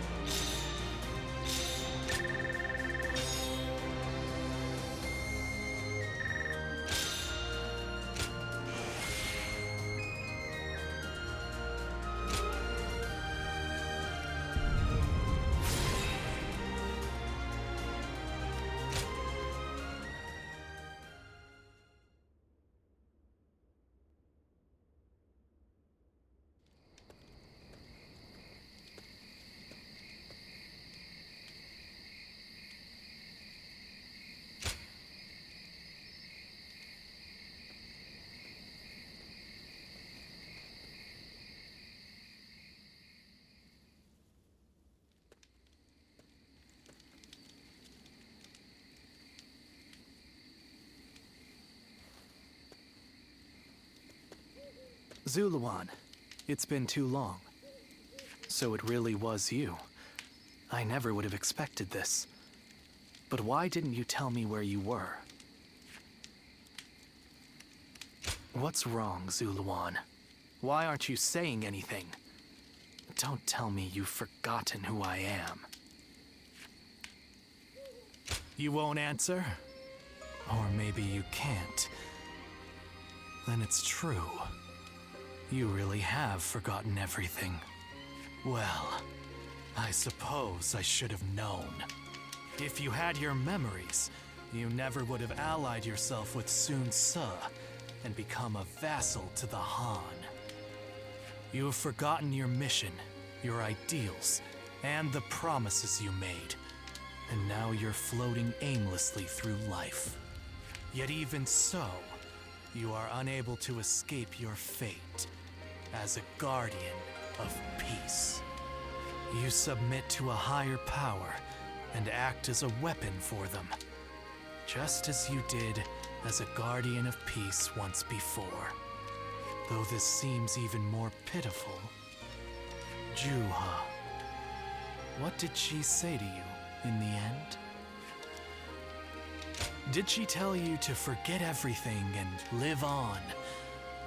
Zuluan, it's been too long. So it really was you. I never would have expected this. But why didn't you tell me where you were? What's wrong, Zuluan? Why aren't you saying anything? Don't tell me you've forgotten who I am. You won't answer? Or maybe you can't. Then it's true. You really have forgotten everything. Well, I suppose I should have known. If you had your memories, you never would have allied yourself with Sun Ce and become a vassal to the Han. You have forgotten your mission, your ideals, and the promises you made. And now you're floating aimlessly through life. Yet even so, you are unable to escape your fate as a guardian of peace. You submit to a higher power and act as a weapon for them, just as you did as a guardian of peace once before. Though this seems even more pitiful. Juha, what did she say to you in the end? Did she tell you to forget everything and live on,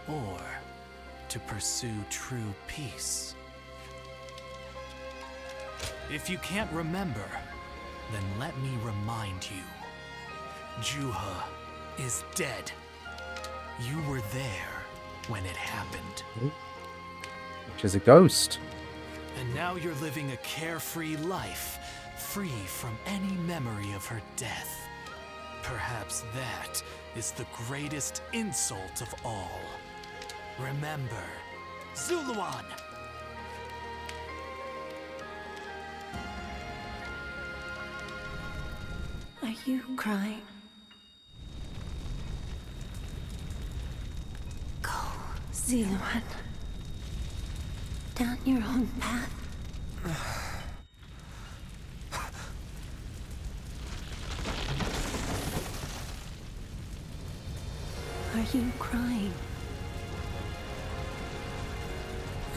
or to pursue true peace? If you can't remember, then let me remind you. Juha is dead. You were there when it happened. Which is a ghost. And now you're living a carefree life, free from any memory of her death. Perhaps that is the greatest insult of all. Remember, Zuluan! Are you crying? Go, Zuluan. Down your own path. Are you crying?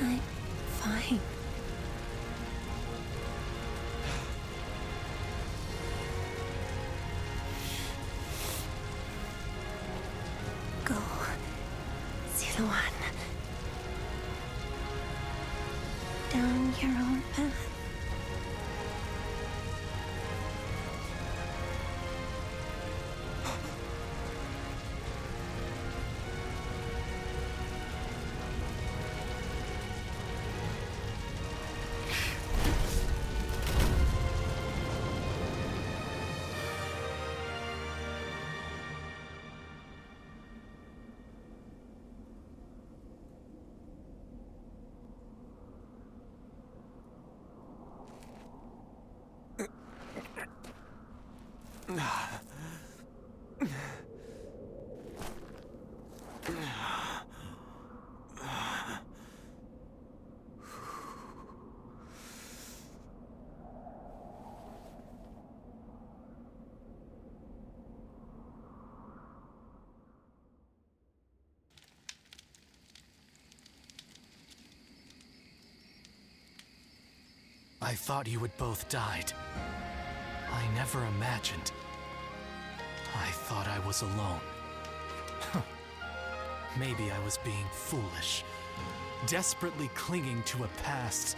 I'm fine. Ziluan. Down your own path. I thought you had both died. I never imagined. I thought I was alone. Maybe I was being foolish, desperately clinging to a past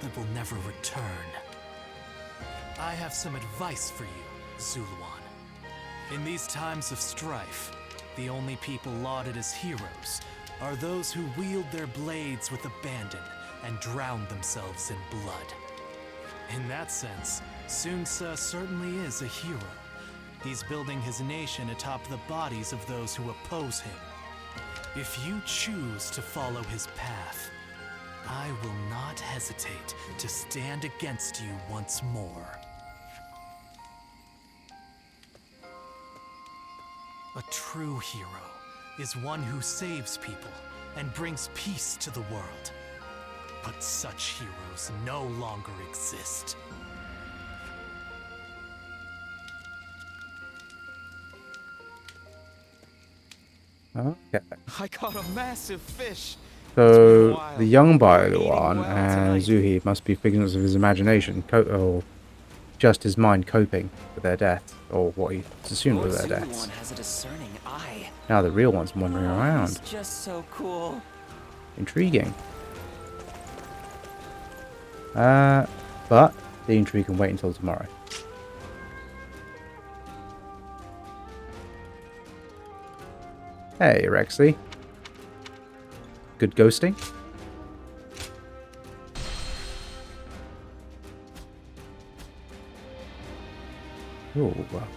that will never return. I have some advice for you, Zuluan. In these times of strife, the only people lauded as heroes are those who wield their blades with abandon and drown themselves in blood. In that sense, Sun Ce certainly is a hero. He's building his nation atop the bodies of those who oppose him. If you choose to follow his path, I will not hesitate to stand against you once more. A true hero is one who saves people and brings peace to the world. But such heroes no longer exist. Okay. I caught a massive fish. So the young Bailuan and Zuhi must be figments of his imagination, or just his mind coping with their death, or what he assumed were their deaths. Has a discerning eye. Now the real one's wandering around. It's just so cool. Intriguing. But the intrigue can wait until tomorrow. Hey, Rexley. Good ghosting? Oh, well.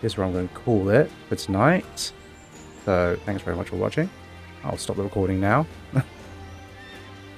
Guess where I'm going to call it for tonight. So, thanks very much for watching. I'll stop the recording now.